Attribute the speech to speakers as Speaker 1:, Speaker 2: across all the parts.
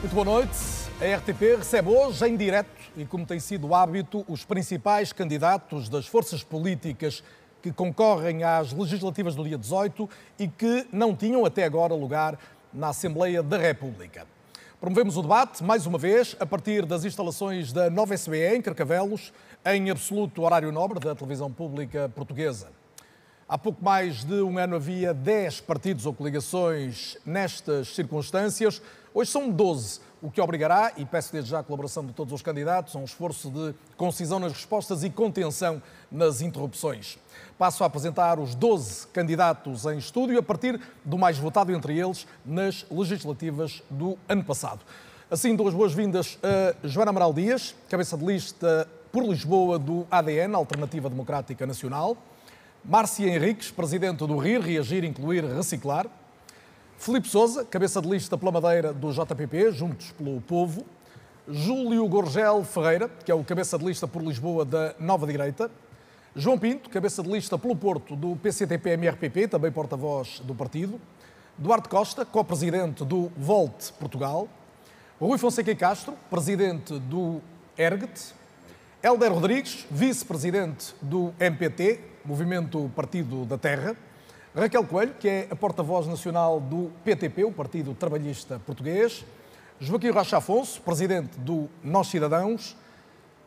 Speaker 1: Muito boa noite. A RTP recebe hoje, em direto, e como tem sido hábito, os principais candidatos das forças políticas que concorrem às legislativas do dia 18 e que não tinham até agora lugar na Assembleia da República. Promovemos o debate, mais uma vez, a partir das instalações da nova SBE, em Carcavelos, em absoluto horário nobre da televisão pública portuguesa. Há pouco mais de um ano havia 10 partidos ou coligações nestas circunstâncias. Hoje são 12, o que obrigará, e peço desde já a colaboração de todos os candidatos, a um esforço de concisão nas respostas e contenção nas interrupções. Passo a apresentar os 12 candidatos em estúdio, a partir do mais votado entre eles nas legislativas do ano passado. Assim, duas boas-vindas a Joana Amaral Dias, cabeça de lista por Lisboa do ADN, Alternativa Democrática Nacional. Márcia Henriques, presidente do RIR, Reagir, Incluir, Reciclar. Filipe Sousa, cabeça de lista pela Madeira do JPP, Juntos pelo Povo. Júlio Gorgel Ferreira, que é o cabeça de lista por Lisboa da Nova Direita. João Pinto, cabeça de lista pelo Porto do PCTP-MRPP, também porta-voz do partido. Duarte Costa, co-presidente do Volte Portugal. Rui Fonseca Castro, presidente do ERGT. Hélder Rodrigues, vice-presidente do MPT, Movimento Partido da Terra. Raquel Coelho, que é a porta-voz nacional do PTP, o Partido Trabalhista Português. Joaquim Rocha Afonso, presidente do Nós Cidadãos.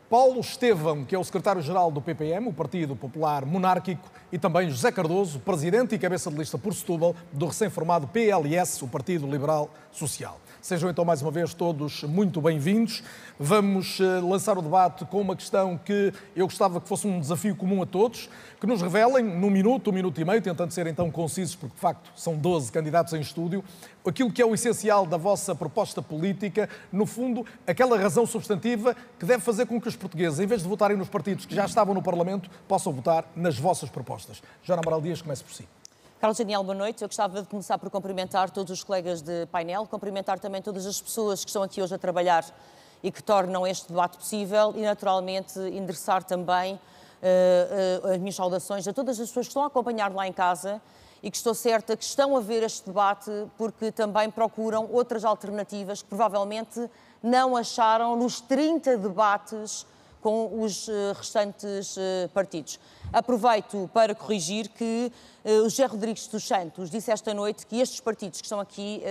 Speaker 1: Paulo Estevão, que é o secretário-geral do PPM, o Partido Popular Monárquico. E também José Cardoso, presidente e cabeça de lista por Setúbal do recém-formado PLS, o Partido Liberal Social. Sejam então mais uma vez todos muito bem-vindos. Vamos lançar o debate com uma questão que eu gostava que fosse um desafio comum a todos, que nos revelem num minuto, um minuto e meio, tentando ser então concisos, porque de facto são 12 candidatos em estúdio, aquilo que é o essencial da vossa proposta política, no fundo, aquela razão substantiva que deve fazer com que os portugueses, em vez de votarem nos partidos que já estavam no Parlamento, possam votar nas vossas propostas. Joana Amaral Dias, comece por si.
Speaker 2: Carlos Daniel, boa noite. Eu gostava de começar por cumprimentar todos os colegas de painel, cumprimentar também todas as pessoas que estão aqui hoje a trabalhar e que tornam este debate possível e, naturalmente, endereçar também as minhas saudações a todas as pessoas que estão a acompanhar lá em casa e que estou certa que estão a ver este debate porque também procuram outras alternativas que provavelmente não acharam nos 30 debates com os restantes partidos. Aproveito para corrigir que o José Rodrigues dos Santos disse esta noite que estes partidos que estão aqui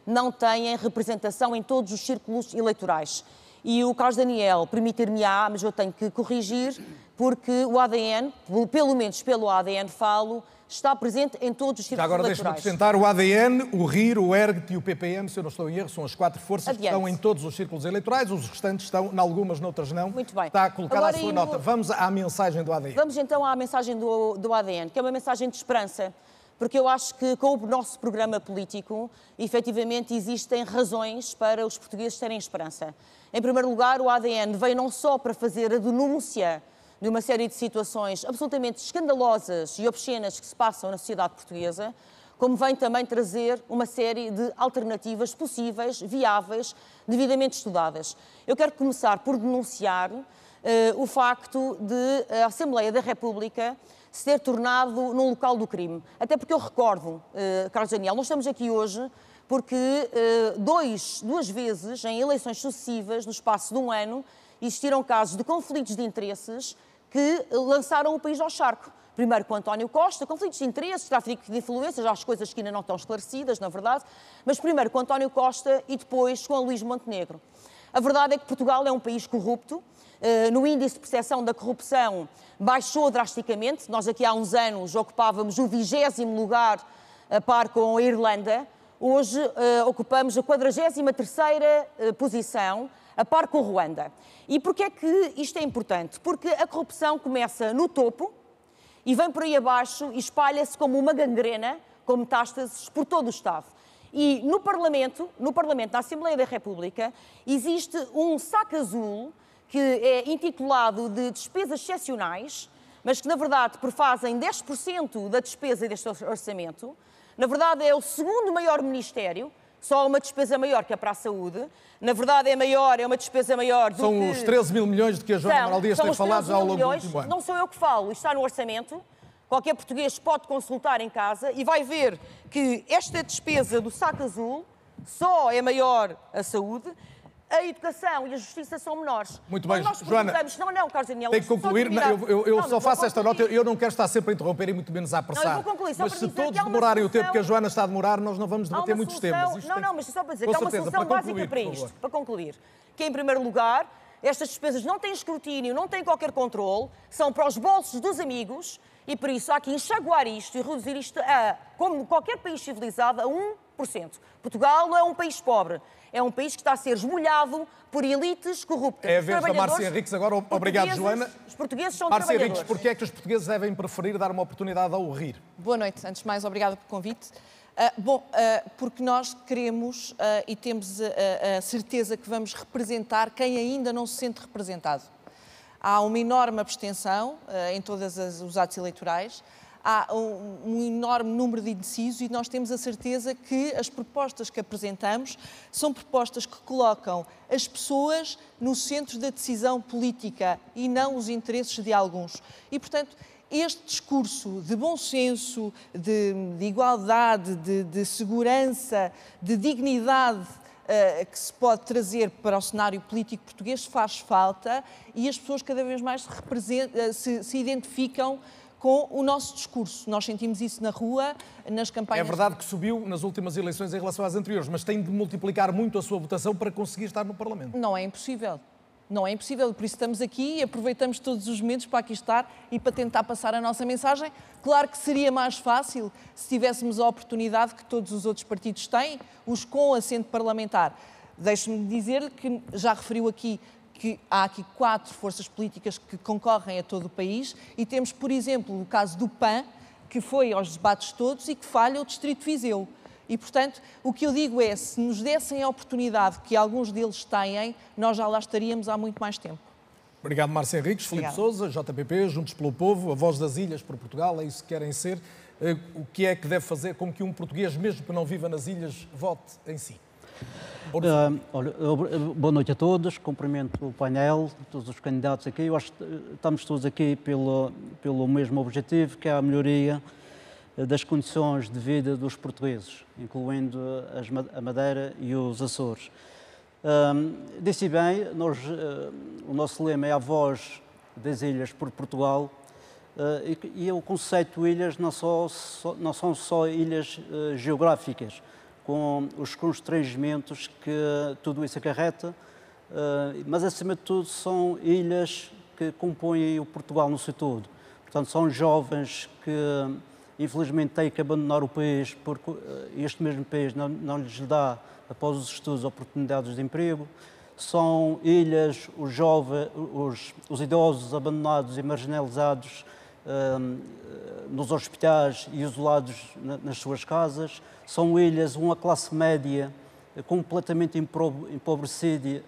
Speaker 2: não têm representação em todos os círculos eleitorais. E o Carlos Daniel permitir-me-á, mas eu tenho que corrigir, porque o ADN, pelo menos pelo ADN falo, está presente em todos os círculos
Speaker 1: agora
Speaker 2: eleitorais.
Speaker 1: Deixe-me acrescentar o ADN, o RIR, o ERGT e o PPM, se eu não estou em erro, são as 4 forças que estão em todos os círculos eleitorais, os restantes estão, em algumas, noutras não.
Speaker 2: Muito bem.
Speaker 1: Está colocada a sua nota. Vamos à mensagem do ADN.
Speaker 2: Vamos então à mensagem do ADN, que é uma mensagem de esperança, porque eu acho que com o nosso programa político, efetivamente, existem razões para os portugueses terem esperança. Em primeiro lugar, o ADN veio não só para fazer a denúncia de uma série de situações absolutamente escandalosas e obscenas que se passam na sociedade portuguesa, como vem também trazer uma série de alternativas possíveis, viáveis, devidamente estudadas. Eu quero começar por denunciar o facto de a Assembleia da República se ter tornado num local do crime. Até porque eu recordo, Carlos Daniel, nós estamos aqui hoje porque duas vezes, em eleições sucessivas, no espaço de um ano, existiram casos de conflitos de interesses que lançaram o país ao charco. Primeiro com António Costa, conflitos de interesses, tráfico de influências, as coisas que ainda não estão esclarecidas, na verdade, mas primeiro com António Costa e depois com Luís Montenegro. A verdade é que Portugal é um país corrupto, no índice de percepção da corrupção baixou drasticamente, nós aqui há uns anos ocupávamos o 20º lugar a par com a Irlanda, hoje ocupamos a 43ª posição, a par com Ruanda. E porquê é que isto é importante? Porque a corrupção começa no topo e vem por aí abaixo e espalha-se como uma gangrena, com metástases por todo o Estado. E no Parlamento, na Assembleia da República, existe um saco azul que é intitulado de despesas excepcionais, mas que na verdade prefazem 10% da despesa deste orçamento. Na verdade é o segundo maior ministério, só uma despesa maior que é para a saúde. Na verdade é uma despesa maior do que...
Speaker 1: São os 13 mil milhões de que a Joana Amaral Dias tem falado já ao longo do último ano.
Speaker 2: Não sou eu que falo, isto está no orçamento. Qualquer português pode consultar em casa e vai ver que esta despesa do saco azul só é maior a saúde, a educação e a justiça são menores.
Speaker 1: Muito bem,
Speaker 2: nós
Speaker 1: Joana,
Speaker 2: não, Carlos Daniel,
Speaker 1: tem que concluir. Eu só faço esta nota, eu não quero estar sempre a interromper e muito menos a apressar.
Speaker 2: Não, eu vou concluir, só
Speaker 1: mas
Speaker 2: para
Speaker 1: se
Speaker 2: dizer
Speaker 1: todos
Speaker 2: que há uma
Speaker 1: demorarem o
Speaker 2: solução...
Speaker 1: tempo que a Joana está a demorar, nós não vamos debater muitos temas.
Speaker 2: Mas só para dizer que há uma solução básica para isto, para concluir. Que, em primeiro lugar, estas despesas não têm escrutínio, não têm qualquer controle, são para os bolsos dos amigos e, por isso, há que enxaguar isto e reduzir isto a, como qualquer país civilizado, a 1%. Portugal não é um país pobre, é um país que está a ser esmolhado por elites corruptas.
Speaker 1: É a vez da Márcia Henriques agora. Obrigado, Joana.
Speaker 2: Os portugueses são
Speaker 1: Márcia
Speaker 2: trabalhadores.
Speaker 1: Henriques, porquê é que os portugueses devem preferir dar uma oportunidade ao rir?
Speaker 3: Boa noite. Antes de mais, obrigada pelo convite. Porque nós queremos e temos a certeza que vamos representar quem ainda não se sente representado. Há uma enorme abstenção em todos os atos eleitorais, há um enorme número de indecisos e nós temos a certeza que as propostas que apresentamos são propostas que colocam as pessoas no centro da decisão política e não os interesses de alguns. E, portanto, este discurso de bom senso, de igualdade, de segurança, de dignidade que se pode trazer para o cenário político português faz falta e as pessoas cada vez mais se identificam com o nosso discurso. Nós sentimos isso na rua, nas campanhas...
Speaker 1: É verdade que subiu nas últimas eleições em relação às anteriores, mas tem de multiplicar muito a sua votação para conseguir estar no Parlamento.
Speaker 3: Não é impossível. Não é impossível, por isso estamos aqui e aproveitamos todos os momentos para aqui estar e para tentar passar a nossa mensagem. Claro que seria mais fácil se tivéssemos a oportunidade que todos os outros partidos têm, os com assento parlamentar. Deixe-me dizer-lhe que já referiu aqui que há aqui 4 forças políticas que concorrem a todo o país e temos, por exemplo, o caso do PAN, que foi aos debates todos e que falha o Distrito de Viseu. E, portanto, o que eu digo é, se nos dessem a oportunidade que alguns deles têm, nós já lá estaríamos há muito mais tempo.
Speaker 1: Obrigado, Márcia Henriques, Filipe Sousa, JPP, Juntos pelo Povo, a voz das ilhas por Portugal, é isso que querem ser. O que é que deve fazer com que um português, mesmo que não viva nas ilhas, vote em si?
Speaker 4: Boa noite a todos, cumprimento o painel, todos os candidatos aqui. Eu acho que estamos todos aqui pelo mesmo objetivo, que é a melhoria das condições de vida dos portugueses, incluindo a Madeira e os Açores. Disse bem, o nosso lema é a voz das ilhas por Portugal, e o conceito de ilhas não são só ilhas geográficas, com os constrangimentos que tudo isso acarreta, mas acima de tudo são ilhas que compõem o Portugal no seu todo. Portanto, são jovens que infelizmente têm que abandonar o país porque este mesmo país não lhes dá, após os estudos, oportunidades de emprego. São ilhas, os idosos abandonados e marginalizados nos hospitais e isolados nas suas casas. São ilhas, uma classe média completamente empobrecida,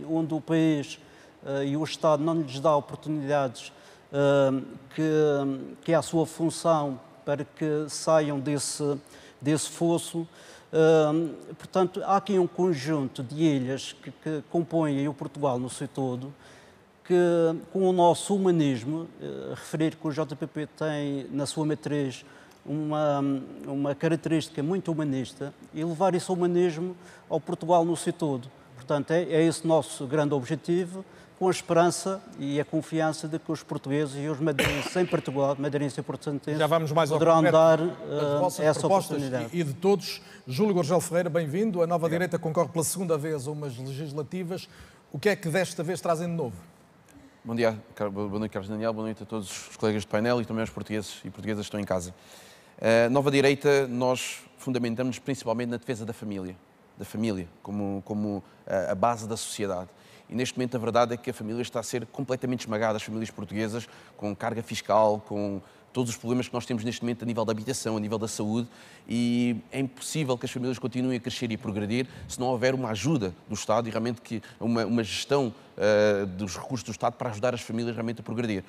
Speaker 4: onde o país e o Estado não lhes dá oportunidades que é a sua função para que saiam desse fosso. Portanto, há aqui um conjunto de ilhas que compõem o Portugal no seu todo, que com o nosso humanismo, referir que o JPP tem na sua matriz uma característica muito humanista e levar esse humanismo ao Portugal no seu todo. Portanto, é esse nosso grande objetivo, com a esperança e a confiança de que os portugueses e os madeirenses em particular, madeirenses e portugueses,
Speaker 1: já vamos mais
Speaker 4: poderão dar
Speaker 1: essa oportunidade. E de todos, Júlio Gorgel Ferreira, bem-vindo. A Nova Direita concorre pela segunda vez a umas legislativas. O que é que desta vez trazem de novo?
Speaker 5: Bom dia, boa noite, Carlos Daniel, boa noite a todos os colegas de painel e também aos portugueses e portuguesas que estão em casa. Nova Direita, nós fundamentamos principalmente na defesa da família como a base da sociedade. E neste momento a verdade é que a família está a ser completamente esmagada, as famílias portuguesas, com carga fiscal, com todos os problemas que nós temos neste momento a nível da habitação, a nível da saúde, e é impossível que as famílias continuem a crescer e a progredir se não houver uma ajuda do Estado e realmente uma gestão dos recursos do Estado para ajudar as famílias realmente a progredir.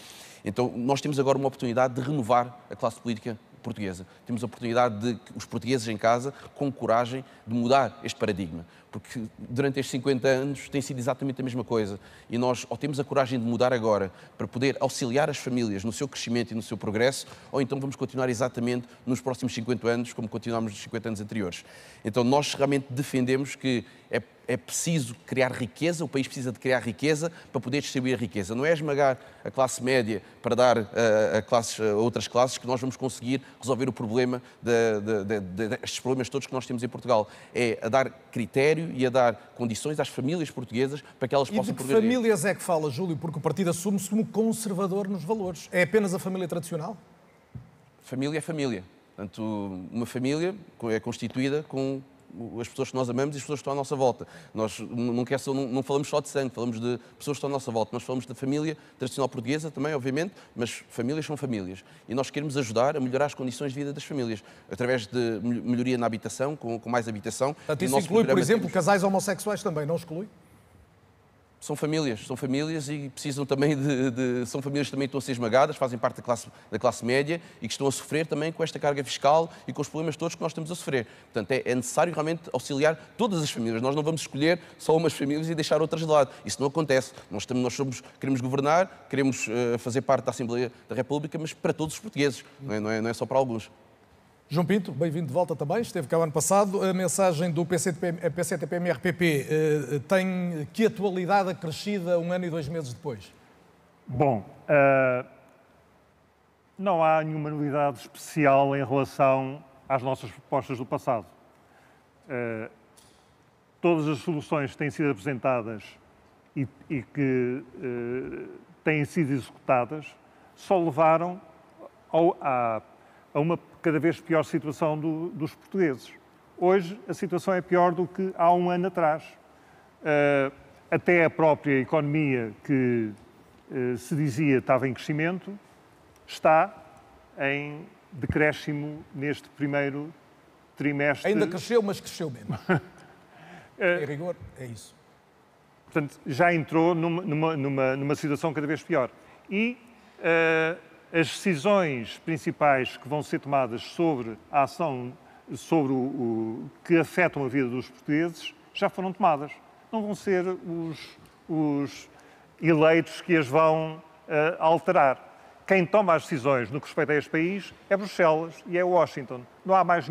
Speaker 5: Então nós temos agora uma oportunidade de renovar a classe política portuguesa. Temos a oportunidade de, os portugueses em casa, com coragem, de mudar este paradigma. Porque durante estes 50 anos tem sido exatamente a mesma coisa. E nós ou temos a coragem de mudar agora para poder auxiliar as famílias no seu crescimento e no seu progresso, ou então vamos continuar exatamente nos próximos 50 anos como continuámos nos 50 anos anteriores. Então nós realmente defendemos que é preciso criar riqueza, o país precisa de criar riqueza para poder distribuir a riqueza. Não é esmagar a classe média para dar a outras classes que nós vamos conseguir resolver o problema destes problemas todos que nós temos em Portugal. É a dar critério e a dar condições às famílias portuguesas para que elas possam progredir.
Speaker 1: E de que famílias é que fala, Júlio? Porque o partido assume-se como conservador nos valores. É apenas a família tradicional?
Speaker 5: Família é família. Portanto, uma família é constituída com as pessoas que nós amamos e as pessoas que estão à nossa volta. Nós não falamos só de sangue, falamos de pessoas que estão à nossa volta. Nós falamos da família tradicional portuguesa também, obviamente, mas famílias são famílias. E nós queremos ajudar a melhorar as condições de vida das famílias, através de melhoria na habitação, com mais habitação.
Speaker 1: Portanto, isso inclui, por exemplo, casais homossexuais também, não exclui?
Speaker 5: São famílias e precisam também são famílias que também estão a ser esmagadas, fazem parte da classe média e que estão a sofrer também com esta carga fiscal e com os problemas todos que nós estamos a sofrer. Portanto, é necessário realmente auxiliar todas as famílias. Nós não vamos escolher só umas famílias e deixar outras de lado. Isso não acontece. Queremos governar, queremos fazer parte da Assembleia da República, mas para todos os portugueses, não é só para alguns.
Speaker 1: João Pinto, bem-vindo de volta também, esteve cá o ano passado. A mensagem do PCTP-MRPP tem que atualidade acrescida 1 ano e 2 meses depois?
Speaker 6: Bom, não há nenhuma novidade especial em relação às nossas propostas do passado. Todas as soluções que têm sido apresentadas e que têm sido executadas só levaram a uma cada vez pior situação dos portugueses. Hoje, a situação é pior do que há 1 ano atrás. Até a própria economia que se dizia estava em crescimento, está em decréscimo neste primeiro trimestre.
Speaker 1: Ainda cresceu, mas cresceu menos. Em rigor, é isso.
Speaker 6: Portanto, já entrou numa situação cada vez pior. E as decisões principais que vão ser tomadas sobre a ação, sobre que afetam a vida dos portugueses, já foram tomadas. Não vão ser os eleitos que as vão alterar. Quem toma as decisões no que respeita a este país é Bruxelas e é Washington. Não há mais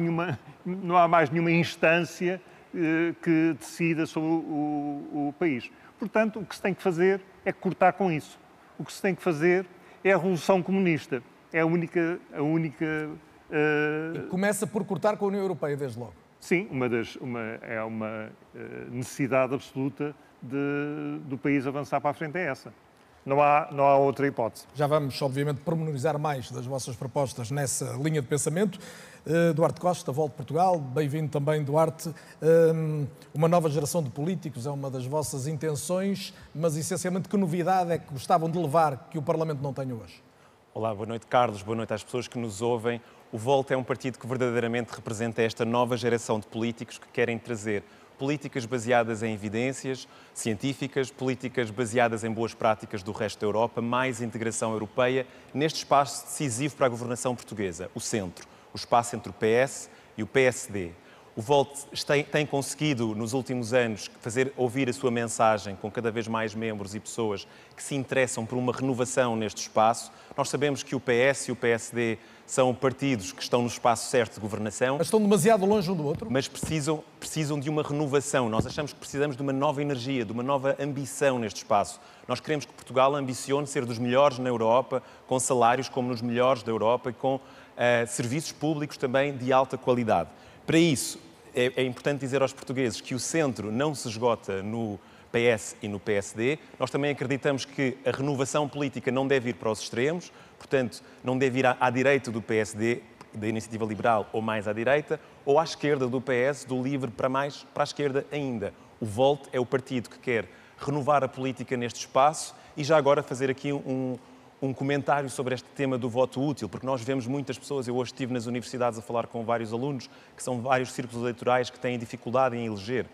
Speaker 6: nenhuma instância que decida sobre o país. Portanto, o que se tem que fazer é cortar com isso. O que se tem que fazer é a Revolução Comunista. É a única...
Speaker 1: E começa por cortar com a União Europeia, desde logo.
Speaker 6: Sim, é uma necessidade absoluta do país avançar para a frente, é essa. Não há outra hipótese.
Speaker 1: Já vamos, obviamente, pormenorizar mais das vossas propostas nessa linha de pensamento. Duarte Costa, Volta de Portugal, bem-vindo também, Duarte. Uma nova geração de políticos é uma das vossas intenções, mas essencialmente que novidade é que gostavam de levar que o Parlamento não tem hoje?
Speaker 7: Olá, boa noite, Carlos, boa noite às pessoas que nos ouvem. O Volta é um partido que verdadeiramente representa esta nova geração de políticos que querem trazer políticas baseadas em evidências científicas, políticas baseadas em boas práticas do resto da Europa, mais integração europeia, neste espaço decisivo para a governação portuguesa, o centro, o espaço entre o PS e o PSD. O Volt tem conseguido, nos últimos anos, fazer ouvir a sua mensagem com cada vez mais membros e pessoas que se interessam por uma renovação neste espaço. Nós sabemos que o PS e o PSD são partidos que estão no espaço certo de governação.
Speaker 1: Mas estão demasiado longe um do outro?
Speaker 7: Mas precisam de uma renovação. Nós achamos que precisamos de uma nova energia, de uma nova ambição neste espaço. Nós queremos que Portugal ambicione ser dos melhores na Europa, com salários como nos melhores da Europa e com serviços públicos também de alta qualidade. Para isso, é importante dizer aos portugueses que o centro não se esgota no PS e no PSD. Nós também acreditamos que a renovação política não deve ir para os extremos, portanto, não deve ir à direita do PSD, da Iniciativa Liberal, ou mais à direita, ou à esquerda do PS, do LIVRE, para a esquerda ainda. O Volt é o partido que quer renovar a política neste espaço e já agora fazer aqui um comentário sobre este tema do voto útil, porque nós vemos muitas pessoas, eu hoje estive nas universidades a falar com vários alunos, que são vários círculos eleitorais que têm dificuldade em eleger.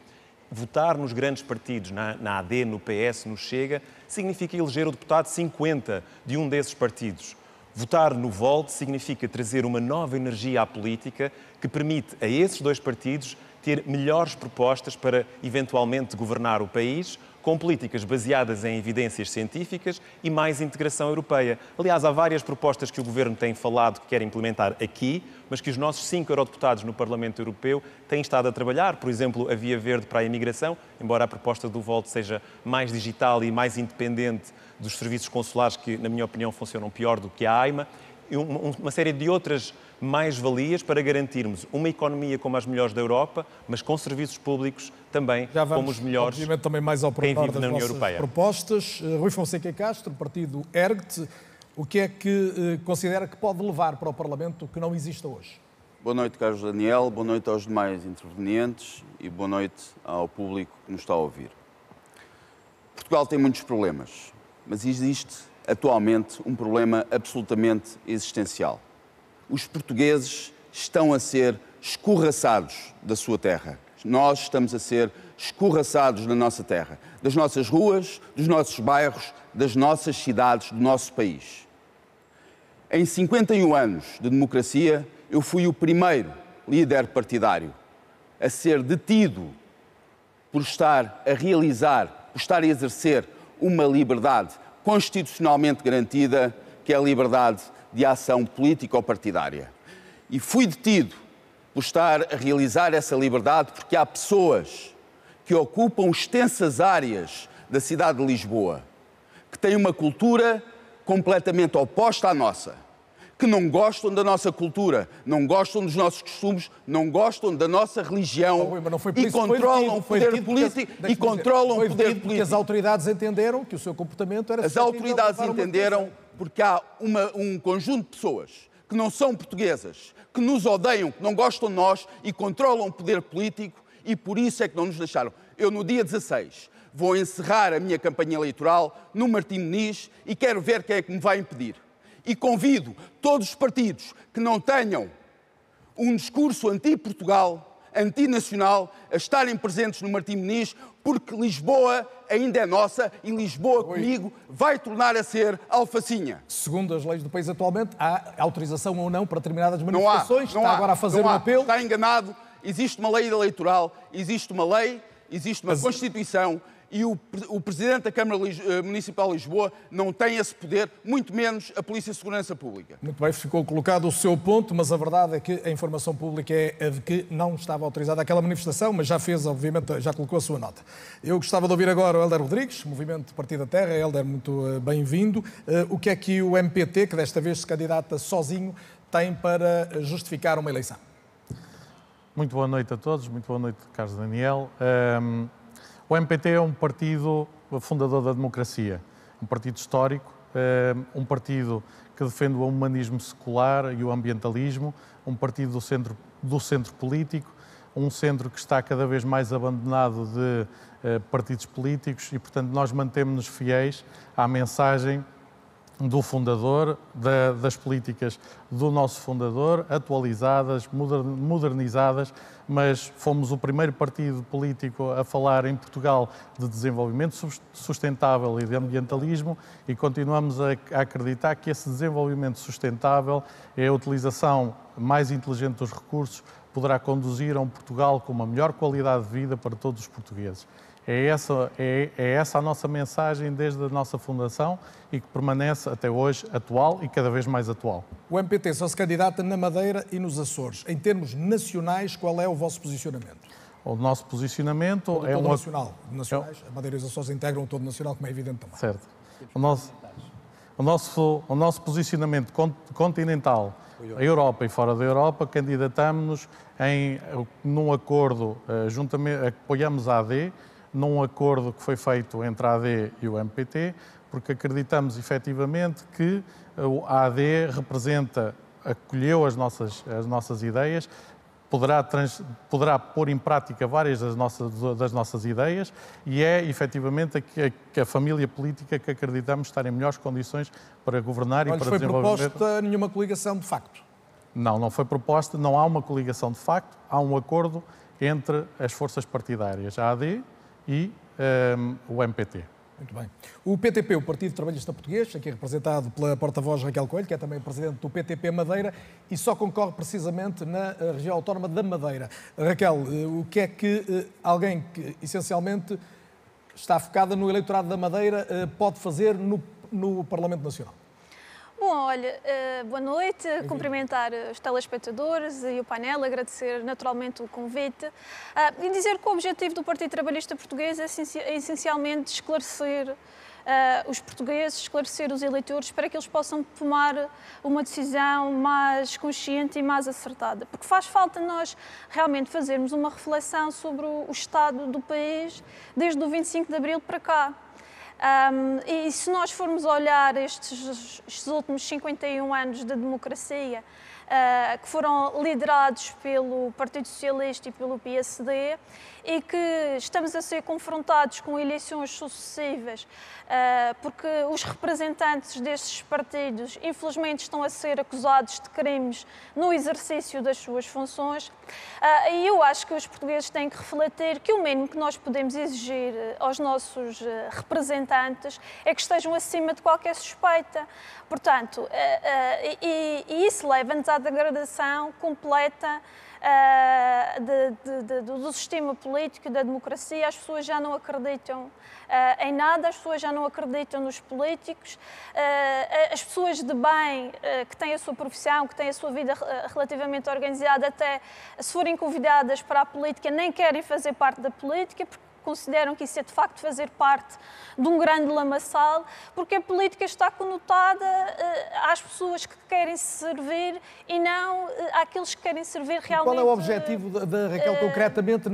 Speaker 7: Votar nos grandes partidos, na AD, no PS, no Chega, significa eleger o deputado 50 de um desses partidos. Votar no Volt significa trazer uma nova energia à política que permite a esses dois partidos ter melhores propostas para, eventualmente, governar o país, com políticas baseadas em evidências científicas e mais integração europeia. Aliás, há várias propostas que o Governo tem falado que quer implementar aqui, mas que os nossos 5 eurodeputados no Parlamento Europeu têm estado a trabalhar. Por exemplo, a Via Verde para a imigração, embora a proposta do Volt seja mais digital e mais independente dos serviços consulares que, na minha opinião, funcionam pior do que a AIMA, e uma série de outras mais-valias para garantirmos uma economia como as melhores da Europa, mas com serviços públicos também como os melhores.
Speaker 1: Obviamente também mais ao
Speaker 7: quem
Speaker 1: pormenor
Speaker 7: vive
Speaker 1: das
Speaker 7: na União
Speaker 1: vossas
Speaker 7: Europeia.
Speaker 1: propostas. Rui Fonseca Castro, partido ERGT, o que é que considera que pode levar para o Parlamento que não exista hoje?
Speaker 8: Boa noite, Carlos Daniel, boa noite aos demais intervenientes e boa noite ao público que nos está a ouvir. Portugal tem muitos problemas, mas existe atualmente um problema absolutamente existencial. Os portugueses estão a ser escorraçados da sua terra. Nós estamos a ser escorraçados na nossa terra, das nossas ruas, dos nossos bairros, das nossas cidades, do nosso país. Em 51 anos de democracia, eu fui o primeiro líder partidário a ser detido por estar a realizar, por estar a exercer uma liberdade constitucionalmente garantida, que é a liberdade de ação política ou partidária. E fui detido por estar a realizar essa liberdade porque há pessoas que ocupam extensas áreas da cidade de Lisboa, que têm uma cultura completamente oposta à nossa, que não gostam da nossa cultura, não gostam dos nossos costumes, não gostam da nossa religião e controlam o poder político e controlam o poder político.
Speaker 1: Porque as autoridades entenderam que o seu comportamento era...
Speaker 8: As autoridades entenderam porque há um conjunto de pessoas que não são portuguesas, que nos odeiam, que não gostam de nós e controlam o poder político e por isso é que não nos deixaram. Eu, no dia 16, vou encerrar a minha campanha eleitoral no Martim Moniz e quero ver quem é que me vai impedir. E convido todos os partidos que não tenham um discurso anti-Portugal, antinacional, a estarem presentes no Martim Moniz, porque Lisboa ainda é nossa e Lisboa comigo vai tornar a ser alfacinha.
Speaker 1: Segundo as leis do país atualmente, há autorização ou não para determinadas manifestações.
Speaker 8: Não há, agora a fazer um apelo. Está enganado. Existe uma lei eleitoral, existe uma lei, existe uma Constituição e o Presidente da Câmara Municipal de Lisboa não tem esse poder, muito menos a Polícia de Segurança Pública.
Speaker 1: Muito bem, ficou colocado o seu ponto, mas a verdade é que a informação pública é a de que não estava autorizada aquela manifestação, mas já fez, obviamente, já colocou a sua nota. Eu gostava de ouvir agora o Hélder Rodrigues, Movimento Partido da Terra. Hélder, muito bem-vindo. O que é que o MPT, que desta vez se candidata sozinho, tem para justificar uma eleição?
Speaker 9: Muito boa noite a todos, muito boa noite, Carlos Daniel. O MPT é um partido fundador da democracia, um partido histórico, um partido que defende o humanismo secular e o ambientalismo, um partido do centro político, um centro que está cada vez mais abandonado de partidos políticos e, portanto, nós mantemos-nos fiéis à mensagem do fundador, das políticas do nosso fundador, atualizadas, modernizadas, mas fomos o primeiro partido político a falar em Portugal de desenvolvimento sustentável e de ambientalismo e continuamos a acreditar que esse desenvolvimento sustentável é a utilização mais inteligente dos recursos, poderá conduzir a um Portugal com uma melhor qualidade de vida para todos os portugueses. É essa a nossa mensagem desde a nossa fundação e que permanece até hoje atual e cada vez mais atual.
Speaker 1: O MPT só se candidata na Madeira e nos Açores. Em termos nacionais, qual é o vosso posicionamento?
Speaker 9: O nosso posicionamento é
Speaker 1: todo nacional. Nacionais, a Madeira e os Açores integram o todo nacional, como é evidente também.
Speaker 9: Certo. O nosso posicionamento continental, a Europa e fora da Europa, candidatamos-nos num acordo, juntamente, apoiamos a AD, num acordo que foi feito entre a AD e o MPT, porque acreditamos efetivamente que a AD acolheu as nossas ideias, poderá pôr em prática várias das nossas ideias e é efetivamente a família política que acreditamos estar em melhores condições para governar e para desenvolver.
Speaker 1: Não foi proposta nenhuma coligação de facto?
Speaker 9: Não foi proposta, não há uma coligação de facto, há um acordo entre as forças partidárias, a AD e o MPT.
Speaker 1: Muito bem. O PTP, o Partido Trabalhista Português, aqui representado pela porta-voz Raquel Coelho, que é também presidente do PTP Madeira, e só concorre precisamente na região autónoma da Madeira. Raquel, o que é que alguém que essencialmente está focada no eleitorado da Madeira pode fazer no Parlamento Nacional?
Speaker 10: Bom, olha, boa noite, cumprimentar os telespectadores e o painel, agradecer naturalmente o convite e dizer que o objetivo do Partido Trabalhista Português é essencialmente esclarecer os portugueses, esclarecer os eleitores para que eles possam tomar uma decisão mais consciente e mais acertada. Porque faz falta nós realmente fazermos uma reflexão sobre o estado do país desde o 25 de Abril para cá. E se nós formos olhar estes últimos 51 anos de democracia, que foram liderados pelo Partido Socialista e pelo PSD, e que estamos a ser confrontados com eleições sucessivas, porque os representantes destes partidos, infelizmente, estão a ser acusados de crimes no exercício das suas funções. E eu acho que os portugueses têm que refletir que o mínimo que nós podemos exigir aos nossos representantes é que estejam acima de qualquer suspeita. Portanto, e isso leva-nos à degradação completa do sistema político, da democracia. As pessoas já não acreditam em nada, as pessoas já não acreditam nos políticos, as pessoas de bem que têm a sua profissão, que têm a sua vida relativamente organizada, até se forem convidadas para a política, nem querem fazer parte da política, porque consideram que isso é de facto fazer parte de um grande lamaçal, porque a política está conotada às pessoas que querem servir e não àqueles que querem servir realmente.
Speaker 1: Qual é o objetivo da Raquel concretamente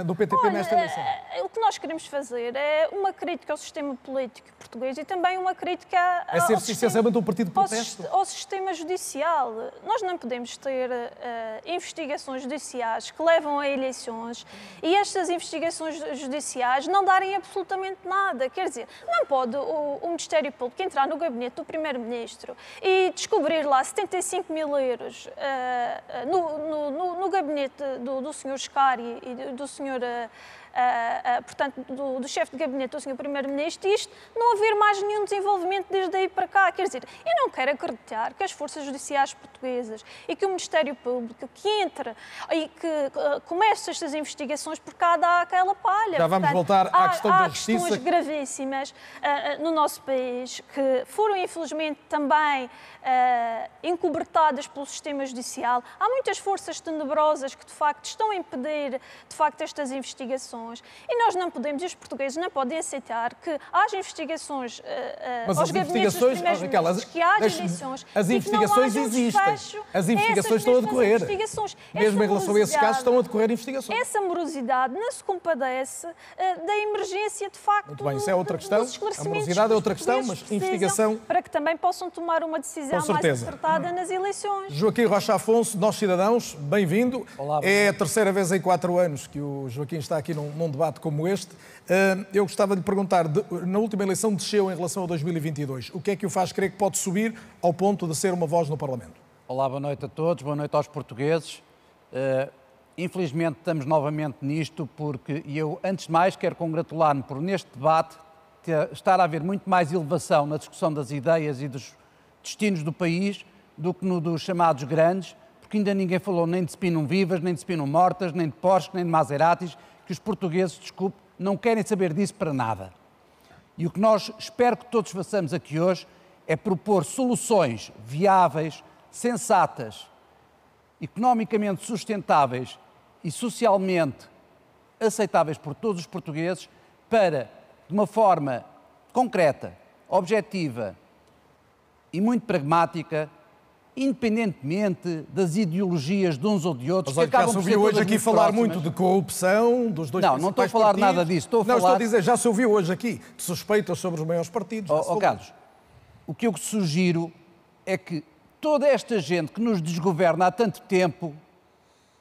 Speaker 1: do PTP nesta eleição?
Speaker 10: O que nós queremos fazer é uma crítica ao sistema político português e também uma crítica
Speaker 1: essencialmente um partido de protesto?
Speaker 10: Ao sistema judicial. Nós não podemos ter investigações judiciais que levam a eleições e estas investigações judiciais não darem absolutamente nada. Quer dizer, não pode o Ministério Público entrar no gabinete do Primeiro-Ministro e descobrir lá 75 mil euros no gabinete do Sr. Scari e do Sr. Portanto, do chefe de gabinete do Sr. Primeiro-Ministro, e isto não haver mais nenhum desenvolvimento desde aí para cá. Quer dizer, eu não quero acreditar que as forças judiciais portuguesas e que o Ministério Público que entre e que comece estas investigações, por cá dá aquela palha.
Speaker 1: Já vamos voltar à questão da justiça.
Speaker 10: Há questões gravíssimas no nosso país que foram, infelizmente, também encobertadas pelo sistema judicial. Há muitas forças tenebrosas que, de facto, estão a impedir, de facto, estas investigações. E nós não podemos, e os portugueses não podem aceitar que haja investigações aos gabinetes dos primeiros-ministros, que haja eleições.
Speaker 1: As investigações existem. As investigações estão a decorrer. Mesmo em relação a esses casos, estão a decorrer investigações.
Speaker 10: Essa morosidade não se compadece da emergência, de facto.
Speaker 1: Muito bem, isso é outra questão. A morosidade é outra questão, mas investigação.
Speaker 10: Para que também possam tomar uma decisão mais acertada nas eleições.
Speaker 1: Joaquim Rocha Afonso, Nós Cidadãos, bem-vindo.
Speaker 11: Olá,
Speaker 1: é a terceira vez em 4 anos que o Joaquim está aqui num debate como este. Eu gostava de lhe perguntar, na última eleição desceu em relação a 2022. O que é que o faz crer que pode subir ao ponto de ser uma voz no Parlamento?
Speaker 11: Olá, boa noite a todos, boa noite aos portugueses. Infelizmente estamos novamente nisto porque eu, antes de mais, quero congratular-me por neste debate estar a haver muito mais elevação na discussão das ideias e dos destinos do país do que no dos chamados grandes, porque ainda ninguém falou nem de Spinum vivas, nem de Spinum mortas, nem de Porsche, nem de Maseratis, que os portugueses, desculpe, não querem saber disso para nada. E o que nós espero que todos façamos aqui hoje é propor soluções viáveis, sensatas, economicamente sustentáveis e socialmente aceitáveis por todos os portugueses para, de uma forma concreta, objetiva e muito pragmática, independentemente das ideologias de uns ou de outros.
Speaker 1: Mas olha, já se ouviu hoje aqui falar muito de corrupção dos dois principais partidos.
Speaker 11: Não estou a falar nada disso.
Speaker 1: Estou a dizer, já se ouviu hoje aqui de suspeitas sobre os maiores partidos.
Speaker 11: Carlos, o que eu sugiro é que toda esta gente que nos desgoverna há tanto tempo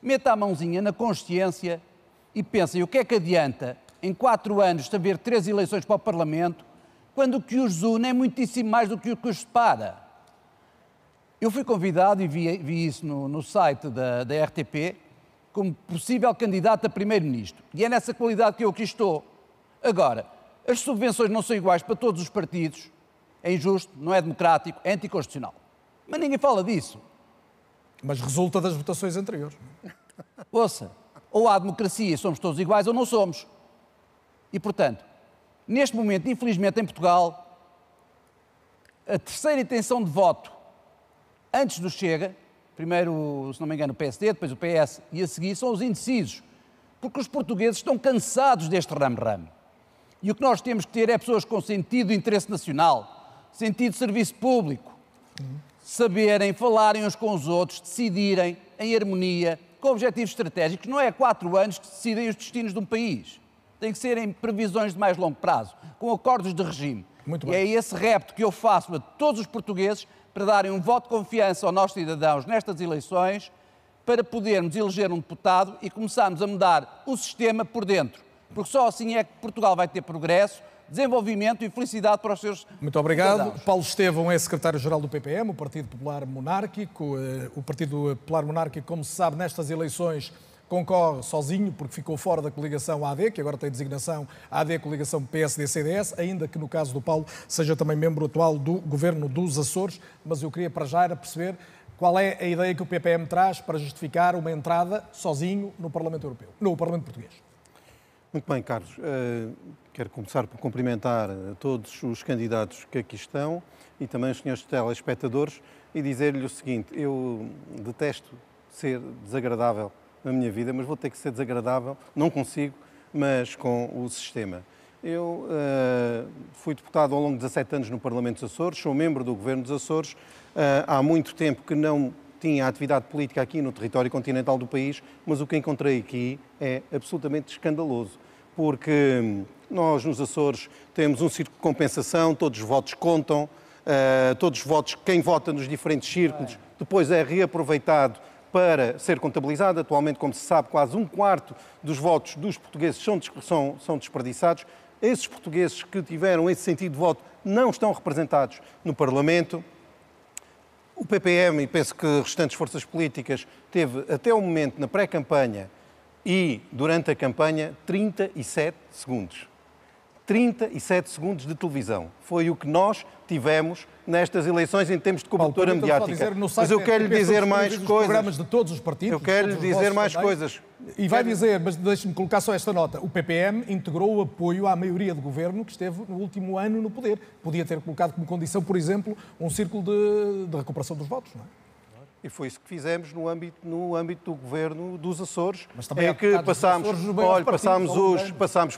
Speaker 11: meta a mãozinha na consciência e pensem o que é que adianta em 4 anos de haver 3 eleições para o Parlamento, quando o que os une é muitíssimo mais do que o que os separa. Eu fui convidado, e vi isso no site da RTP, como possível candidato a Primeiro-Ministro. E é nessa qualidade que eu aqui estou. Agora, As subvenções não são iguais para todos os partidos. É injusto, não é democrático, é anticonstitucional. Mas ninguém fala disso.
Speaker 1: Mas resulta das votações anteriores.
Speaker 11: Ouça, ou há democracia e somos todos iguais ou não somos. E, portanto, neste momento, infelizmente, em Portugal, a terceira intenção de voto antes do Chega, primeiro, se não me engano, o PSD, depois o PS e a seguir, são os indecisos. Porque os portugueses estão cansados deste ramo-ramo. E o que nós temos que ter é pessoas com sentido de interesse nacional, sentido de serviço público, saberem, falarem uns com os outros, decidirem em harmonia, com objetivos estratégicos. Não é há 4 anos que se decidem os destinos de um país. Tem que ser em previsões de mais longo prazo, com acordos de regime.
Speaker 1: Muito
Speaker 11: e
Speaker 1: bem.
Speaker 11: é esse repto que eu faço a todos os portugueses para darem um voto de confiança aos nossos cidadãos nestas eleições, para podermos eleger um deputado e começarmos a mudar o sistema por dentro. Porque só assim é que Portugal vai ter progresso, desenvolvimento e felicidade para os seus
Speaker 1: Muito obrigado.
Speaker 11: cidadãos.
Speaker 1: Paulo Estevão é secretário-geral do PPM, o Partido Popular Monárquico. O Partido Popular Monárquico, como se sabe, nestas eleições concorre sozinho, porque ficou fora da coligação AD, que agora tem designação AD, coligação PSD-CDS, ainda que no caso do Paulo seja também membro atual do Governo dos Açores. Mas eu queria para já era perceber qual é a ideia que o PPM traz para justificar uma entrada sozinho no Parlamento Europeu, no Parlamento Português.
Speaker 12: Muito bem, Carlos. Quero começar por cumprimentar todos os candidatos que aqui estão e também os senhores telespectadores e dizer-lhe o seguinte: eu detesto ser desagradável na minha vida, mas vou ter que ser desagradável, não consigo, mas com o sistema. Eu fui deputado ao longo de 17 anos no Parlamento dos Açores, sou membro do Governo dos Açores, há muito tempo que não tinha atividade política aqui no território continental do país, mas o que encontrei aqui é absolutamente escandaloso, porque nós nos Açores temos um círculo de compensação, todos os votos contam, todos os votos, quem vota nos diferentes círculos, depois é reaproveitado para ser contabilizado. Atualmente, como se sabe, quase 1/4 dos votos dos portugueses são desperdiçados. Esses portugueses que tiveram esse sentido de voto não estão representados no Parlamento. O PPM, e penso que restantes forças políticas, teve até o momento, na pré-campanha e durante a campanha, 37 segundos. 37 segundos de televisão. Foi o que nós tivemos nestas eleições em termos de cobertura mediática.
Speaker 1: Mas eu quero lhe dizer mais coisas. Programas de todos os partidos.
Speaker 12: Eu quero lhe dizer mais coisas.
Speaker 1: E vai dizer, mas deixe-me colocar só esta nota. O PPM integrou o apoio à maioria de governo que esteve no último ano no poder. Podia ter colocado como condição, por exemplo, um círculo de recuperação dos votos, não é?
Speaker 12: E foi isso que fizemos no âmbito do Governo dos Açores.
Speaker 1: Mas também
Speaker 12: é que passámos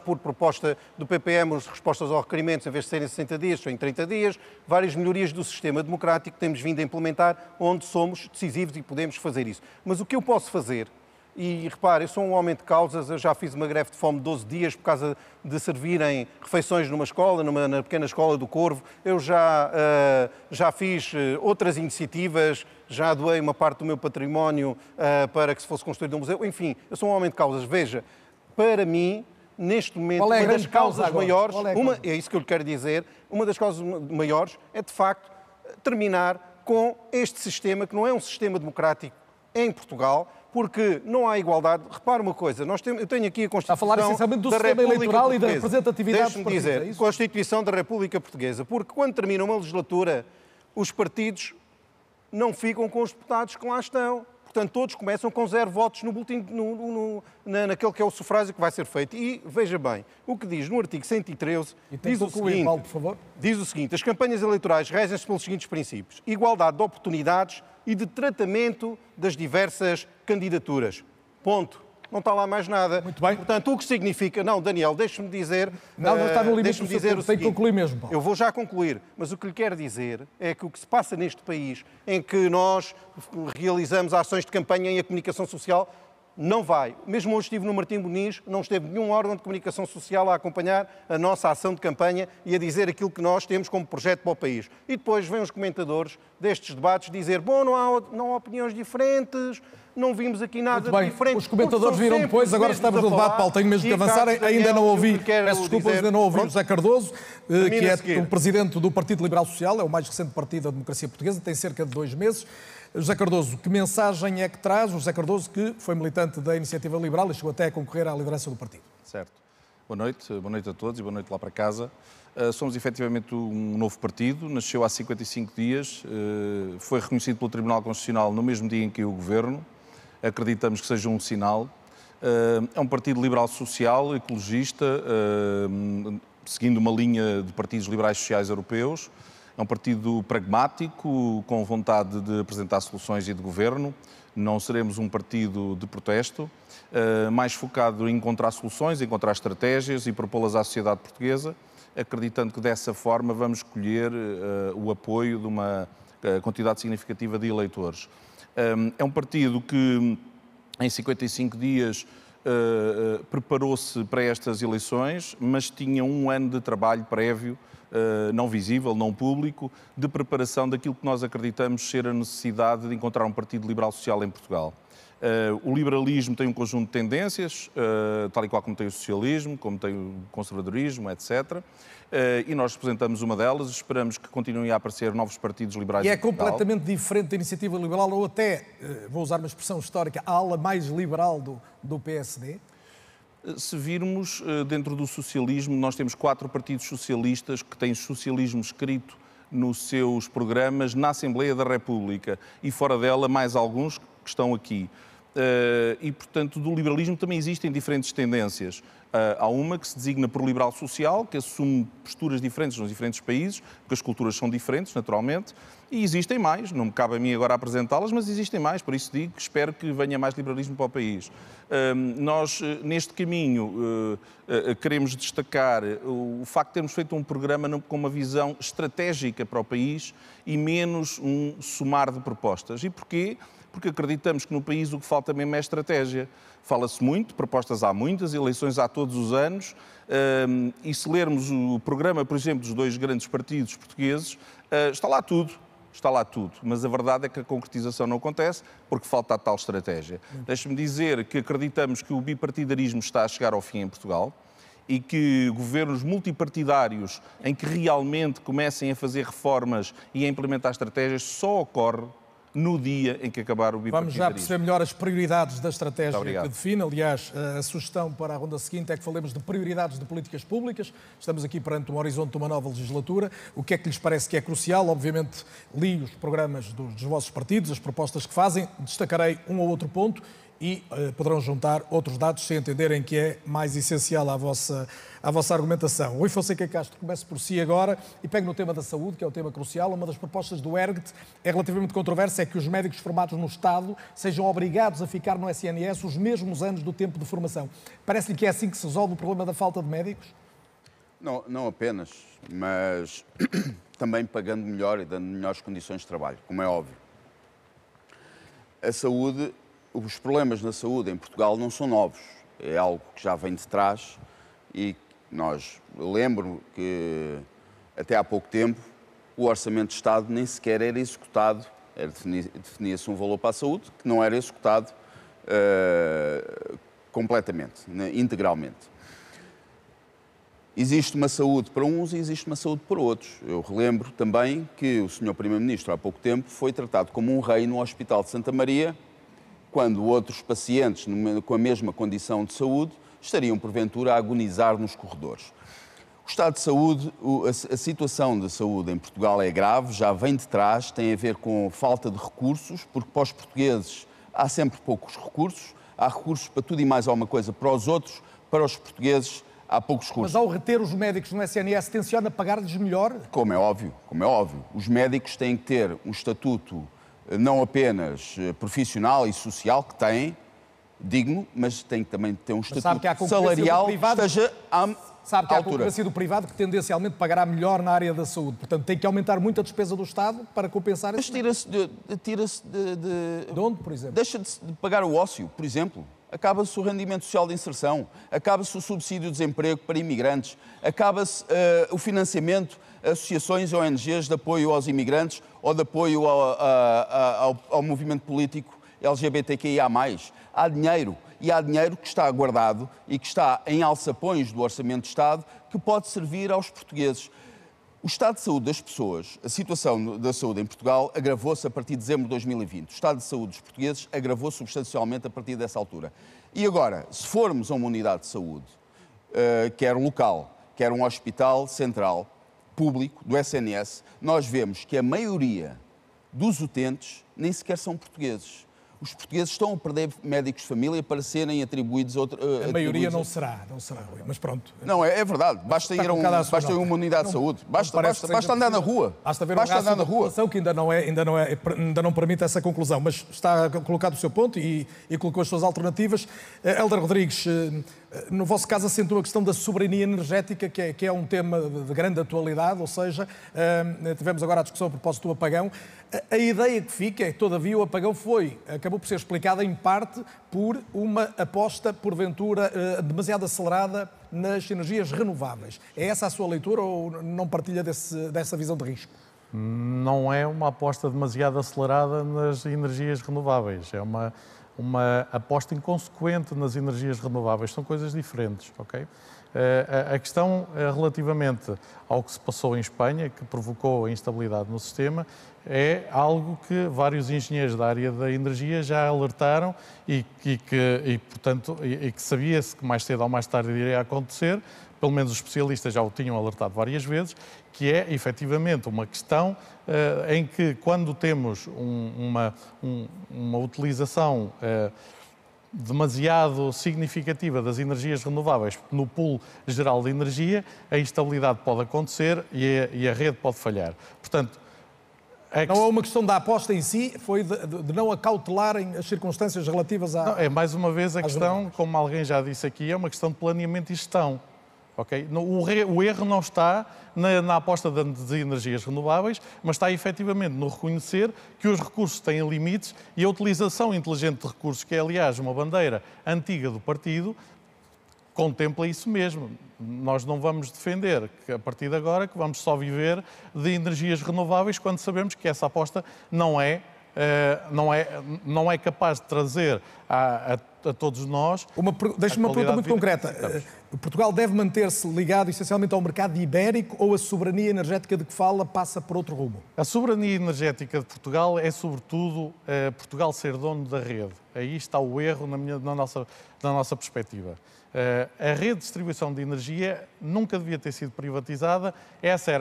Speaker 12: por proposta do PPM as respostas aos requerimentos, em vez de serem 60 dias, são em 30 dias. Várias melhorias do sistema democrático que temos vindo a implementar, onde somos decisivos e podemos fazer isso. Mas o que eu posso fazer, e repare, eu sou um homem de causas, eu já fiz uma greve de fome de 12 dias por causa de servirem refeições numa escola, na pequena escola do Corvo. Eu já fiz outras iniciativas, já doei uma parte do meu património para que se fosse construído um museu. Enfim, eu sou um homem de causas. Veja, para mim, neste momento,
Speaker 1: uma
Speaker 12: das causas maiores,
Speaker 1: é
Speaker 12: isso que eu lhe quero dizer, uma das causas maiores é, de facto, terminar com este sistema, que não é um sistema democrático em Portugal, porque não há igualdade. Repare uma coisa, eu tenho aqui a Constituição
Speaker 1: a falar essencialmente do sistema eleitoral e da representatividade dos partidos.
Speaker 12: Deixe-me dizer, Constituição da República Portuguesa, porque quando termina uma legislatura, os partidos não ficam com os deputados que lá estão. Portanto, todos começam com 0 votos no boletim, naquele que é o sufrágio que vai ser feito. E, veja bem, o que diz no artigo 113, diz o seguinte,
Speaker 1: Paulo, por favor.
Speaker 12: Diz o seguinte: as campanhas eleitorais regem-se pelos seguintes princípios: igualdade de oportunidades e de tratamento das diversas candidaturas. Ponto. Não está lá mais nada.
Speaker 1: Muito bem.
Speaker 12: Portanto, o que significa... Não, Daniel, deixe-me dizer...
Speaker 1: Não está no limite do seu tempo. Tem que concluir mesmo, Paulo.
Speaker 12: Eu vou já concluir, mas o que lhe quero dizer é que o que se passa neste país, em que nós realizamos ações de campanha e a comunicação social, não vai. Mesmo hoje estive no Martim Muniz, não esteve nenhum órgão de comunicação social a acompanhar a nossa ação de campanha e a dizer aquilo que nós temos como projeto para o país. E depois vêm os comentadores destes debates dizer: bom, não há opiniões diferentes, não vimos aqui nada de diferente.
Speaker 1: Os comentadores viram depois, agora estamos no debate, Paulo, tenho mesmo que avançar. Ainda não ouvi, peço desculpa, ainda não ouvi o José Cardoso, que é o presidente do Partido Liberal Social, é o mais recente partido da democracia portuguesa, tem cerca de 2 meses. José Cardoso, que mensagem é que traz? O José Cardoso, que foi militante da Iniciativa Liberal e chegou até a concorrer à liderança do partido.
Speaker 7: Certo.
Speaker 13: Boa noite a todos e boa noite lá para casa. Somos efetivamente um novo partido, nasceu há 55 dias, foi reconhecido pelo Tribunal Constitucional no mesmo dia em que o Governo. Acreditamos que seja um sinal. É um partido liberal social, ecologista, seguindo uma linha de partidos liberais sociais europeus. É um partido pragmático, com vontade de apresentar soluções e de governo. Não seremos um partido de protesto, mais focado em encontrar soluções, encontrar estratégias e propô-las à sociedade portuguesa, acreditando que dessa forma vamos escolher o apoio de uma quantidade significativa de eleitores. É um partido que, em 55 dias, preparou-se para estas eleições, mas tinha um ano de trabalho prévio, não visível, não público, de preparação daquilo que nós acreditamos ser a necessidade de encontrar um partido liberal social em Portugal. O liberalismo tem um conjunto de tendências, tal e qual como tem o socialismo, como tem o conservadorismo, etc. E nós representamos uma delas, esperamos que continuem a aparecer novos partidos liberais.
Speaker 1: E é completamente diferente da Iniciativa Liberal, ou até, vou usar uma expressão histórica, a ala mais liberal do PSD?
Speaker 13: Se virmos dentro do socialismo, nós temos 4 partidos socialistas que têm socialismo escrito nos seus programas na Assembleia da República e fora dela mais alguns que estão aqui. E, portanto, do liberalismo também existem diferentes tendências. Há uma que se designa por liberal social, que assume posturas diferentes nos diferentes países, porque as culturas são diferentes, naturalmente, e existem mais. Não me cabe a mim agora apresentá-las, mas existem mais, por isso digo que espero que venha mais liberalismo para o país. Nós, neste caminho, queremos destacar o facto de termos feito um programa com uma visão estratégica para o país e menos um somar de propostas. E porquê? Porque acreditamos que no país o que falta mesmo é estratégia. Fala-se muito, propostas há muitas, eleições há todos os anos, e se lermos o programa, por exemplo, dos 2 grandes partidos portugueses, está lá tudo, mas a verdade é que a concretização não acontece porque falta a tal estratégia. Deixe-me dizer que acreditamos que o bipartidarismo está a chegar ao fim em Portugal e que governos multipartidários em que realmente comecem a fazer reformas e a implementar estratégias só ocorre no dia em que acabar o bipartidarismo.
Speaker 1: Vamos já perceber melhor as prioridades da estratégia que define. Aliás, a sugestão para a ronda seguinte é que falemos de prioridades de políticas públicas. Estamos aqui perante um horizonte de uma nova legislatura. O que é que lhes parece que é crucial? Obviamente, li os programas dos vossos partidos, as propostas que fazem. Destacarei um ou outro ponto e poderão juntar outros dados se entenderem que é mais essencial à vossa argumentação. Rui Fonseca Castro, comece por si agora e pegue no tema da saúde, que é o tema crucial. Uma das propostas do ERGT é relativamente controversa, é que os médicos formados no Estado sejam obrigados a ficar no SNS os mesmos anos do tempo de formação. Parece-lhe que é assim que se resolve o problema da falta de médicos?
Speaker 8: Não apenas, mas também pagando melhor e dando melhores condições de trabalho, como é óbvio. A saúde... Os problemas na saúde em Portugal não são novos, é algo que já vem de trás e lembro que até há pouco tempo o Orçamento de Estado nem sequer era executado, definia-se um valor para a saúde que não era executado completamente, integralmente. Existe uma saúde para uns e existe uma saúde para outros. Eu relembro também que o Sr. Primeiro-Ministro há pouco tempo foi tratado como um rei no Hospital de Santa Maria, quando outros pacientes com a mesma condição de saúde estariam, porventura, a agonizar nos corredores. O estado de saúde, a situação de saúde em Portugal é grave, já vem de trás, tem a ver com falta de recursos, porque para os portugueses há sempre poucos recursos, há recursos para tudo e mais alguma coisa para os outros, para os portugueses há poucos recursos.
Speaker 1: Mas ao reter os médicos no SNS, tenciona pagar-lhes melhor?
Speaker 8: Como é óbvio. Os médicos têm que ter um estatuto não apenas profissional e social, que têm, digno, mas têm que também ter um estatuto salarial que esteja à altura.
Speaker 1: Sabe que há a concorrência do privado que tendencialmente pagará melhor na área da saúde. Portanto, tem que aumentar muito a despesa do Estado para compensar isso.
Speaker 8: Mas tira-se
Speaker 1: de onde, por exemplo?
Speaker 8: Deixa de pagar o ócio, por exemplo. Acaba-se o rendimento social de inserção, acaba-se o subsídio de desemprego para imigrantes, acaba-se o financiamento a associações e ONGs de apoio aos imigrantes ou de apoio ao movimento político LGBTQIA+. Há dinheiro, e há dinheiro que está guardado e que está em alçapões do Orçamento de Estado que pode servir aos portugueses. O estado de saúde das pessoas, a situação da saúde em Portugal agravou-se a partir de dezembro de 2020. O estado de saúde dos portugueses agravou-se substancialmente a partir dessa altura. E agora, se formos a uma unidade de saúde quer local, quer um hospital central, público, do SNS, nós vemos que a maioria dos utentes nem sequer são portugueses. Os portugueses estão a perder médicos de família para serem atribuídos a outra...
Speaker 1: A maioria não será, Rui, mas pronto.
Speaker 8: Não, é verdade. Basta ir a uma unidade de saúde. Basta andar na rua.
Speaker 1: Basta ver andar na rua. Que ainda não permite essa conclusão, mas está colocado o seu ponto e colocou as suas alternativas. Hélder Rodrigues, no vosso caso acentua a questão da soberania energética, que é um tema de grande atualidade, ou seja, tivemos agora a discussão a propósito do apagão. A ideia que fica é que, todavia, o apagão acabou por ser explicada em parte por uma aposta, porventura, demasiado acelerada nas energias renováveis. É essa a sua leitura ou não partilha dessa visão de risco?
Speaker 9: Não é uma aposta demasiado acelerada nas energias renováveis, é uma aposta inconsequente nas energias renováveis, são coisas diferentes, ok? A questão relativamente ao que se passou em Espanha, que provocou a instabilidade no sistema, é algo que vários engenheiros da área da energia já alertaram e que sabia-se que mais cedo ou mais tarde iria acontecer, pelo menos os especialistas já o tinham alertado várias vezes, que é efetivamente uma questão em que quando temos uma utilização demasiado significativa das energias renováveis no pool geral de energia, a instabilidade pode acontecer e a rede pode falhar. Portanto,
Speaker 1: não é uma questão da aposta em si, foi de não acautelarem as circunstâncias relativas à...
Speaker 9: Não, é mais uma vez a questão, como alguém já disse aqui, é uma questão de planeamento e gestão. Okay? O erro não está na aposta das energias renováveis, mas está efetivamente no reconhecer que os recursos têm limites e a utilização inteligente de recursos, que é aliás uma bandeira antiga do partido, contempla isso mesmo. Nós não vamos defender que a partir de agora que vamos só viver de energias renováveis quando sabemos que essa aposta não é capaz de trazer a todos nós...
Speaker 1: Deixe-me uma pergunta muito concreta. Portugal deve manter-se ligado essencialmente ao mercado ibérico ou a soberania energética de que fala passa por outro rumo?
Speaker 9: A soberania energética de Portugal é, sobretudo, Portugal ser dono da rede. Aí está o erro na nossa perspectiva. A rede de distribuição de energia nunca devia ter sido privatizada. Essa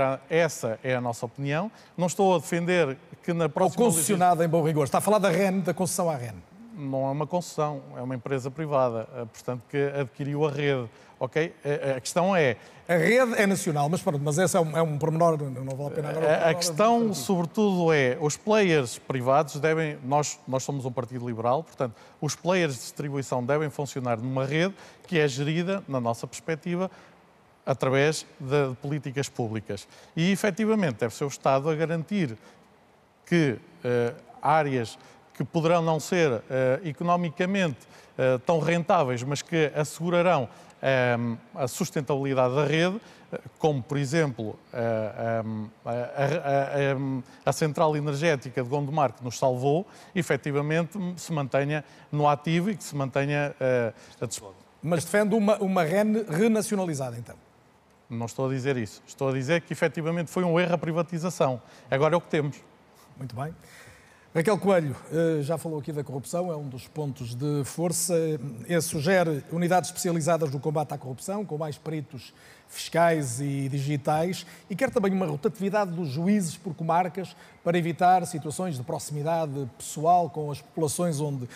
Speaker 9: é a nossa opinião. Não estou a defender que na próxima...
Speaker 1: Ou concessionada em bom rigor. Está a falar da REN, da concessão à REN.
Speaker 9: Não é uma concessão, é uma empresa privada, portanto, que adquiriu a rede. Okay? A questão é...
Speaker 1: A rede é nacional, mas esse é um pormenor, não vale a pena agora...
Speaker 9: A questão, sobretudo, é os players privados devem... Nós somos um partido liberal, portanto, os players de distribuição devem funcionar numa rede que é gerida, na nossa perspectiva, através de políticas públicas. E, efetivamente, deve ser o Estado a garantir que áreas que poderão não ser economicamente tão rentáveis, mas que assegurarão a sustentabilidade da rede, como, por exemplo, a central energética de Gondomar, que nos salvou, efetivamente se mantenha no ativo e que se mantenha a dispor.
Speaker 1: Mas defende uma REN renacionalizada, então?
Speaker 9: Não estou a dizer isso. Estou a dizer que, efetivamente, foi um erro a privatização. Agora é o que temos.
Speaker 1: Muito bem. Raquel Coelho já falou aqui da corrupção, é um dos pontos de força. Sugere unidades especializadas no combate à corrupção, com mais peritos fiscais e digitais, e quer também uma rotatividade dos juízes por comarcas para evitar situações de proximidade pessoal com as populações onde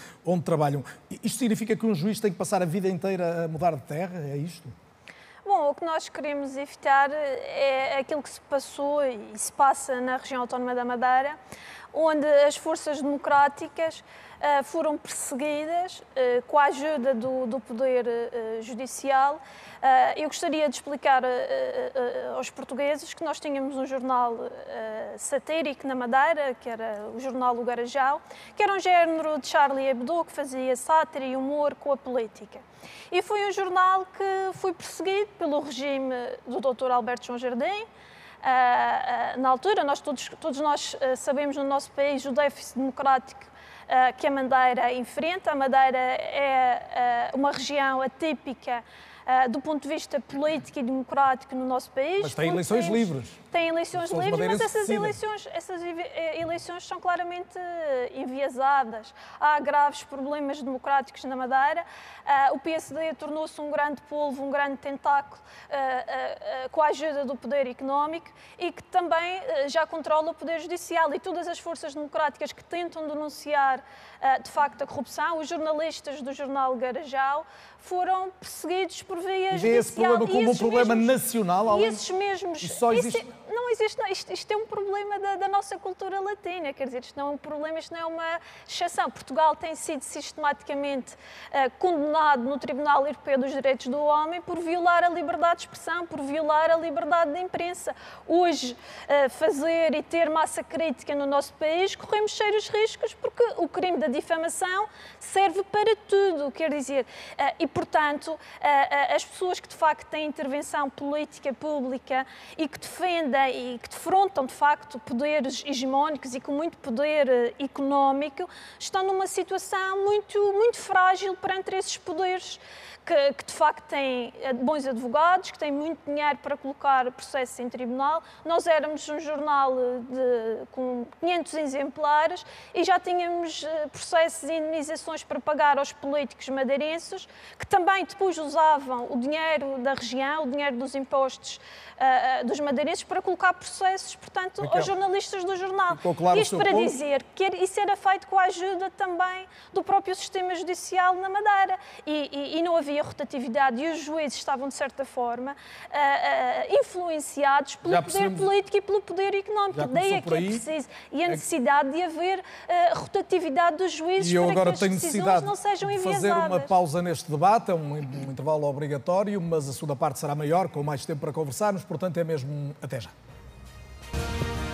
Speaker 1: trabalham. Isto significa que um juiz tem que passar a vida inteira a mudar de terra? É isto?
Speaker 10: Bom, o que nós queremos evitar é aquilo que se passou e se passa na região autónoma da Madeira, onde as forças democráticas foram perseguidas com a ajuda do Poder Judicial. Eu gostaria de explicar aos portugueses que nós tínhamos um jornal satírico na Madeira, que era o jornal O Garajal, que era um género de Charlie Hebdo, que fazia sátira e humor com a política. E foi um jornal que foi perseguido pelo regime do Dr. Alberto João Jardim. Na altura, todos nós sabemos no nosso país o déficit democrático que a Madeira enfrenta. A Madeira é uma região atípica do ponto de vista político e democrático no nosso país.
Speaker 1: Mas tem eleições livres.
Speaker 10: têm eleições livres, mas essas
Speaker 1: decidem.
Speaker 10: eleições são claramente enviesadas. Há graves problemas democráticos na Madeira. O PSD tornou-se um grande polvo, um grande tentáculo com a ajuda do poder económico e que também já controla o poder judicial, e todas as forças democráticas que tentam denunciar de facto a corrupção, os jornalistas do jornal Garajal, foram perseguidos por via judicial.
Speaker 1: E esse problema como um problema nacional?
Speaker 10: E esses mesmos...
Speaker 1: Só existe...
Speaker 10: Não existe, não. Isto é um problema da nossa cultura latina, quer dizer, isto não é um problema, isto não é uma exceção. Portugal tem sido sistematicamente condenado no Tribunal Europeu dos Direitos do Homem por violar a liberdade de expressão, por violar a liberdade de imprensa. Hoje, fazer e ter massa crítica no nosso país, corremos sérios riscos, porque o crime da difamação serve para tudo, quer dizer, e portanto, as pessoas que de facto têm intervenção política pública e que defendem e que defrontam de facto poderes hegemónicos e com muito poder económico, estão numa situação muito frágil perante esses poderes que de facto têm bons advogados, que têm muito dinheiro para colocar processos em tribunal. Nós éramos um jornal com 500 exemplares e já tínhamos processos e indenizações para pagar aos políticos madeirenses, que também depois usavam o dinheiro da região, o dinheiro dos impostos dos madeirenses, para colocar processos, portanto, aos jornalistas do jornal.
Speaker 1: Claro,
Speaker 10: isto para dizer que isso era feito com a ajuda também do próprio sistema judicial na Madeira. E não havia rotatividade, e os juízes estavam, de certa forma, influenciados pelo poder político e pelo poder económico. Daí é que é preciso. E a necessidade de haver rotatividade dos juízes para que as decisões não sejam enviesadas.
Speaker 1: Fazer uma pausa neste debate, é um intervalo obrigatório, mas a segunda parte será maior, com mais tempo para conversarmos, portanto é mesmo até já.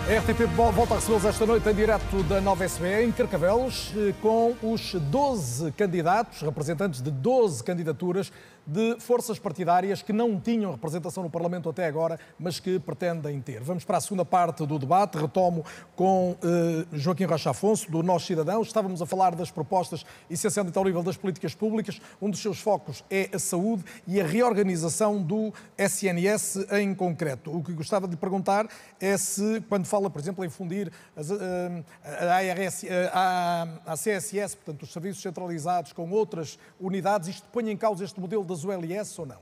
Speaker 1: A RTP volta a recebê-los esta noite em direto da Nova SBE, em Carcavelos, com os 12 candidatos, representantes de 12 candidaturas de forças partidárias que não tinham representação no Parlamento até agora, mas que pretendem ter. Vamos para a segunda parte do debate. Retomo com Joaquim Rocha Afonso, do Nós Cidadãos. Estávamos a falar das propostas essencialmente ao nível das políticas públicas. Um dos seus focos é a saúde e a reorganização do SNS em concreto. O que gostava de lhe perguntar é se, quando fala, por exemplo, em fundir a CSS, portanto, os serviços centralizados com outras unidades, isto põe em causa este modelo das ULS ou não?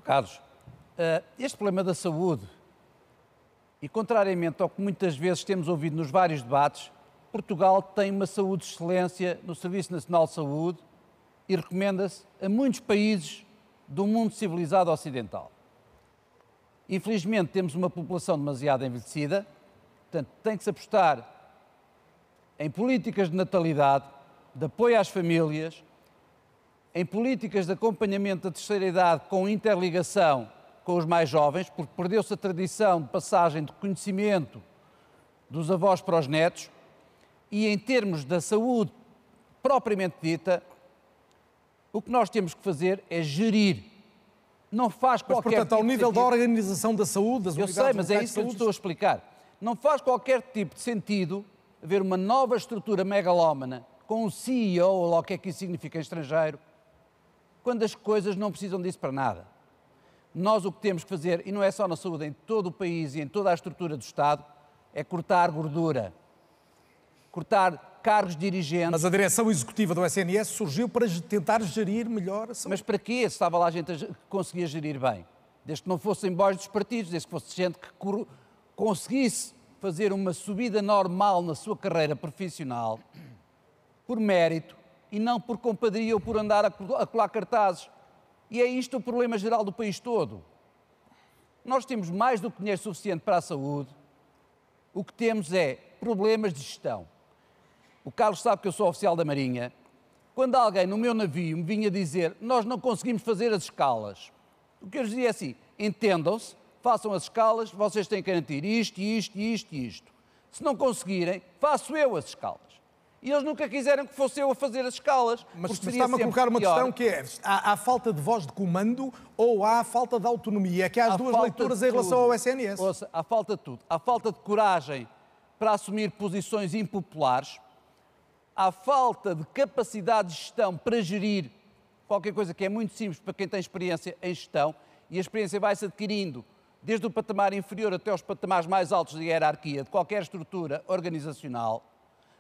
Speaker 11: Carlos, este problema da saúde, e contrariamente ao que muitas vezes temos ouvido nos vários debates, Portugal tem uma saúde de excelência no Serviço Nacional de Saúde e recomenda-se a muitos países do mundo civilizado ocidental. Infelizmente, temos uma população demasiado envelhecida, portanto, tem que se apostar em políticas de natalidade, de apoio às famílias, em políticas de acompanhamento da terceira idade com interligação com os mais jovens, porque perdeu-se a tradição de passagem de conhecimento dos avós para os netos, e em termos da saúde propriamente dita, o que nós temos que fazer é gerir. Não faz qualquer
Speaker 1: portanto, ao nível da organização da saúde, das unidades...
Speaker 11: Eu sei, mas é isso que eu estou a explicar. Não faz qualquer tipo de sentido haver uma nova estrutura megalómana com um CEO, ou o que é que isso significa em estrangeiro, quando as coisas não precisam disso para nada. Nós o que temos que fazer, e não é só na saúde, em todo o país e em toda a estrutura do Estado, é cortar gordura, cortar cargos dirigentes.
Speaker 1: Mas a direção executiva do SNS surgiu para tentar gerir melhor a saúde.
Speaker 11: Mas para quê? Se estava lá gente que conseguia gerir bem. Desde que não fossem boys dos partidos, desde que fosse gente que conseguisse fazer uma subida normal na sua carreira profissional, por mérito, e não por compadria ou por andar a colar cartazes. E é isto o problema geral do país todo. Nós temos mais do que dinheiro suficiente para a saúde, o que temos é problemas de gestão. O Carlos sabe que eu sou oficial da Marinha. Quando alguém no meu navio me vinha dizer nós não conseguimos fazer as escalas, o que eu dizia é assim, entendam-se, façam as escalas, vocês têm que garantir isto, isto, isto e isto. Se não conseguirem, faço eu as escalas. E eles nunca quiseram que fosse eu a fazer as escalas.
Speaker 1: Mas está-me a colocar uma questão que é, há falta de voz de comando ou há falta de autonomia? É que há as duas leituras em relação ao SNS.
Speaker 11: Ouça, há falta de tudo. Há falta de coragem para assumir posições impopulares, há falta de capacidade de gestão para gerir qualquer coisa que é muito simples para quem tem experiência em gestão, e a experiência vai-se adquirindo desde o patamar inferior até os patamares mais altos de hierarquia de qualquer estrutura organizacional.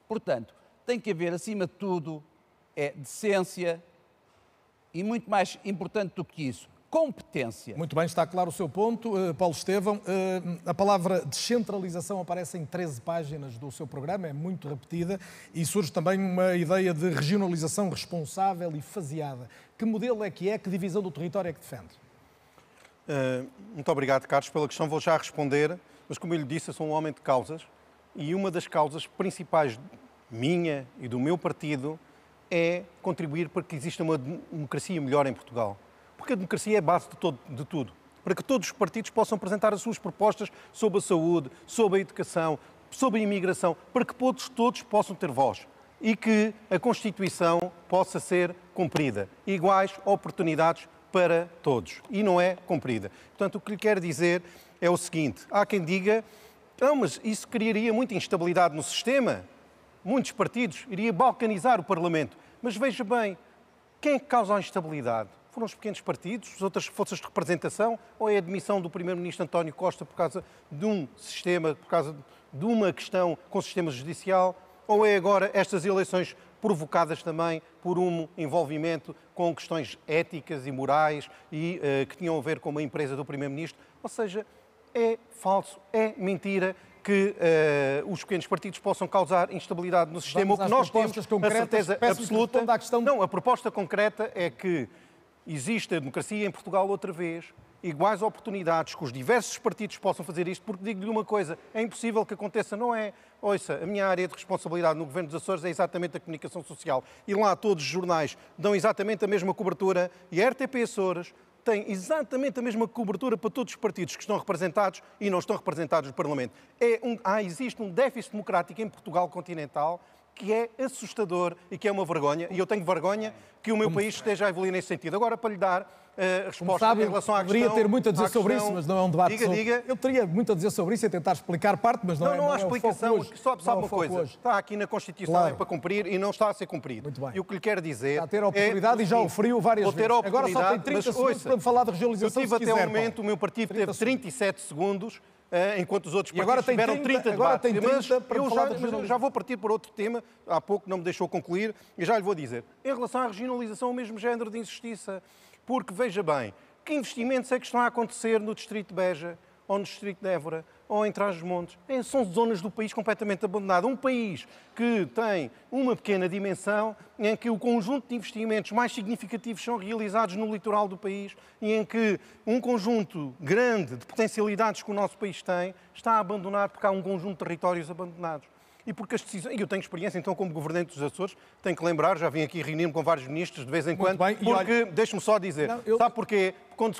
Speaker 11: Portanto, tem que haver, acima de tudo, decência e, muito mais importante do que isso, competência.
Speaker 1: Muito bem, está claro o seu ponto. Paulo Estevão, a palavra descentralização aparece em 13 páginas do seu programa, é muito repetida, e surge também uma ideia de regionalização responsável e faseada. Que modelo é, que divisão do território é que defende?
Speaker 12: Muito obrigado, Carlos, pela questão. Vou já responder, mas como eu lhe disse, eu sou um homem de causas, e uma das causas principais minha e do meu partido é contribuir para que exista uma democracia melhor em Portugal. Porque a democracia é a base de tudo. Para que todos os partidos possam apresentar as suas propostas sobre a saúde, sobre a educação, sobre a imigração, para que todos possam ter voz e que a Constituição possa ser cumprida. Iguais oportunidades para todos. E não é cumprida. Portanto, o que lhe quero dizer é o seguinte. Há quem diga, não, mas isso criaria muita instabilidade no sistema. Muitos partidos, iria balcanizar o Parlamento. Mas veja bem, quem é que causa a instabilidade? Foram os pequenos partidos, as outras forças de representação, ou é a admissão do Primeiro-Ministro António Costa por causa de um sistema, por causa de uma questão com o sistema judicial, ou é agora estas eleições provocadas também por um envolvimento com questões éticas e morais e que tinham a ver com uma empresa do Primeiro-Ministro? Ou seja, é falso, é mentira que os pequenos partidos possam causar instabilidade no sistema. O que nós temos a certeza absoluta... Não, a proposta concreta é que existe a democracia em Portugal outra vez, iguais oportunidades, que os diversos partidos possam fazer isto, porque digo-lhe uma coisa, é impossível que aconteça, não é? Ouça, a minha área de responsabilidade no Governo dos Açores é exatamente a comunicação social, e lá todos os jornais dão exatamente a mesma cobertura, e a RTP Açores tem exatamente a mesma cobertura para todos os partidos que estão representados e não estão representados no Parlamento. Existe um déficit democrático em Portugal continental que é assustador e que é uma vergonha, e eu tenho vergonha que o meu país esteja a evoluir nesse sentido. Agora, para lhe dar a resposta
Speaker 1: sabe,
Speaker 12: em relação à questão...
Speaker 1: Poderia ter muito a dizer sobre isso, mas não é um debate
Speaker 12: Diga.
Speaker 1: Eu teria muito a dizer sobre isso e tentar explicar parte, mas não
Speaker 12: há explicação. Sabe uma coisa, está aqui na Constituição,
Speaker 1: claro,
Speaker 12: é para cumprir e não está a ser cumprido.
Speaker 1: Muito bem.
Speaker 12: E o que lhe quero dizer...
Speaker 1: Está a ter a oportunidade e já o feriu várias vezes. Agora só tem 30 segundos para me falar de regionalização.
Speaker 12: Eu tive até o momento, o meu partido teve 37 segundos, enquanto os outros partidos tiveram 30
Speaker 1: agora tem 30
Speaker 12: mas
Speaker 1: para falar de regionalização.
Speaker 12: já vou partir para outro tema, há pouco não me deixou concluir, e já lhe vou dizer. Em relação à regionalização, o mesmo género de injustiça, porque, veja bem, que investimentos é que estão a acontecer no Distrito de Beja, ou no Distrito de Évora, ou em Trás-os-Montes? São zonas do país completamente abandonadas. Um país que tem uma pequena dimensão, em que o conjunto de investimentos mais significativos são realizados no litoral do país e em que um conjunto grande de potencialidades que o nosso país tem está abandonado porque há um conjunto de territórios abandonados. E porque as decisões... E eu tenho experiência, então, como governante dos Açores, tenho que lembrar, já vim aqui reunir-me com vários ministros de vez em quando, porque, deixe-me só dizer, sabe porquê?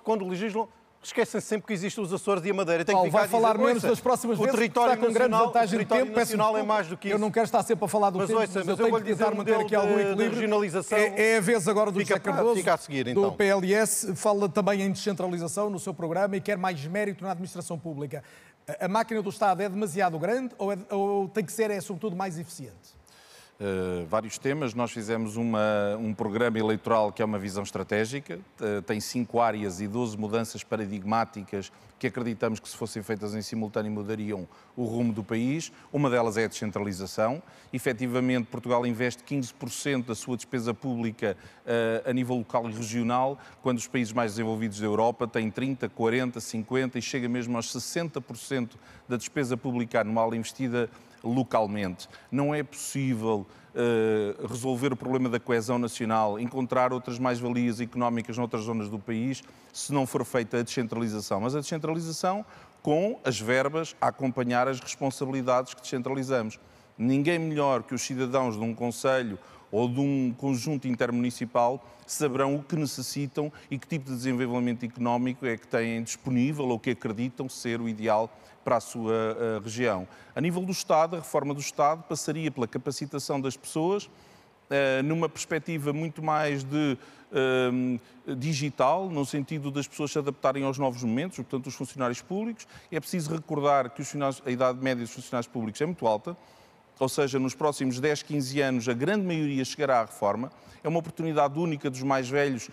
Speaker 12: Quando legislam, esquecem-se sempre que existem os Açores e a Madeira. Tem que ficar
Speaker 1: vai falar menos das próximas vezes, está com grande vantagem de tempo.
Speaker 12: Nacional é mais do que isso.
Speaker 1: Eu não quero estar sempre a falar do tempo, mas eu tenho que tentar manter aqui algum equilíbrio.
Speaker 12: Regionalização
Speaker 1: é a vez agora do José Cardoso,
Speaker 12: fica a seguir, então.
Speaker 1: do PLS, fala também em descentralização no seu programa e quer mais mérito na administração pública. A máquina do Estado é demasiado grande ou tem que ser, sobretudo, mais eficiente?
Speaker 13: Vários temas. Nós fizemos um programa eleitoral que é uma visão estratégica, tem 5 áreas e 12 mudanças paradigmáticas que acreditamos que, se fossem feitas em simultâneo, mudariam o rumo do país. Uma delas é a descentralização. Efetivamente, Portugal investe 15% da sua despesa pública a nível local e regional, quando os países mais desenvolvidos da Europa têm 30%, 40%, 50% e chega mesmo aos 60% da despesa pública anual investida localmente. Não é possível resolver o problema da coesão nacional, encontrar outras mais-valias económicas noutras zonas do país, se não for feita a descentralização. Mas a descentralização com as verbas a acompanhar as responsabilidades que descentralizamos. Ninguém melhor que os cidadãos de um concelho ou de um conjunto intermunicipal saberão o que necessitam e que tipo de desenvolvimento económico é que têm disponível ou que acreditam ser o ideal para a sua região. A nível do Estado, a reforma do Estado passaria pela capacitação das pessoas, numa perspectiva muito mais de digital, no sentido das pessoas se adaptarem aos novos momentos, portanto, os funcionários públicos. É preciso recordar que a idade média dos funcionários públicos é muito alta. ou seja, nos próximos 10, 15 anos, a grande maioria chegará à reforma. É uma oportunidade única dos mais velhos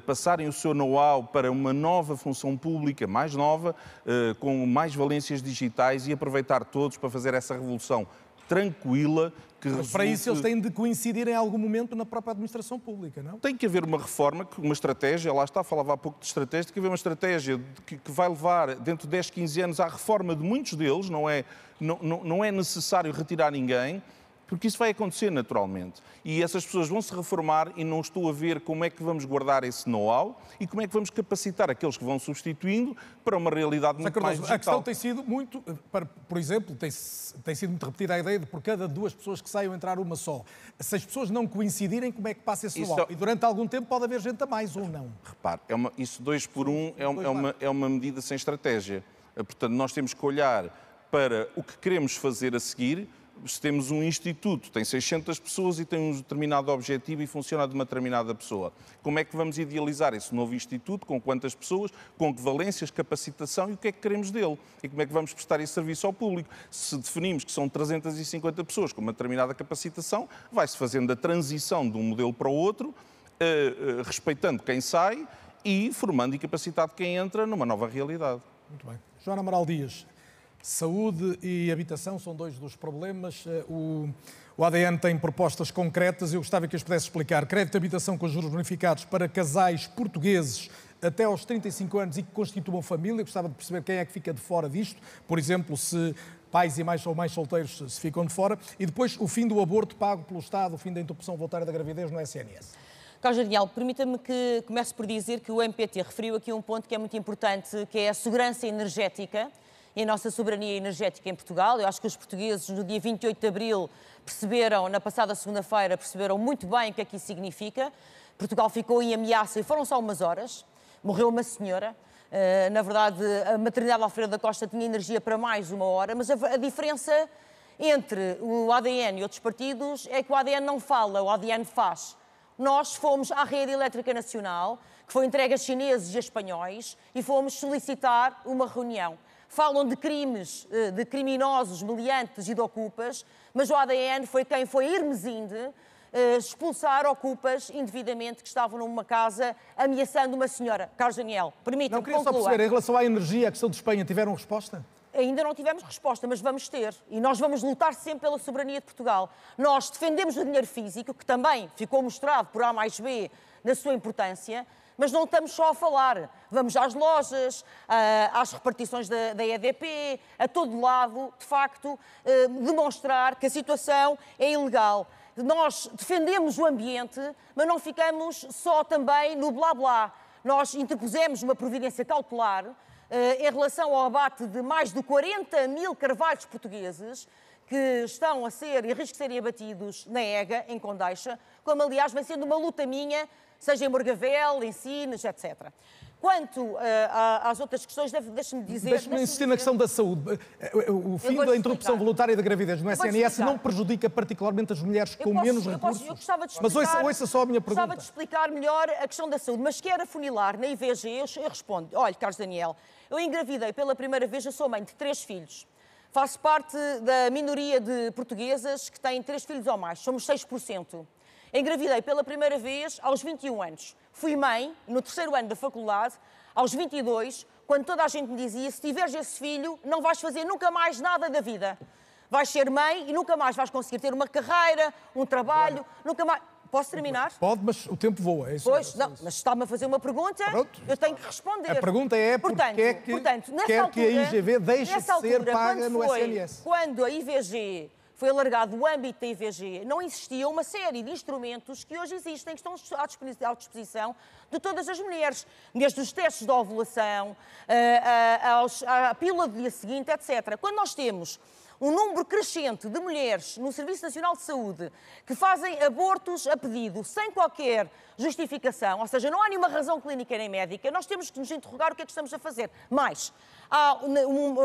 Speaker 13: passarem o seu know-how para uma nova função pública, mais nova, com mais valências digitais e aproveitar todos para fazer essa revolução tranquila.
Speaker 1: Mas para isso eles têm de coincidir em algum momento na própria administração pública, não?
Speaker 13: Tem que haver uma reforma, uma estratégia, lá está, falava há pouco de estratégia, tem que haver uma estratégia que vai levar dentro de 10, 15 anos à reforma de muitos deles, não é necessário retirar ninguém, porque isso vai acontecer naturalmente. E essas pessoas vão se reformar e não estou a ver como é que vamos guardar esse know-how e como é que vamos capacitar aqueles que vão substituindo para uma realidade muito mais digital.
Speaker 1: A questão tem sido muito, por exemplo, tem sido muito repetida a ideia de por cada 2 pessoas que saiam entrar uma só. Se as pessoas não coincidirem, como é que passa esse know-how? E durante algum tempo pode haver gente a mais ou não?
Speaker 13: Repare, isso 2 por 1 é uma medida sem estratégia. Portanto, nós temos que olhar para o que queremos fazer a seguir. Se temos um instituto, tem 600 pessoas e tem um determinado objetivo e funciona de uma determinada pessoa. Como é que vamos idealizar esse novo instituto? Com quantas pessoas? Com que valências, capacitação e o que é que queremos dele? E como é que vamos prestar esse serviço ao público? Se definimos que são 350 pessoas com uma determinada capacitação, vai-se fazendo a transição de um modelo para o outro, respeitando quem sai e formando e capacitado quem entra numa nova realidade.
Speaker 1: Muito bem. Joana Amaral Dias. Saúde e habitação são 2 dos problemas. O ADN tem propostas concretas. Eu gostava que as pudesse explicar. Crédito de habitação com juros bonificados para casais portugueses até aos 35 anos e que constituam família. Eu gostava de perceber quem é que fica de fora disto. Por exemplo, se pais ou mais solteiros se ficam de fora. E depois o fim do aborto pago pelo Estado, o fim da interrupção voluntária da gravidez no SNS.
Speaker 2: Carlos Daniel, permita-me que comece por dizer que o MPT referiu aqui um ponto que é muito importante, que é a segurança energética e a nossa soberania energética em Portugal. Eu acho que os portugueses, no dia 28 de abril, na passada segunda-feira, perceberam muito bem o que é que isso significa. Portugal ficou em ameaça e foram só umas horas. Morreu uma senhora. Na verdade, a maternidade Alfredo da Costa tinha energia para mais 1 hora, mas a diferença entre o ADN e outros partidos é que o ADN não fala, o ADN faz. Nós fomos à Rede Elétrica Nacional, que foi entregue a chineses e a espanhóis, e fomos solicitar uma reunião. Falam de crimes, de criminosos, meliantes e de ocupas, mas o ADN foi quem foi a Hermesinde expulsar ocupas indevidamente que estavam numa casa ameaçando uma senhora. Carlos Daniel, permita-me concluir.
Speaker 1: Não, queria só perceber, em relação à energia, a questão de Espanha, tiveram resposta?
Speaker 2: Ainda não tivemos resposta, mas vamos ter. E nós vamos lutar sempre pela soberania de Portugal. Nós defendemos o dinheiro físico, que também ficou mostrado por A mais B na sua importância, mas não estamos só a falar. Vamos às lojas, às repartições da EDP, a todo lado, de facto, demonstrar que a situação é ilegal. Nós defendemos o ambiente, mas não ficamos só também no blá-blá. Nós interpusemos uma providência cautelar em relação ao abate de mais de 40 mil carvalhos portugueses que estão a ser e risco de serem abatidos na Ega, em Condeixa, como aliás vem sendo uma luta minha, seja em Morgavel, em Sines, etc. Quanto às outras questões, deixe-me dizer...
Speaker 1: Deixe-me insistir na questão da saúde. O fim da interrupção voluntária da gravidez no SNS não prejudica particularmente as mulheres com menos recursos?
Speaker 2: Eu gostava de explicar...
Speaker 1: Mas ouça só a minha pergunta.
Speaker 2: Gostava de explicar melhor a questão da saúde, mas quer afunilar na IVG, eu respondo. Olha, Carlos Daniel, eu engravidei pela primeira vez, eu sou mãe de 3 filhos. Faço parte da minoria de portuguesas que têm 3 filhos ou mais, somos 6%. Engravidei pela primeira vez aos 21 anos. Fui mãe, no 3º ano da faculdade, aos 22, quando toda a gente me dizia, se tiveres esse filho, não vais fazer nunca mais nada da vida. Vais ser mãe e nunca mais vais conseguir ter uma carreira, um trabalho, nunca mais... Posso terminar?
Speaker 1: Pode, mas o tempo voa. É isso,
Speaker 2: pois, não, mas está-me a fazer uma pergunta, eu tenho que responder.
Speaker 1: A pergunta é porque é que quer que a IGV deixe de ser paga no SNS.
Speaker 2: Quando a IVG foi alargado o âmbito da IVG, não existia uma série de instrumentos que hoje existem, que estão à disposição de todas as mulheres, desde os testes de ovulação, à pílula do dia seguinte, etc. Quando nós temos um número crescente de mulheres no Serviço Nacional de Saúde que fazem abortos a pedido, sem qualquer justificação, ou seja, não há nenhuma razão clínica nem médica, nós temos que nos interrogar o que é que estamos a fazer. Mas há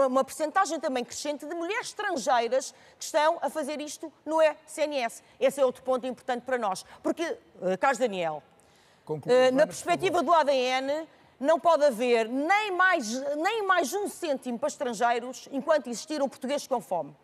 Speaker 2: uma percentagem também crescente de mulheres estrangeiras que estão a fazer isto no SNS. Esse é outro ponto importante para nós. Porque, Carlos Daniel, na perspectiva do ADN, não pode haver nem mais 1 cêntimo para estrangeiros enquanto existir um português com fome.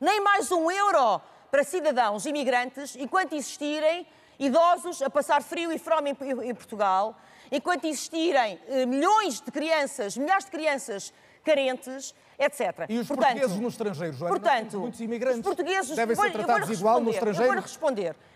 Speaker 2: Nem mais €1 para cidadãos imigrantes enquanto existirem idosos a passar frio e fome em Portugal, enquanto existirem milhares de crianças carentes, etc.
Speaker 1: E os portugueses no estrangeiro, Joana?
Speaker 2: Portanto,
Speaker 1: muitos imigrantes
Speaker 2: os portugueses
Speaker 1: devem ser tratados igual no estrangeiro?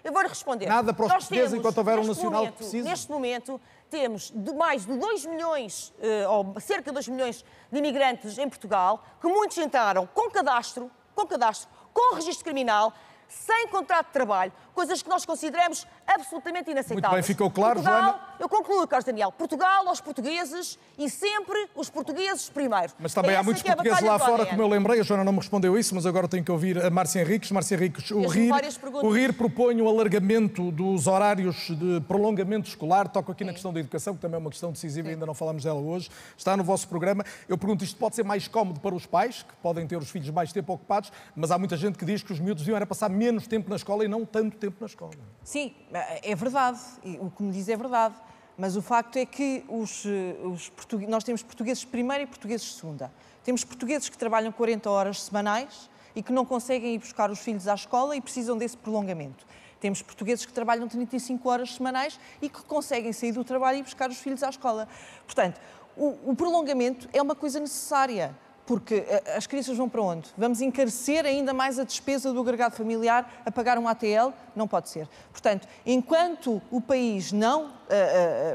Speaker 2: Eu vou-lhe responder.
Speaker 1: Nada para os portugueses enquanto houver um nacional que precise?
Speaker 2: Neste momento, temos mais de 2 milhões, ou cerca de 2 milhões de imigrantes em Portugal, que muitos entraram com cadastro, com registro criminal, sem contrato de trabalho, coisas que nós consideramos absolutamente inaceitáveis.
Speaker 1: Muito bem, ficou claro,
Speaker 2: Portugal,
Speaker 1: Joana.
Speaker 2: Eu concluo, Carlos Daniel. Portugal aos portugueses e sempre os portugueses primeiro.
Speaker 1: Mas também há muitos portugueses lá fora, como eu lembrei. A Joana não me respondeu isso, mas agora tenho que ouvir a Márcia Henriques. Márcia Henriques, o RIR propõe o alargamento dos horários de prolongamento escolar. Toco aqui na questão da educação, que também é uma questão decisiva e ainda não falámos dela hoje. Está no vosso programa. Eu pergunto, isto pode ser mais cómodo para os pais, que podem ter os filhos mais tempo ocupados, mas há muita gente que diz que os miúdos deviam era passar menos tempo na escola e não tanto tempo na escola.
Speaker 3: Sim, é verdade. O que me diz é verdade. Mas o facto é que nós temos portugueses de primeira e portugueses de segunda. Temos portugueses que trabalham 40 horas semanais e que não conseguem ir buscar os filhos à escola e precisam desse prolongamento. Temos portugueses que trabalham 35 horas semanais e que conseguem sair do trabalho e buscar os filhos à escola. Portanto, o prolongamento é uma coisa necessária. Porque as crianças vão para onde? Vamos encarecer ainda mais a despesa do agregado familiar a pagar um ATL? Não pode ser. Portanto, enquanto o país não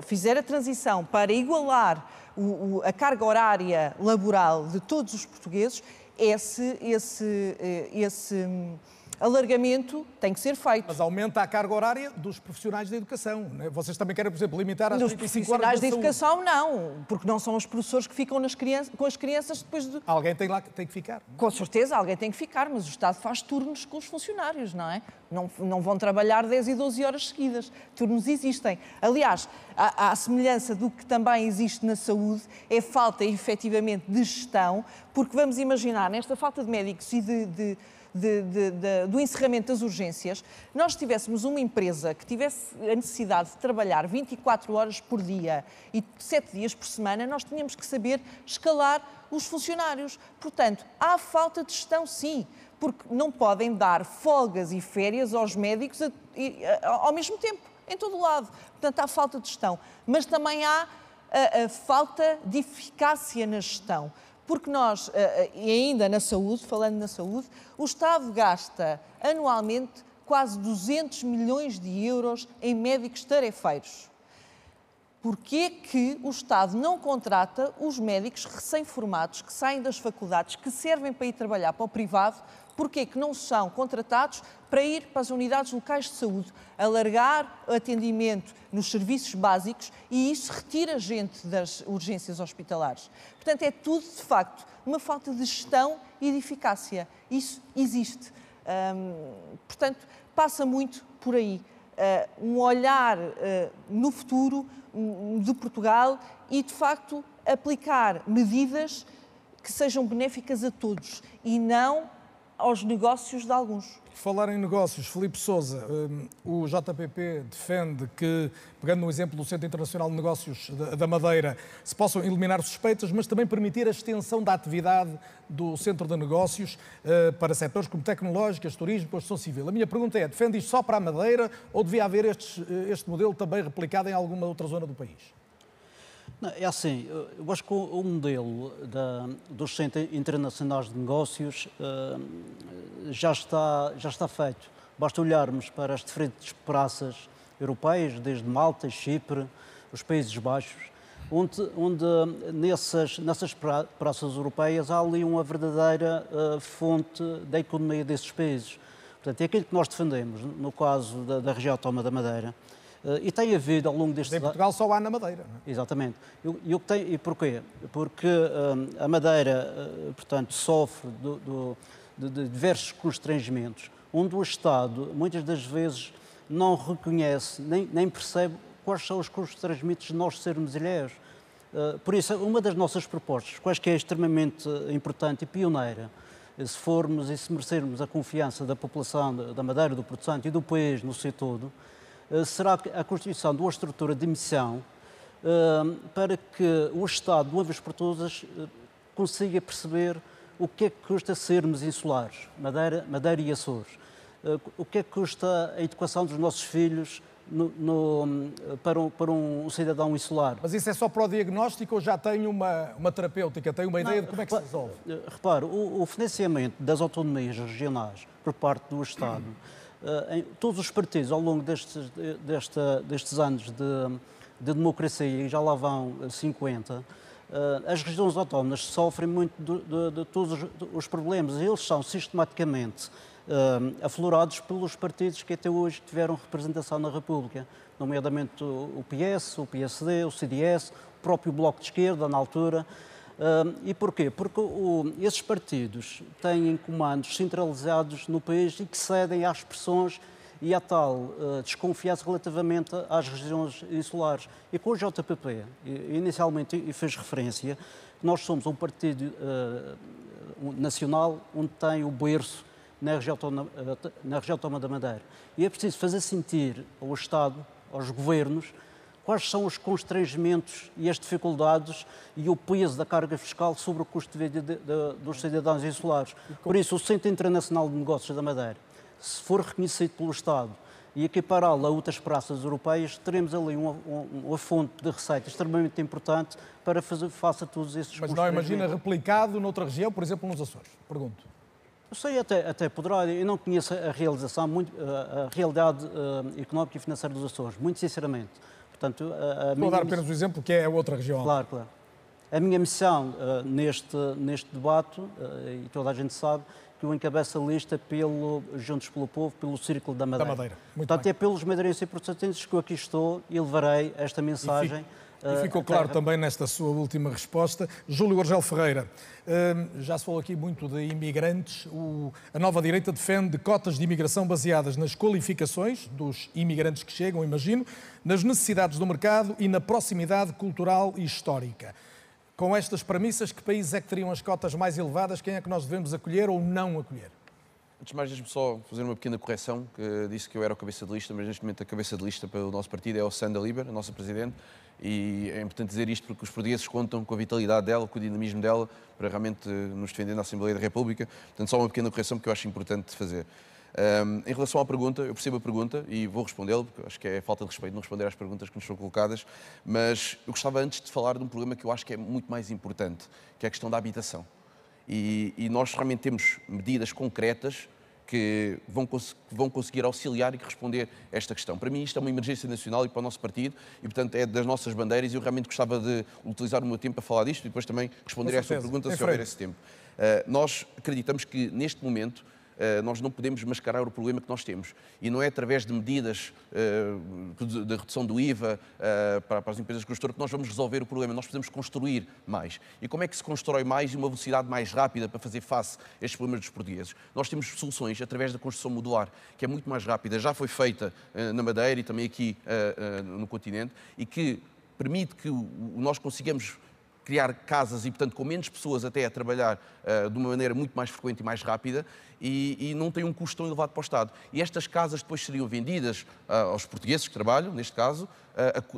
Speaker 3: fizer a transição para igualar a carga horária laboral de todos os portugueses, esse alargamento tem que ser feito.
Speaker 1: Mas aumenta a carga horária dos profissionais da educação. Não é? Vocês também querem, por exemplo, limitar às 35 horas
Speaker 3: da saúde. Dos profissionais da educação, não. Porque não são os professores que ficam com as crianças depois de...
Speaker 1: Alguém tem que ficar.
Speaker 3: Com certeza, alguém tem que ficar, mas o Estado faz turnos com os funcionários, não é? Não vão trabalhar 10 e 12 horas seguidas. Turnos existem. Aliás, à semelhança do que também existe na saúde, é falta, efetivamente, de gestão, porque vamos imaginar, nesta falta de médicos e do encerramento das urgências, nós tivéssemos uma empresa que tivesse a necessidade de trabalhar 24 horas por dia e 7 dias por semana, nós tínhamos que saber escalar os funcionários. Portanto, há falta de gestão, sim, porque não podem dar folgas e férias aos médicos ao mesmo tempo, em todo o lado. Portanto, há falta de gestão. Mas também há a falta de eficácia na gestão. Porque nós, e ainda na saúde, falando na saúde, o Estado gasta anualmente quase 200 milhões de euros em médicos tarefeiros. Porquê que o Estado não contrata os médicos recém-formados que saem das faculdades, que servem para ir trabalhar para o privado? Porquê que não são contratados para ir para as unidades locais de saúde, alargar o atendimento nos serviços básicos e isso retira gente das urgências hospitalares? Portanto, é tudo, de facto, uma falta de gestão e de eficácia. Isso existe. Portanto, passa muito por aí. Um olhar no futuro de Portugal e, de facto, aplicar medidas que sejam benéficas a todos e não aos negócios de alguns.
Speaker 1: Falar em negócios, Filipe Sousa, o JPP defende que, pegando no exemplo do Centro Internacional de Negócios da Madeira, se possam eliminar suspeitas, mas também permitir a extensão da atividade do Centro de Negócios para setores como tecnológicas, turismo, construção civil. A minha pergunta é, defende isto só para a Madeira ou devia haver este modelo também replicado em alguma outra zona do país?
Speaker 4: Não, é assim, eu acho que o modelo dos Centros Internacionais de Negócios já está feito. Basta olharmos para as diferentes praças europeias, desde Malta, Chipre, os Países Baixos, onde nessas praças europeias há ali uma verdadeira fonte da economia desses países. Portanto, é aquilo que nós defendemos, no caso da região autónoma da Madeira. E tem havido ao longo deste...
Speaker 1: Em Portugal só há na Madeira. Não é?
Speaker 4: Exatamente. E porquê? Porque a Madeira, portanto, sofre de diversos constrangimentos, onde o Estado, muitas das vezes, não reconhece, nem percebe quais são os constrangimentos de nós sermos ilhéus. Por isso, uma das nossas propostas, quais que é extremamente importante e pioneira, se formos e se merecermos a confiança da população da Madeira, do Porto Santo e do país no seu todo, será a constituição de uma estrutura de missão para que o Estado, de uma vez por todas, consiga perceber o que é que custa sermos insulares, Madeira e Açores. O que é que custa a educação dos nossos filhos para um cidadão insular.
Speaker 1: Mas isso é só para o diagnóstico ou já tem uma terapêutica, tem uma ideia de como é que se resolve?
Speaker 4: Repare, o financiamento das autonomias regionais por parte do Estado, todos os partidos ao longo destes anos de democracia, e já lá vão 50, as regiões autónomas sofrem muito de todos os problemas e eles são sistematicamente aflorados pelos partidos que até hoje tiveram representação na República, nomeadamente o PS, o PSD, o CDS, o próprio Bloco de Esquerda na altura. E porquê? Porque esses partidos têm comandos centralizados no país e que cedem às pressões e à tal desconfiança relativamente às regiões insulares. E com o JPP, inicialmente fez referência, nós somos um partido nacional onde tem o berço na região autónoma da Madeira. E é preciso fazer sentir ao Estado, aos governos, quais são os constrangimentos e as dificuldades e o peso da carga fiscal sobre o custo de vida dos cidadãos insulares. Por isso, o Centro Internacional de Negócios da Madeira, se for reconhecido pelo Estado e equipará-lo a outras praças europeias, teremos ali uma fonte de receita extremamente importante para fazer face a todos esses
Speaker 1: Mas não imagina replicado noutra região, por exemplo, nos Açores? Pergunto.
Speaker 4: Eu sei, até poderá, eu não conheço a realidade económica e financeira dos Açores, muito sinceramente. Portanto,
Speaker 1: vou dar apenas um exemplo, que é a outra região.
Speaker 4: Claro, claro. A minha missão neste debate, e toda a gente sabe, que eu encabeço a lista Juntos pelo Povo, pelo Círculo da Madeira. Portanto, é pelos madeirenses e protestantes que eu aqui estou e levarei esta mensagem.
Speaker 1: E ficou claro também nesta sua última resposta. Júlio Argel Ferreira, já se falou aqui muito de imigrantes. A nova direita defende cotas de imigração baseadas nas qualificações dos imigrantes que chegam, imagino, nas necessidades do mercado e na proximidade cultural e histórica. Com estas premissas, que países é que teriam as cotas mais elevadas? Quem é que nós devemos acolher ou não acolher?
Speaker 5: Antes de mais, deixe-me só fazer uma pequena correção, que disse que eu era o cabeça de lista, mas neste momento a cabeça de lista para o nosso partido é o Sandra Lieber, a nossa Presidente, e é importante dizer isto porque os portugueses contam com a vitalidade dela, com o dinamismo dela, para realmente nos defender na Assembleia da República. Portanto, só uma pequena correção que eu acho importante fazer. Em relação à pergunta, eu percebo a pergunta e vou respondê-la, porque acho que é falta de respeito não responder às perguntas que nos são colocadas, mas eu gostava antes de falar de um problema que eu acho que é muito mais importante, que é a questão da habitação. E nós realmente temos medidas concretas que vão conseguir auxiliar e responder a esta questão. Para mim isto é uma emergência nacional e para o nosso partido e, portanto, é das nossas bandeiras e eu realmente gostava de utilizar o meu tempo para falar disto e depois também responder a esta pergunta se houver esse tempo. Nós acreditamos que neste momento nós não podemos mascarar o problema que nós temos. E não é através de medidas de redução do IVA para as empresas construtoras que nós vamos resolver o problema. Nós precisamos construir mais. E como é que se constrói mais e uma velocidade mais rápida para fazer face a estes problemas dos portugueses? Nós temos soluções através da construção modular, que é muito mais rápida. Já foi feita na Madeira e também aqui no continente e que permite que nós consigamos criar casas e, portanto, com menos pessoas até a trabalhar de uma maneira muito mais frequente e mais rápida e não tem um custo tão elevado para o Estado. E estas casas depois seriam vendidas aos portugueses que trabalham, neste caso,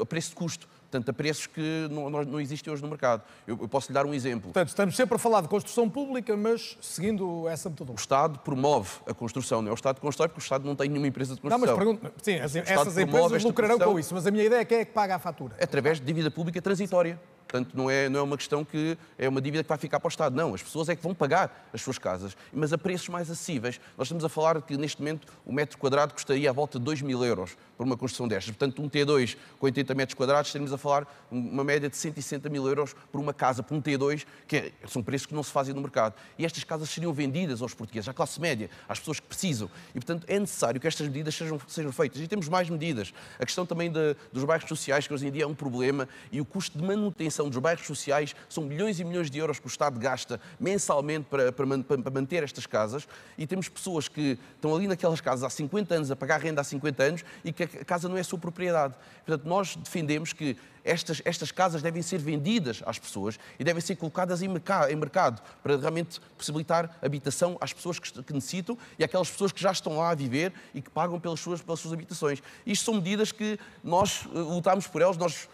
Speaker 5: a preço de custo. Portanto, a preços que não existem hoje no mercado. Eu posso lhe dar um exemplo.
Speaker 1: Portanto, estamos sempre a falar de construção pública, mas seguindo essa metodologia.
Speaker 5: O Estado promove a construção, não é o Estado que constrói, porque o Estado não tem nenhuma empresa de construção.
Speaker 1: Não, mas pergunto, sim, essas empresas lucrarão com isso, mas a minha ideia é quem é que paga a fatura?
Speaker 5: Através de dívida pública transitória. Portanto, não é uma questão que é uma dívida que vai ficar para o Estado. Não, as pessoas é que vão pagar as suas casas, mas a preços mais acessíveis. Nós estamos a falar que, neste momento, o metro quadrado custaria à volta de 2.000 euros por uma construção destas. Portanto, um T2 com 80 metros quadrados, estaremos a falar uma média de 160 mil euros por uma casa, por um T2, que são preços que não se fazem no mercado. E estas casas seriam vendidas aos portugueses, à classe média, às pessoas que precisam. E, portanto, é necessário que estas medidas sejam feitas. E temos mais medidas. A questão também dos bairros sociais, que hoje em dia é um problema, e o custo de manutenção dos bairros sociais são milhões e milhões de euros que o Estado gasta mensalmente para manter estas casas e temos pessoas que estão ali naquelas casas há 50 anos, a pagar renda há 50 anos e que a casa não é a sua propriedade. Portanto, nós defendemos que estas casas devem ser vendidas às pessoas e devem ser colocadas em mercado para realmente possibilitar habitação às pessoas que necessitam e àquelas pessoas que já estão lá a viver e que pagam pelas suas habitações. Isto são medidas que nós lutámos por elas, nós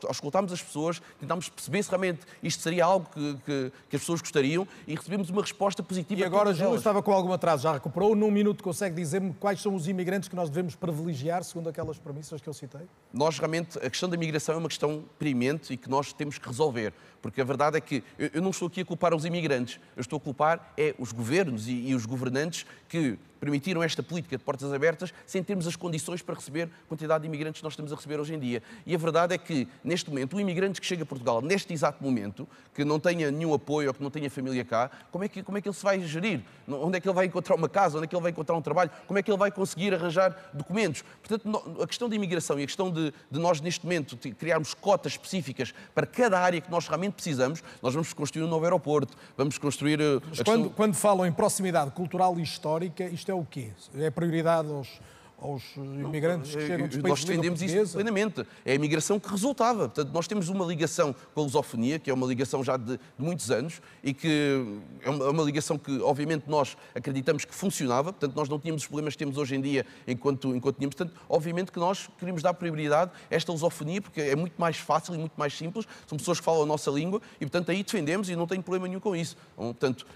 Speaker 5: auscultámos as pessoas, tentámos perceber se realmente isto seria algo que as pessoas gostariam e recebemos uma resposta positiva.
Speaker 1: E agora, Júlio, estava com algum atraso, já recuperou. Num minuto consegue dizer-me quais são os imigrantes que nós devemos privilegiar, segundo aquelas premissas que eu citei?
Speaker 5: Nós, realmente, a questão da migração é uma questão premente e que nós temos que resolver. Porque a verdade é que eu não estou aqui a culpar os imigrantes, eu estou a culpar os governos e os governantes que permitiram esta política de portas abertas sem termos as condições para receber a quantidade de imigrantes que nós estamos a receber hoje em dia. E a verdade é que, neste momento, o imigrante que chega a Portugal, neste exato momento, que não tenha nenhum apoio ou que não tenha família cá, como é que ele se vai gerir? Onde é que ele vai encontrar uma casa? Onde é que ele vai encontrar um trabalho? Como é que ele vai conseguir arranjar documentos? Portanto, a questão da imigração e a questão de nós, neste momento, criarmos cotas específicas para cada área que nós realmente precisamos, nós vamos construir um novo aeroporto, vamos construir...
Speaker 1: Mas quando falam em proximidade cultural e histórica, isto é o quê? É prioridade aos imigrantes que chegam dos países
Speaker 5: nós defendemos isso plenamente. É a imigração que resultava. Portanto, nós temos uma ligação com a lusofonia, que é uma ligação já de muitos anos e que é uma ligação que, obviamente, nós acreditamos que funcionava. Portanto, nós não tínhamos os problemas que temos hoje em dia enquanto tínhamos. Portanto, obviamente que nós queríamos dar prioridade a esta lusofonia porque é muito mais fácil e muito mais simples. São pessoas que falam a nossa língua e, portanto, aí defendemos e não tenho problema nenhum com isso. Portanto,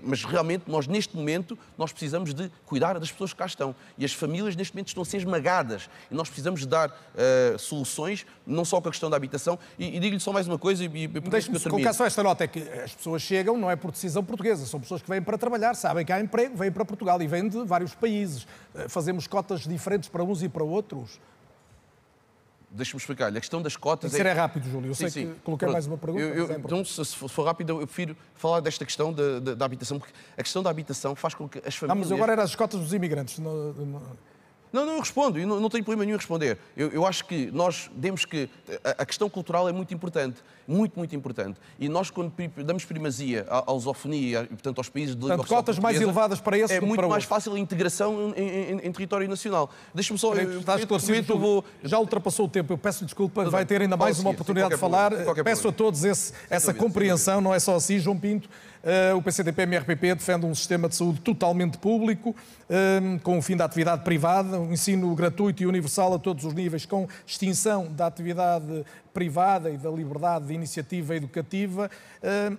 Speaker 5: mas realmente, nós, neste momento, nós precisamos de cuidar das pessoas que cá estão. E as famílias, neste momento, estão a ser esmagadas. E nós precisamos de dar soluções, não só com a questão da habitação. E digo-lhe só mais uma coisa
Speaker 1: Deixe-me colocar só esta nota, é que as pessoas chegam, não é por decisão portuguesa, são pessoas que vêm para trabalhar, sabem que há emprego, vêm para Portugal e vêm de vários países. Fazemos cotas diferentes para uns e para outros.
Speaker 5: Deixa-me explicar-lhe. A questão das cotas...
Speaker 1: Tem que ser rápido, Júlio. Eu sei que coloquei mais uma pergunta.
Speaker 5: Então, se for rápido, eu prefiro falar desta questão da habitação, porque a questão da habitação faz com que as famílias...
Speaker 1: Mas agora eram as cotas dos imigrantes.
Speaker 5: Não, eu respondo, e não tenho problema nenhum em responder. Eu acho que nós demos que... A questão cultural é muito importante, muito importante. E nós, quando damos primazia à lusofonia e, portanto, aos países de língua oficial
Speaker 1: cotas mais elevadas para esse
Speaker 5: é muito mais fácil a integração em território nacional. Deixa-me só...
Speaker 1: Está esclarecido, já ultrapassou o tempo, eu peço desculpa, vai ter ainda mais uma oportunidade de falar. Peço a todos essa compreensão, não é só assim, João Pinto. O PCDP-MRPP defende um sistema de saúde totalmente público, com o fim da atividade privada, um ensino gratuito e universal a todos os níveis, com extinção da atividade privada e da liberdade de iniciativa educativa,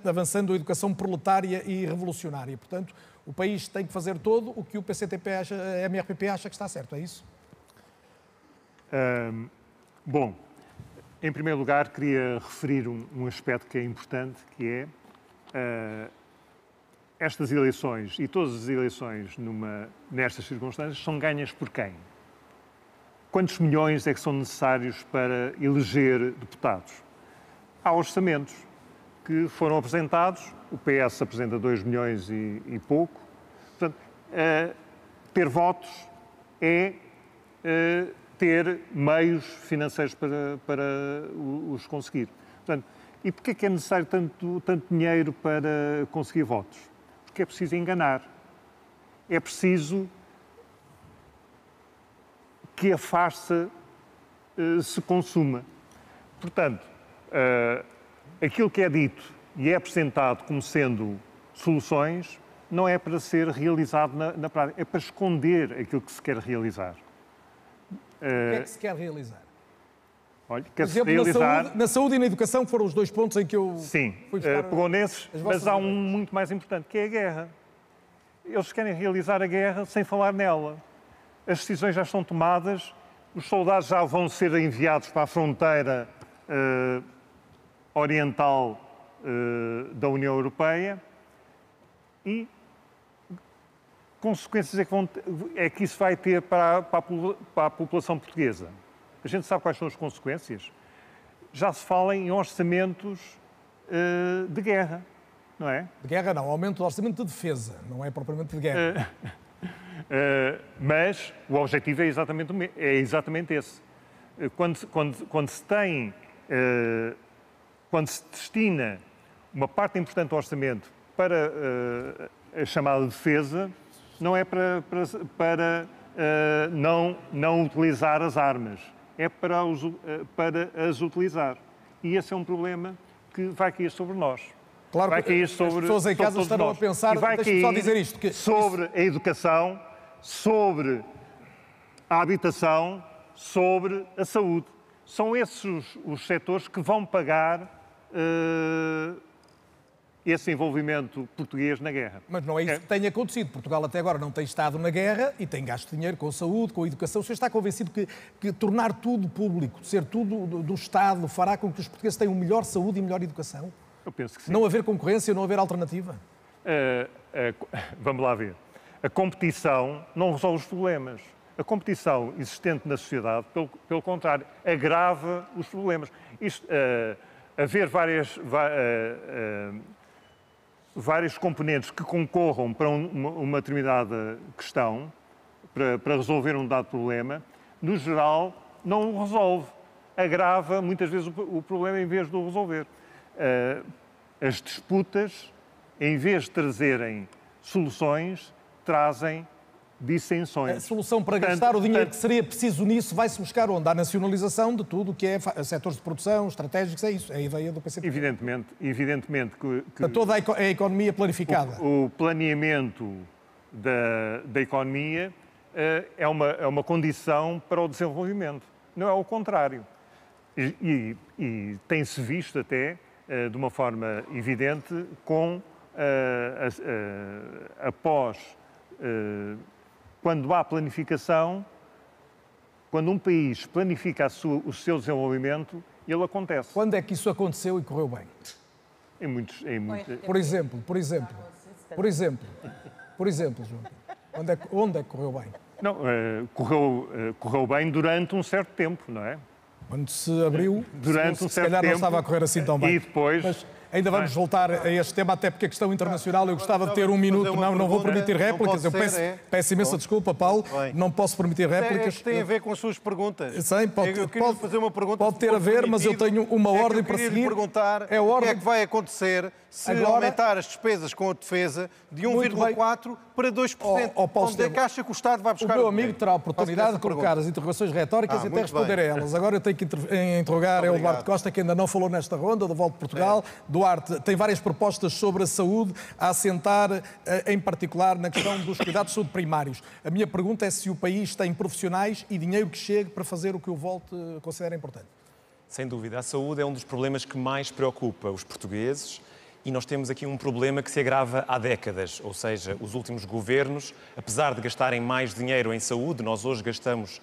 Speaker 1: avançando a educação proletária e revolucionária. Portanto, o país tem que fazer todo o que o PCDP-MRPP acha que está certo, é isso?
Speaker 6: Bom, em primeiro lugar, queria referir um aspecto que é importante, que é estas eleições e todas as eleições nestas circunstâncias são ganhas por quem? Quantos milhões é que são necessários para eleger deputados? Há orçamentos que foram apresentados, o PS apresenta 2 milhões e pouco. Portanto, ter votos é ter meios financeiros para os conseguir. Portanto, e porquê é que é necessário tanto dinheiro para conseguir votos? Porque é preciso enganar. É preciso que a farsa se consuma. Portanto, aquilo que é dito e é apresentado como sendo soluções não é para ser realizado na prática, é para esconder aquilo que se quer realizar.
Speaker 1: O que é que se quer realizar?
Speaker 6: Olha,
Speaker 1: por exemplo, na saúde e na educação, que foram os 2 pontos em que eu...
Speaker 6: Sim, pegou nesses, mas há um muito mais importante, que é a guerra. Eles querem realizar a guerra sem falar nela. As decisões já estão tomadas, os soldados já vão ser enviados para a fronteira oriental da União Europeia e consequências é que isso vai ter para a população portuguesa. A gente sabe quais são as consequências. Já se fala em orçamentos de guerra, não é?
Speaker 1: De guerra não, aumento do orçamento de defesa, não é propriamente de guerra.
Speaker 6: Mas o objetivo é exatamente esse. Quando se destina uma parte importante do orçamento para a chamada defesa, não é para não utilizar as armas. é para as utilizar. E esse é um problema que vai cair sobre nós.
Speaker 1: Claro
Speaker 6: vai
Speaker 1: que
Speaker 6: cair
Speaker 1: as
Speaker 6: sobre,
Speaker 1: pessoas em casa
Speaker 6: sobre
Speaker 1: estarão
Speaker 6: nós.
Speaker 1: a pensar,
Speaker 6: e vai
Speaker 1: deixa-me só
Speaker 6: cair
Speaker 1: dizer isto. Que
Speaker 6: sobre a educação, sobre a habitação, sobre a saúde. São esses os setores que vão pagar esse envolvimento português na guerra.
Speaker 1: Mas não é isso que tem acontecido. Portugal até agora não tem estado na guerra e tem gasto dinheiro com a saúde, com a educação. O senhor está convencido que tornar tudo público, ser tudo do Estado, fará com que os portugueses tenham melhor saúde e melhor educação?
Speaker 6: Eu penso que sim.
Speaker 1: Não haver concorrência, não haver alternativa?
Speaker 6: Vamos lá ver. A competição não resolve os problemas. A competição existente na sociedade, pelo contrário, agrava os problemas. Haver vários componentes que concorram para uma determinada questão, para resolver um dado problema, no geral, não o resolve. Agrava, muitas vezes, o problema em vez de o resolver. As disputas, em vez de trazerem soluções, trazem dissensões.
Speaker 1: A solução para gastar o dinheiro que seria preciso nisso vai-se buscar onde? A nacionalização de tudo o que é setores de produção, estratégicos, é isso, é a ideia do PCP.
Speaker 6: Evidentemente que
Speaker 1: para toda a economia planificada.
Speaker 6: O planeamento da economia é uma condição para o desenvolvimento, não é o contrário. E tem-se visto até, de uma forma evidente, com após... Quando há planificação, quando um país planifica o seu desenvolvimento, ele acontece.
Speaker 1: Quando é que isso aconteceu e correu bem? Por exemplo, João. Onde é que correu bem?
Speaker 6: Não, correu bem durante um certo tempo, não é?
Speaker 1: Quando se abriu,
Speaker 6: durante
Speaker 1: se calhar não estava a correr assim tão bem.
Speaker 6: E depois...
Speaker 1: Mas ainda vamos voltar a este tema, até porque a questão internacional, eu gostava de ter um minuto, não vou permitir réplicas, eu peço imensa desculpa, Paulo, não posso permitir réplicas.
Speaker 12: É que tem a ver com as suas perguntas.
Speaker 1: Sim,
Speaker 12: fazer uma pergunta.
Speaker 1: Pode ter a ver, mas eu tenho uma ordem para seguir.
Speaker 12: Perguntar
Speaker 1: é a ordem...
Speaker 12: o que é que vai acontecer se aumentar as despesas com a defesa de 1,4% para 2%. Onde é que acha que o Estado vai buscar?
Speaker 1: O meu amigo terá a oportunidade de colocar as interrogações retóricas e até responder a elas. Agora eu tenho que interrogar o Duarte Costa, que ainda não falou nesta ronda, do Volta de Portugal. Duarte, tem várias propostas sobre a saúde, a assentar em particular na questão dos cuidados de saúde primários. A minha pergunta é se o país tem profissionais e dinheiro que chegue para fazer o que o Volte considera importante.
Speaker 7: Sem dúvida, a saúde é um dos problemas que mais preocupa os portugueses e nós temos aqui um problema que se agrava há décadas, ou seja, os últimos governos, apesar de gastarem mais dinheiro em saúde, nós hoje gastamos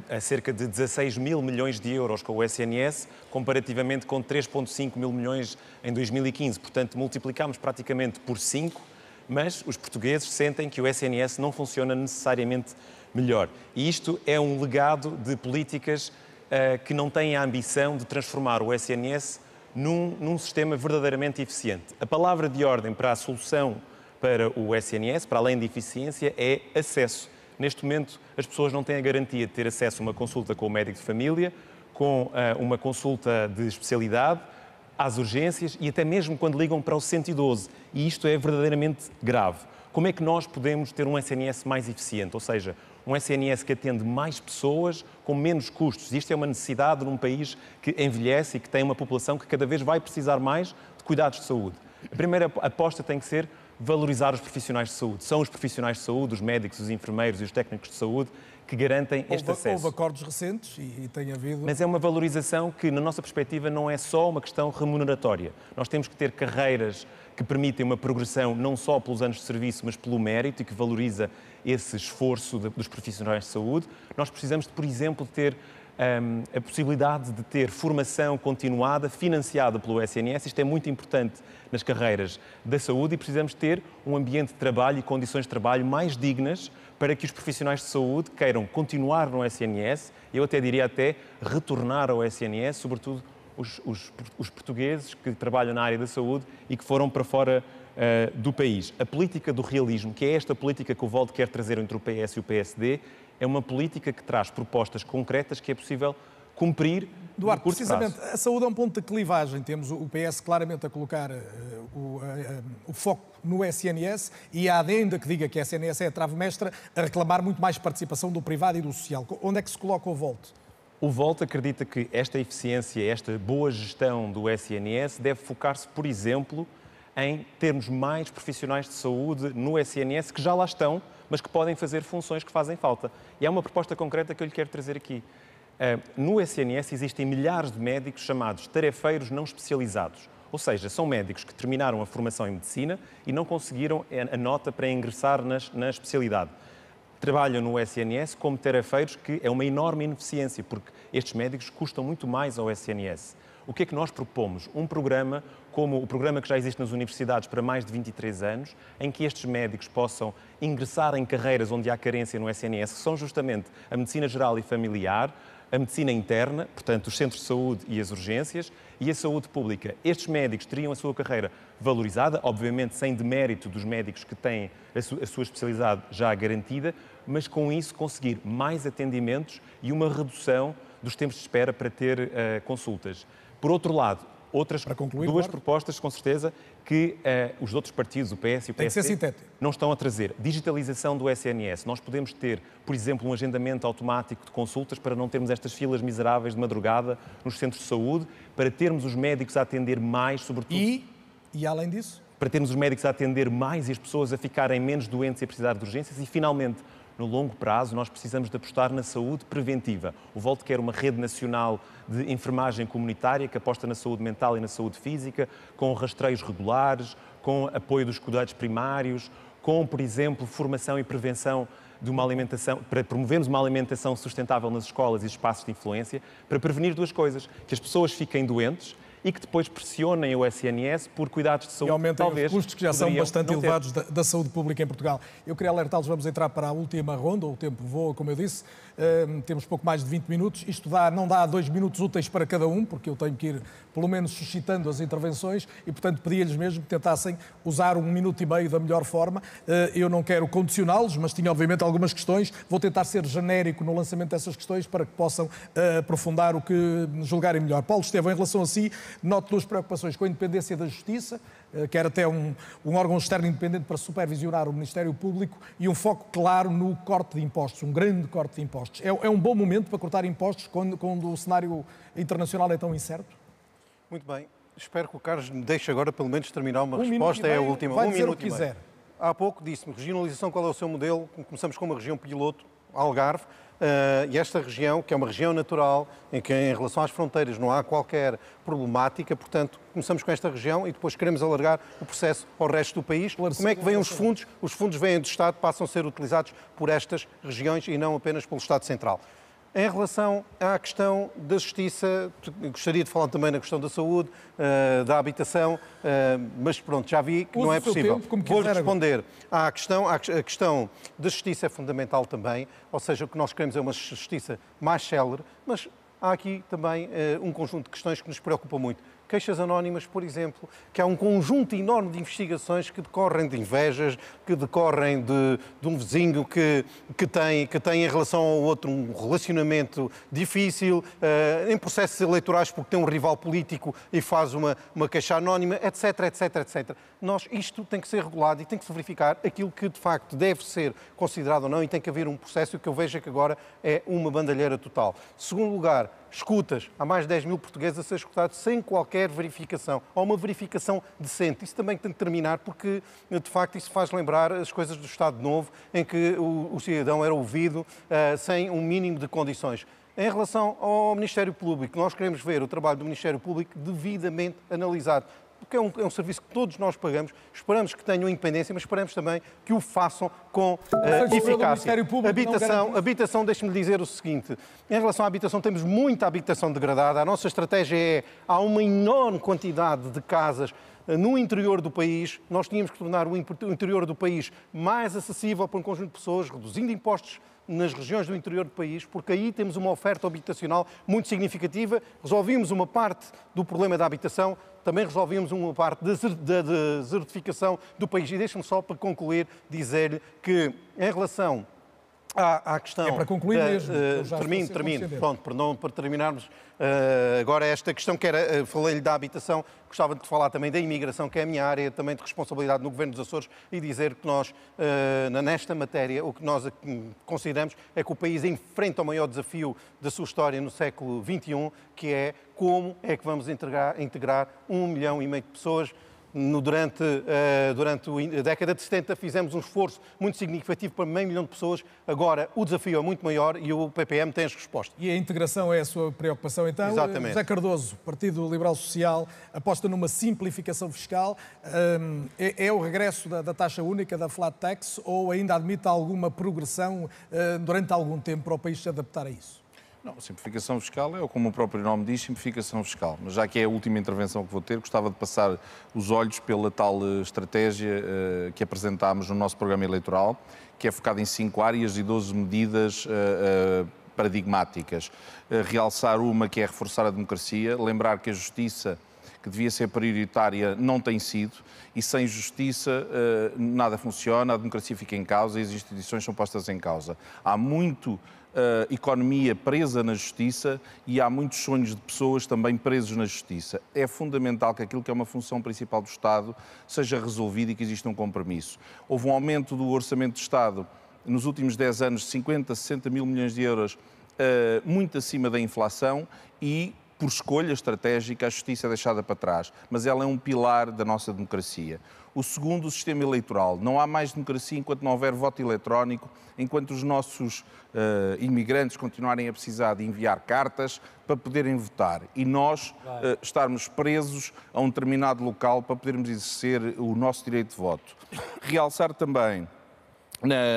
Speaker 7: a cerca de 16 mil milhões de euros com o SNS, comparativamente com 3,5 mil milhões em 2015. Portanto, multiplicamos praticamente por 5, mas os portugueses sentem que o SNS não funciona necessariamente melhor. E isto é um legado de políticas que não têm a ambição de transformar o SNS num sistema verdadeiramente eficiente. A palavra de ordem para a solução para o SNS, para além de eficiência, é acesso. Neste momento, as pessoas não têm a garantia de ter acesso a uma consulta com o médico de família, com uma consulta de especialidade, às urgências e até mesmo quando ligam para o 112. E isto é verdadeiramente grave. Como é que nós podemos ter um SNS mais eficiente? Ou seja, um SNS que atende mais pessoas com menos custos. Isto é uma necessidade num país que envelhece e que tem uma população que cada vez vai precisar mais de cuidados de saúde. A primeira aposta tem que ser valorizar os profissionais de saúde. São os profissionais de saúde, os médicos, os enfermeiros e os técnicos de saúde que garantem este acesso.
Speaker 1: Houve acordos recentes e tem havido...
Speaker 7: Mas é uma valorização que, na nossa perspectiva, não é só uma questão remuneratória. Nós temos que ter carreiras que permitem uma progressão não só pelos anos de serviço, mas pelo mérito e que valoriza esse esforço dos profissionais de saúde. Nós precisamos, por exemplo, de ter a possibilidade de ter formação continuada, financiada pelo SNS. Isto é muito importante nas carreiras da saúde e precisamos ter um ambiente de trabalho e condições de trabalho mais dignas para que os profissionais de saúde queiram continuar no SNS, eu até diria retornar ao SNS, sobretudo os portugueses que trabalham na área da saúde e que foram para fora do país. A política do realismo, que é esta política que o Volte quer trazer entre o PS e o PSD, é uma política que traz propostas concretas que é possível cumprir.
Speaker 1: Duarte, precisamente, a saúde é um ponto de clivagem. Temos o PS claramente a colocar o foco no SNS e a AD, ainda que diga que a SNS é a trave mestra, a reclamar muito mais participação do privado e do social. Onde é que se coloca o Volte?
Speaker 7: O Volt acredita que esta eficiência, esta boa gestão do SNS deve focar-se, por exemplo, em termos mais profissionais de saúde no SNS que já lá estão, mas que podem fazer funções que fazem falta. E há uma proposta concreta que eu lhe quero trazer aqui. No SNS existem milhares de médicos chamados tarefeiros não especializados. Ou seja, são médicos que terminaram a formação em medicina e não conseguiram a nota para ingressar na especialidade. Trabalham no SNS como tarefeiros, que é uma enorme ineficiência, porque estes médicos custam muito mais ao SNS. O que é que nós propomos? Um programa como o programa que já existe nas universidades para mais de 23 anos, em que estes médicos possam ingressar em carreiras onde há carência no SNS, que são justamente a medicina geral e familiar, a medicina interna, portanto, os centros de saúde e as urgências, e a saúde pública. Estes médicos teriam a sua carreira valorizada, obviamente sem demérito dos médicos que têm a sua especialidade já garantida, mas com isso conseguir mais atendimentos e uma redução dos tempos de espera para ter consultas. Por outro lado, duas propostas, com certeza, que os outros partidos, o PS e o PSD, não estão a trazer. Digitalização do SNS. Nós podemos ter, por exemplo, um agendamento automático de consultas para não termos estas filas miseráveis de madrugada nos centros de saúde, para termos os médicos a atender mais, sobretudo...
Speaker 1: E além disso?
Speaker 7: Para termos os médicos a atender mais e as pessoas a ficarem menos doentes e a precisar de urgências. E, finalmente, no longo prazo, nós precisamos de apostar na saúde preventiva. O Volt quer uma rede nacional de enfermagem comunitária que aposta na saúde mental e na saúde física, com rastreios regulares, com apoio dos cuidados primários, com, por exemplo, formação e prevenção de uma alimentação, para promovermos uma alimentação sustentável nas escolas e espaços de influência, para prevenir duas coisas: que as pessoas fiquem doentes e que depois pressionem o SNS por cuidados de saúde.
Speaker 1: E aumentem os custos que já são bastante elevados da saúde pública em Portugal. Eu queria alertá-los, vamos entrar para a última ronda, o tempo voa, como eu disse, temos pouco mais de 20 minutos, isto não dá 2 minutos úteis para cada um, porque eu tenho que ir, pelo menos, suscitando as intervenções e, portanto, pedia-lhes mesmo que tentassem usar 1 minuto e meio da melhor forma. Eu não quero condicioná-los, mas tinha, obviamente, algumas questões. Vou tentar ser genérico no lançamento dessas questões para que possam aprofundar o que julgarem melhor. Paulo Estevão, em relação a si, noto 2 preocupações com a independência da Justiça, quer até um órgão externo independente para supervisionar o Ministério Público, e um foco claro no corte de impostos, um grande corte de impostos. É um bom momento para cortar impostos quando o cenário internacional é tão incerto?
Speaker 12: Muito bem. Espero que o Carlos me deixe agora pelo menos terminar uma resposta.
Speaker 1: É
Speaker 12: a última.
Speaker 1: Vai dizer o que quiser.
Speaker 12: Há pouco disse-me, regionalização, qual é o seu modelo? Começamos com uma região piloto, Algarve, e esta região, que é uma região natural, em que em relação às fronteiras não há qualquer problemática, portanto, começamos com esta região e depois queremos alargar o processo ao resto do país. Como é que vêm os fundos? Os fundos vêm do Estado, passam a ser utilizados por estas regiões e não apenas pelo Estado Central. Em relação à questão da justiça, gostaria de falar também na questão da saúde, da habitação, mas pronto, já vi que não é possível. Vou responder à questão. A questão da justiça é fundamental também, ou seja, o que nós queremos é uma justiça mais célere, mas há aqui também um conjunto de questões que nos preocupa muito. Queixas anónimas, por exemplo, que há um conjunto enorme de investigações que decorrem de invejas, que decorrem de um vizinho que tem em relação ao outro um relacionamento difícil, em processos eleitorais porque tem um rival político e faz uma queixa anónima, etc, etc, etc. Isto tem que ser regulado e tem que se verificar aquilo que de facto deve ser considerado ou não, e tem que haver um processo. O que eu vejo é que agora é uma bandalheira total. Segundo lugar, escutas. Há mais de 10 mil portugueses a ser escutados sem qualquer verificação, ou uma verificação decente. Isso também tem que terminar, porque, de facto, isso faz lembrar as coisas do Estado Novo, em que o cidadão era ouvido sem um mínimo de condições. Em relação ao Ministério Público, nós queremos ver o trabalho do Ministério Público devidamente analisado, porque é um serviço que todos nós pagamos, esperamos que tenham independência, mas esperamos também que o façam com eficácia. Habitação, deixe-me dizer o seguinte, em relação à habitação, temos muita habitação degradada, a nossa estratégia há uma enorme quantidade de casas no interior do país, nós tínhamos que tornar o interior do país mais acessível para um conjunto de pessoas, reduzindo impostos nas regiões do interior do país, porque aí temos uma oferta habitacional muito significativa, resolvimos uma parte do problema da habitação, também resolvemos uma parte da desertificação do país. E deixe-me só, para concluir, dizer-lhe que, em relação À questão.
Speaker 1: É para concluir mesmo.
Speaker 12: Termino. Pronto, para terminarmos. Agora, esta questão que era, falei-lhe da habitação, gostava de falar também da imigração, que é a minha área também de responsabilidade no Governo dos Açores, e dizer que nós, nesta matéria, o que nós consideramos é que o país enfrenta o maior desafio da sua história no século XXI, que é como é que vamos integrar 1,5 milhão de pessoas. Durante a década de 70 fizemos um esforço muito significativo para meio milhão de pessoas. Agora o desafio é muito maior e o PPM tem as respostas.
Speaker 1: E a integração é a sua preocupação então?
Speaker 12: Exatamente.
Speaker 1: José Cardoso, Partido Liberal Social, aposta numa simplificação fiscal. É o regresso da taxa única, da flat tax, ou ainda admite alguma progressão durante algum tempo para o país se adaptar a isso?
Speaker 13: Não, simplificação fiscal é, como o próprio nome diz, simplificação fiscal. Mas já que é a última intervenção que vou ter, gostava de passar os olhos pela tal estratégia que apresentámos no nosso programa eleitoral, que é focada em 5 áreas e 12 medidas paradigmáticas. Realçar uma que é reforçar a democracia, lembrar que a justiça, que devia ser prioritária, não tem sido, e sem justiça nada funciona, a democracia fica em causa e as instituições são postas em causa. Há muito economia presa na justiça e há muitos sonhos de pessoas também presos na justiça. É fundamental que aquilo que é uma função principal do Estado seja resolvido e que exista um compromisso. Houve um aumento do orçamento do Estado nos últimos 10 anos de 50, 60 mil milhões de euros, muito acima da inflação e, por escolha estratégica, a justiça é deixada para trás. Mas ela é um pilar da nossa democracia. O segundo, o sistema eleitoral. Não há mais democracia enquanto não houver voto eletrónico, enquanto os nossos imigrantes continuarem a precisar de enviar cartas para poderem votar e nós estarmos presos a um determinado local para podermos exercer o nosso direito de voto. Realçar também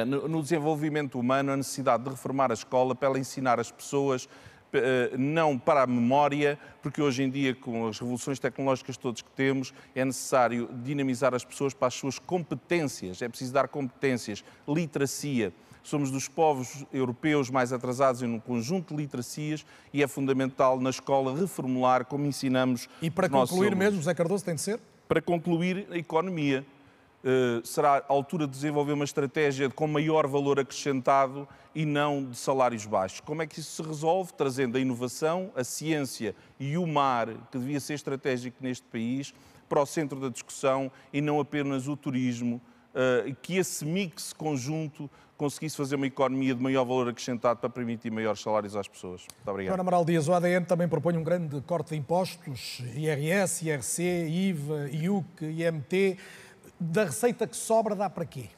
Speaker 13: no desenvolvimento humano a necessidade de reformar a escola para ela ensinar as pessoas não para a memória, porque hoje em dia, com as revoluções tecnológicas todas que temos, é necessário dinamizar as pessoas para as suas competências. É preciso dar competências, literacia. Somos dos povos europeus mais atrasados em um conjunto de literacias e é fundamental na escola reformular como ensinamos os nossos alunos.
Speaker 1: E para concluir mesmo, José Cardoso, tem de ser?
Speaker 13: Para concluir, a economia. Será a altura de desenvolver uma estratégia com maior valor acrescentado e não de salários baixos. Como é que isso se resolve? Trazendo a inovação, a ciência e o mar, que devia ser estratégico neste país, para o centro da discussão e não apenas o turismo, que esse mix conjunto conseguisse fazer uma economia de maior valor acrescentado para permitir maiores salários às pessoas. Muito obrigado.
Speaker 1: Joana Amaral Dias, o ADN também propõe um grande corte de impostos, IRS, IRC, IVA, IUC, IMT. Da receita que sobra, dá para quê?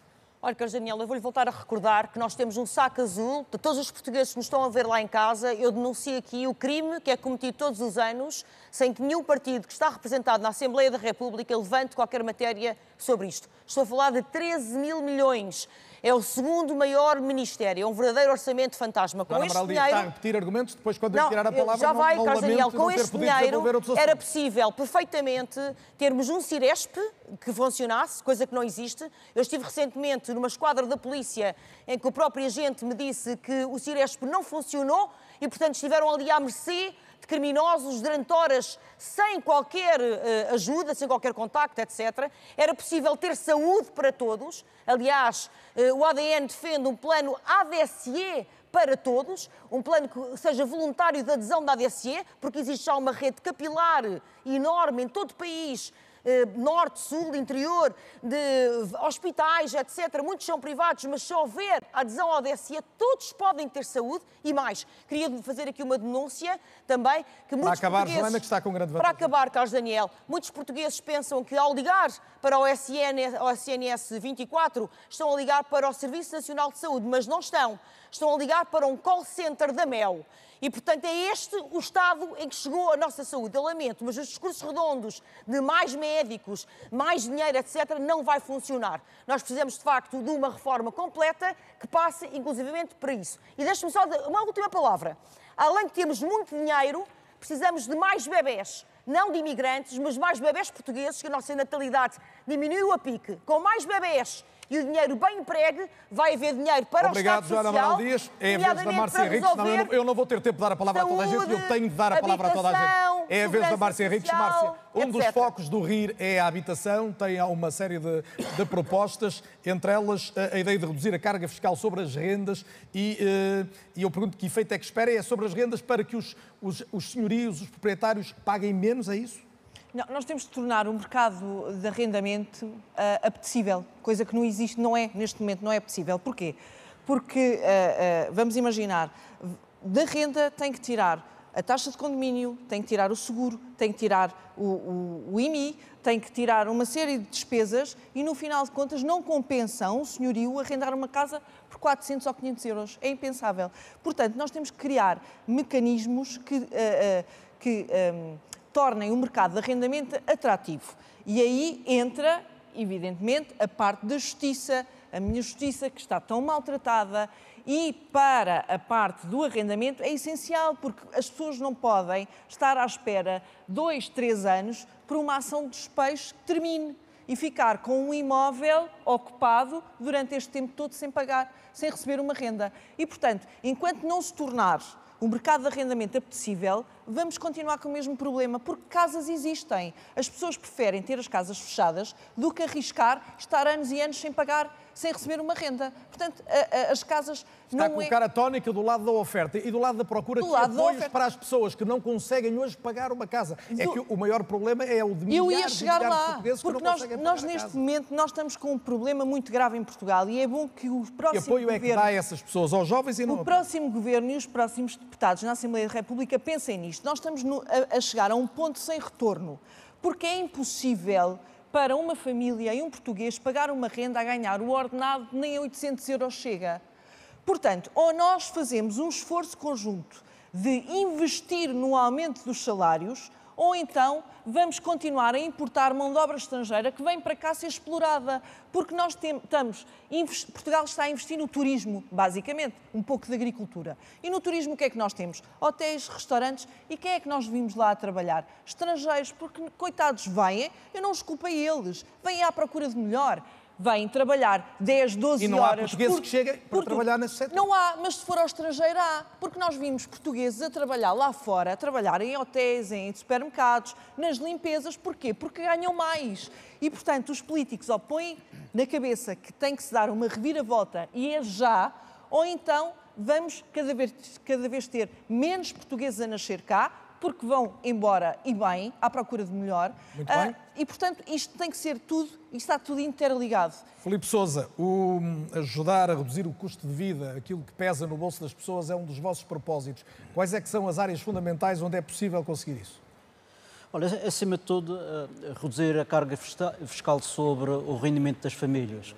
Speaker 2: Olha, Carlos Daniel, eu vou-lhe voltar a recordar que nós temos um saco azul, de todos os portugueses que nos estão a ver lá em casa, eu denuncio aqui o crime que é cometido todos os anos, sem que nenhum partido que está representado na Assembleia da República levante qualquer matéria sobre isto. Estou a falar de 13 mil milhões. É o segundo maior ministério, é um verdadeiro orçamento fantasma. Com este dinheiro...
Speaker 1: Está a repetir argumentos, depois quando eu tirar a palavra...
Speaker 2: Já vai, Carlos Daniel, com este dinheiro era possível perfeitamente termos um Ciresp que funcionasse, coisa que não existe. Eu estive recentemente numa esquadra da polícia em que o próprio agente me disse que o Ciresp não funcionou e, portanto, estiveram ali à mercê de criminosos durante horas sem qualquer ajuda, sem qualquer contacto, etc. Era possível ter saúde para todos. Aliás, o ADN defende um plano ADSE para todos, um plano que seja voluntário de adesão da ADSE, porque existe já uma rede capilar enorme em todo o país, norte, sul, interior, de hospitais, etc. Muitos são privados, mas se houver adesão ao ADSE, todos podem ter saúde. E mais, queria fazer aqui uma denúncia também, que muitos portugueses...
Speaker 1: Joana, que está com grande
Speaker 2: vantagem. Para acabar, Carlos Daniel, muitos portugueses pensam que ao ligar para o SNS 24, estão a ligar para o Serviço Nacional de Saúde, mas não estão. Estão a ligar para um call center da Mel. E, portanto, é este o estado em que chegou a nossa saúde. Eu lamento, mas os discursos redondos de mais médicos, mais dinheiro, etc., não vai funcionar. Nós precisamos, de facto, de uma reforma completa que passe, inclusivamente, para isso. E deixe-me só uma última palavra. Além de termos muito dinheiro, precisamos de mais bebés. Não de imigrantes, mas mais bebés portugueses, que a nossa natalidade diminuiu a pique. Com mais bebés e o dinheiro bem empregue, vai haver dinheiro para
Speaker 1: Obrigado,
Speaker 2: o Estado
Speaker 1: Joana
Speaker 2: Social.
Speaker 1: Amaral Dias. É a vez da Márcia Henriques. Não, eu não vou ter tempo de dar a palavra a toda a gente, eu tenho de dar a palavra a toda a gente. É a vez da Márcia Henriques. Márcia, um dos focos do RIR é a habitação, tem uma série de propostas, entre elas a ideia de reduzir a carga fiscal sobre as rendas e eu pergunto que efeito é que espera, é sobre as rendas para que os senhorios, os proprietários paguem menos, é isso?
Speaker 3: Não, nós temos de tornar o mercado de arrendamento apetecível, coisa que não existe, não é, neste momento não é possível. Porquê? Porque, vamos imaginar, da renda tem que tirar a taxa de condomínio, tem que tirar o seguro, tem que tirar o IMI, tem que tirar uma série de despesas e, no final de contas, não compensa um senhorio arrendar uma casa por 400 ou 500 euros. É impensável. Portanto, nós temos que criar mecanismos que tornem o mercado de arrendamento atrativo. E aí entra, evidentemente, a parte da justiça, a minha justiça que está tão maltratada, e para a parte do arrendamento é essencial, porque as pessoas não podem estar à espera 2, 3 anos por uma ação de despejo que termine e ficar com um imóvel ocupado durante este tempo todo sem pagar, sem receber uma renda. E, portanto, enquanto não se tornar o mercado de arrendamento apetecível, vamos continuar com o mesmo problema, porque casas existem. As pessoas preferem ter as casas fechadas do que arriscar estar anos e anos sem pagar, sem receber uma renda. Portanto, as casas
Speaker 1: Está a colocar a tónica do lado da oferta e do lado da procura de apoios para as pessoas que não conseguem hoje pagar uma casa. É que o maior problema é o de milhares,
Speaker 3: eu ia chegar lá,
Speaker 1: porque
Speaker 3: nós neste momento nós estamos com um problema muito grave em Portugal e é bom que o próximo
Speaker 1: apoio
Speaker 3: governo,
Speaker 1: é que dá a essas pessoas, aos jovens e não...
Speaker 3: O próximo governo e os próximos deputados na Assembleia da República pensem nisto. Nós estamos a chegar a um ponto sem retorno, porque é impossível para uma família e um português pagar uma renda a ganhar o ordenado nem a 800 euros chega. Portanto, ou nós fazemos um esforço conjunto de investir no aumento dos salários, ou então vamos continuar a importar mão de obra estrangeira que vem para cá ser explorada, porque nós Portugal está a investir no turismo, basicamente, um pouco de agricultura. E no turismo o que é que nós temos? Hotéis, restaurantes, e quem é que nós vimos lá a trabalhar? Estrangeiros, porque coitados vêm, eu não os culpo a eles, vêm à procura de melhor. Vêm trabalhar 10, 12 horas...
Speaker 1: E não há portugueses que cheguem para trabalhar nesse setor?
Speaker 3: Não há, mas se for ao estrangeiro há. Porque nós vimos portugueses a trabalhar lá fora, a trabalhar em hotéis, em supermercados, nas limpezas. Porquê? Porque ganham mais. E, portanto, os políticos ou põem na cabeça que tem que se dar uma reviravolta e é já, ou então vamos cada vez ter menos portugueses a nascer cá, porque vão embora e bem, à procura de melhor.
Speaker 1: Muito bem.
Speaker 3: E, portanto, isto tem que ser tudo, isto está tudo interligado.
Speaker 1: Filipe Sousa, ajudar a reduzir o custo de vida, aquilo que pesa no bolso das pessoas, é um dos vossos propósitos. Quais é que são as áreas fundamentais onde é possível conseguir isso?
Speaker 4: Olha, acima de tudo, reduzir a carga fiscal sobre o rendimento das famílias.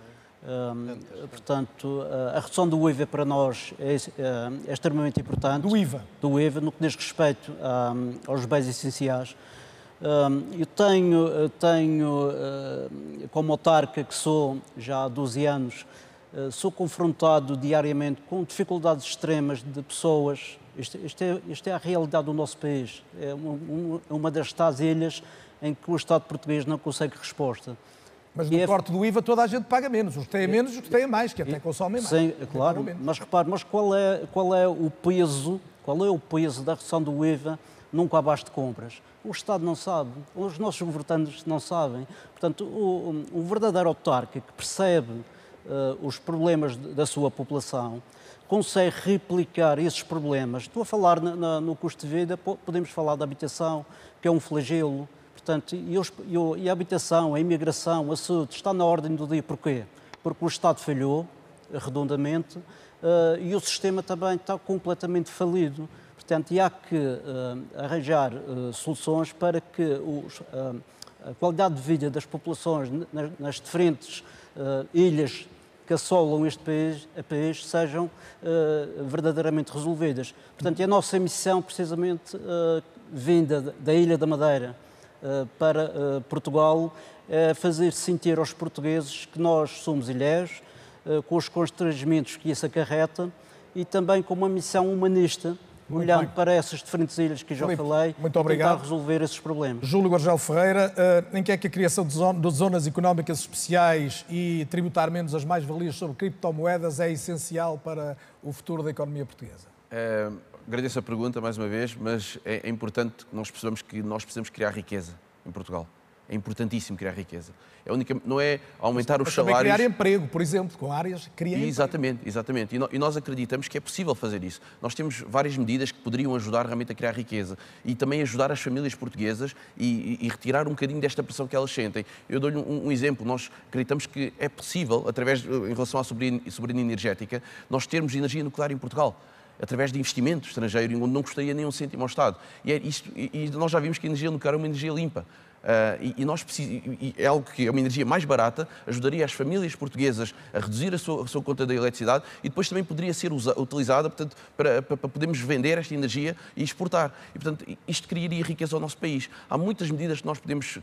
Speaker 4: Portanto, a redução do IVA para nós é extremamente importante.
Speaker 1: Do IVA?
Speaker 4: Do IVA, no que diz respeito aos bens essenciais. Eu tenho como autarca que sou já há 12 anos, sou confrontado diariamente com dificuldades extremas de pessoas. Isto é a realidade do nosso país. É uma das tais ilhas em que o Estado português não consegue resposta.
Speaker 1: Mas no corte do IVA toda a gente paga menos, os que têm menos e os que têm mais, que até consomem mais.
Speaker 4: Sim, claro, mas repare, qual é o peso da redução do IVA num cabaz de compras? O Estado não sabe, os nossos governantes não sabem. Portanto, o verdadeiro autarca que percebe os problemas da sua população consegue replicar esses problemas. Estou a falar no custo de vida, podemos falar da habitação, que é um flagelo. Portanto, e a habitação, a imigração, a saúde, está na ordem do dia. Porquê? Porque o Estado falhou redondamente e o sistema também está completamente falido. Portanto, e há que arranjar soluções para que a qualidade de vida das populações nas diferentes ilhas que assolam este país sejam verdadeiramente resolvidas. Portanto, e a nossa missão, precisamente, vinda da Ilha da Madeira para Portugal, é fazer sentir aos portugueses que nós somos ilhéus, com os constrangimentos que isso acarreta, e também com uma missão humanista, olhando para essas diferentes ilhas que já falei,
Speaker 1: muito obrigado.
Speaker 4: tentar resolver esses problemas.
Speaker 1: Júlio Gurgel Ferreira, em que é que a criação de zonas económicas especiais e tributar menos as mais-valias sobre criptomoedas é essencial para o futuro da economia portuguesa?
Speaker 5: Agradeço a pergunta mais uma vez, mas é importante que nós precisamos criar riqueza em Portugal. É importantíssimo criar riqueza. Não é aumentar os salários...
Speaker 1: Também criar emprego, por exemplo, com áreas...
Speaker 5: Exatamente. E nós acreditamos que é possível fazer isso. Nós temos várias medidas que poderiam ajudar realmente a criar riqueza e também ajudar as famílias portuguesas e retirar um bocadinho desta pressão que elas sentem. Eu dou-lhe um exemplo. Nós acreditamos que é possível, em relação à soberania energética, nós termos energia nuclear em Portugal, através de investimento estrangeiro, onde não custaria nem um cêntimo ao Estado. E nós já vimos que a energia nuclear é uma energia limpa. É algo que é uma energia mais barata, ajudaria as famílias portuguesas a reduzir a sua conta da eletricidade e depois também poderia ser utilizada, portanto, para podermos vender esta energia e exportar. E, portanto, isto criaria riqueza ao nosso país. Há muitas medidas que nós podemos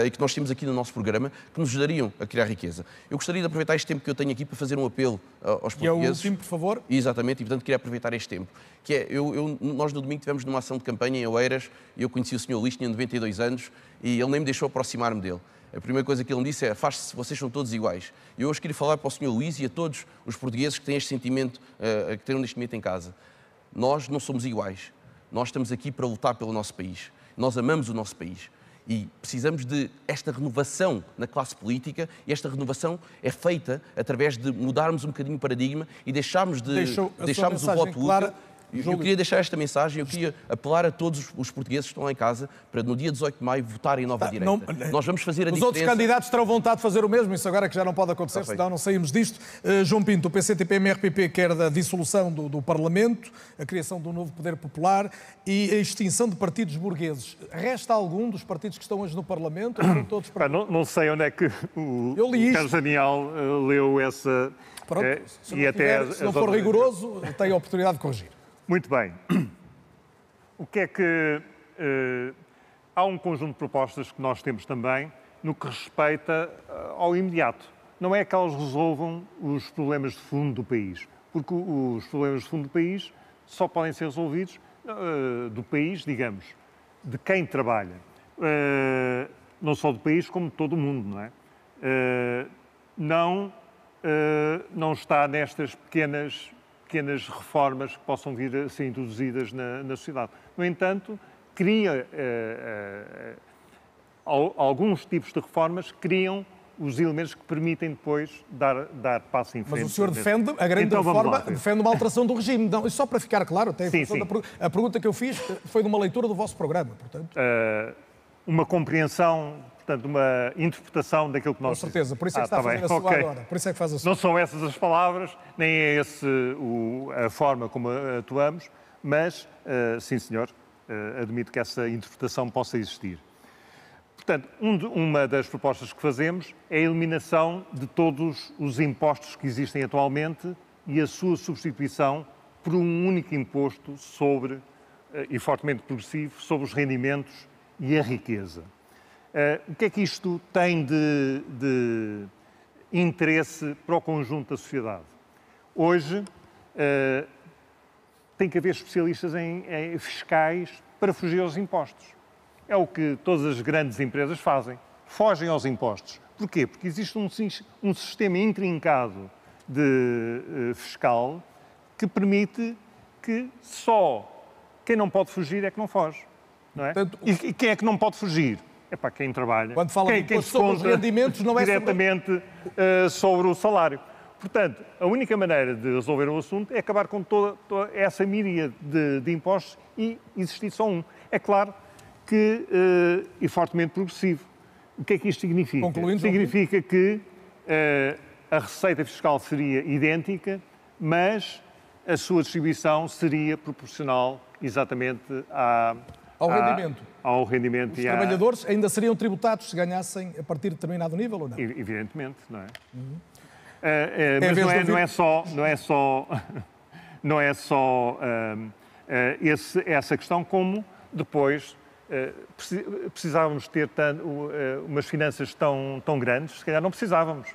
Speaker 5: e que nós temos aqui no nosso programa que nos ajudariam a criar riqueza. Eu gostaria de aproveitar este tempo que eu tenho aqui para fazer um apelo aos portugueses.
Speaker 1: E é o último, por favor.
Speaker 5: Exatamente, e portanto queria aproveitar este tempo. Que é, nós no domingo tivemos numa ação de campanha em Oeiras e eu conheci o Sr. Luís, tinha 92 anos, e ele nem me deixou aproximar-me dele. A primeira coisa que ele me disse é: afaste-se, vocês são todos iguais. E eu hoje queria falar para o Sr. Luís e a todos os portugueses que têm este sentimento, que têm neste momento em casa. Nós não somos iguais. Nós estamos aqui para lutar pelo nosso país. Nós amamos o nosso país. E precisamos de esta renovação na classe política, e esta renovação é feita através de mudarmos um bocadinho o paradigma e deixarmos o voto útil. Eu queria deixar esta mensagem, eu queria apelar a todos os portugueses que estão lá em casa para no dia 18 de maio votarem em Nova Direita. Nós vamos fazer a diferença.
Speaker 1: Os outros candidatos terão vontade de fazer o mesmo, isso agora é que já não pode acontecer, senão não saímos disto. João Pinto, o PCTP-MRPP quer da dissolução do Parlamento, a criação de um novo poder popular e a extinção de partidos burgueses. Resta algum dos partidos que estão hoje no Parlamento? Ou todos
Speaker 6: não sei onde é que o Carlos Daniel leu essa...
Speaker 1: Pronto, se não for rigoroso, tem a oportunidade de corrigir.
Speaker 6: Muito bem. O que é que... há um conjunto de propostas que nós temos também no que respeita ao imediato. Não é que elas resolvam os problemas de fundo do país, porque os problemas de fundo do país só podem ser resolvidos do país, digamos, de quem trabalha. Não só do país, como de todo o mundo, não é? Não está nestas pequenas reformas que possam vir a ser introduzidas na sociedade. No entanto, cria alguns tipos de reformas criam os elementos que permitem depois dar passo em frente.
Speaker 1: Mas o senhor defende a grande reforma, defende uma alteração do regime. Não, só para ficar claro, a pergunta que eu fiz foi de uma leitura do vosso programa, portanto.
Speaker 6: Uma compreensão, portanto, uma interpretação daquilo que nós...
Speaker 1: Com certeza, por isso é que está a fazer a sua agora. Por isso é que faz a sua.
Speaker 6: Não são essas as palavras, nem é a forma como atuamos, mas, sim senhor, admito que essa interpretação possa existir. Portanto, uma das propostas que fazemos é a eliminação de todos os impostos que existem atualmente e a sua substituição por um único imposto e fortemente progressivo, sobre os rendimentos e a riqueza. O que é que isto tem de interesse para o conjunto da sociedade? Hoje tem que haver especialistas em fiscais para fugir aos impostos. É o que todas as grandes empresas fazem. Fogem aos impostos. Porquê? Porque existe um sistema intrincado de fiscal que permite que só quem não pode fugir é que não foge. Não é? Portanto, e quem é que não pode fugir? É para quem trabalha.
Speaker 1: Quando fala de imposto sobre os rendimentos, não é
Speaker 6: diretamente sobre o salário. Portanto, a única maneira de resolver o assunto é acabar com toda essa míria de impostos e existir só um. É claro que é fortemente progressivo. O que é que isto significa?
Speaker 1: Concluindo,
Speaker 6: significa que a receita fiscal seria idêntica, mas a sua distribuição seria proporcional exatamente
Speaker 1: ao rendimento.
Speaker 6: Ao rendimento.
Speaker 1: Os trabalhadores ainda seriam tributados se ganhassem a partir de determinado nível ou não?
Speaker 6: Evidentemente, não é? Mas não é só essa questão, como depois precisávamos ter umas finanças tão grandes, se calhar não precisávamos.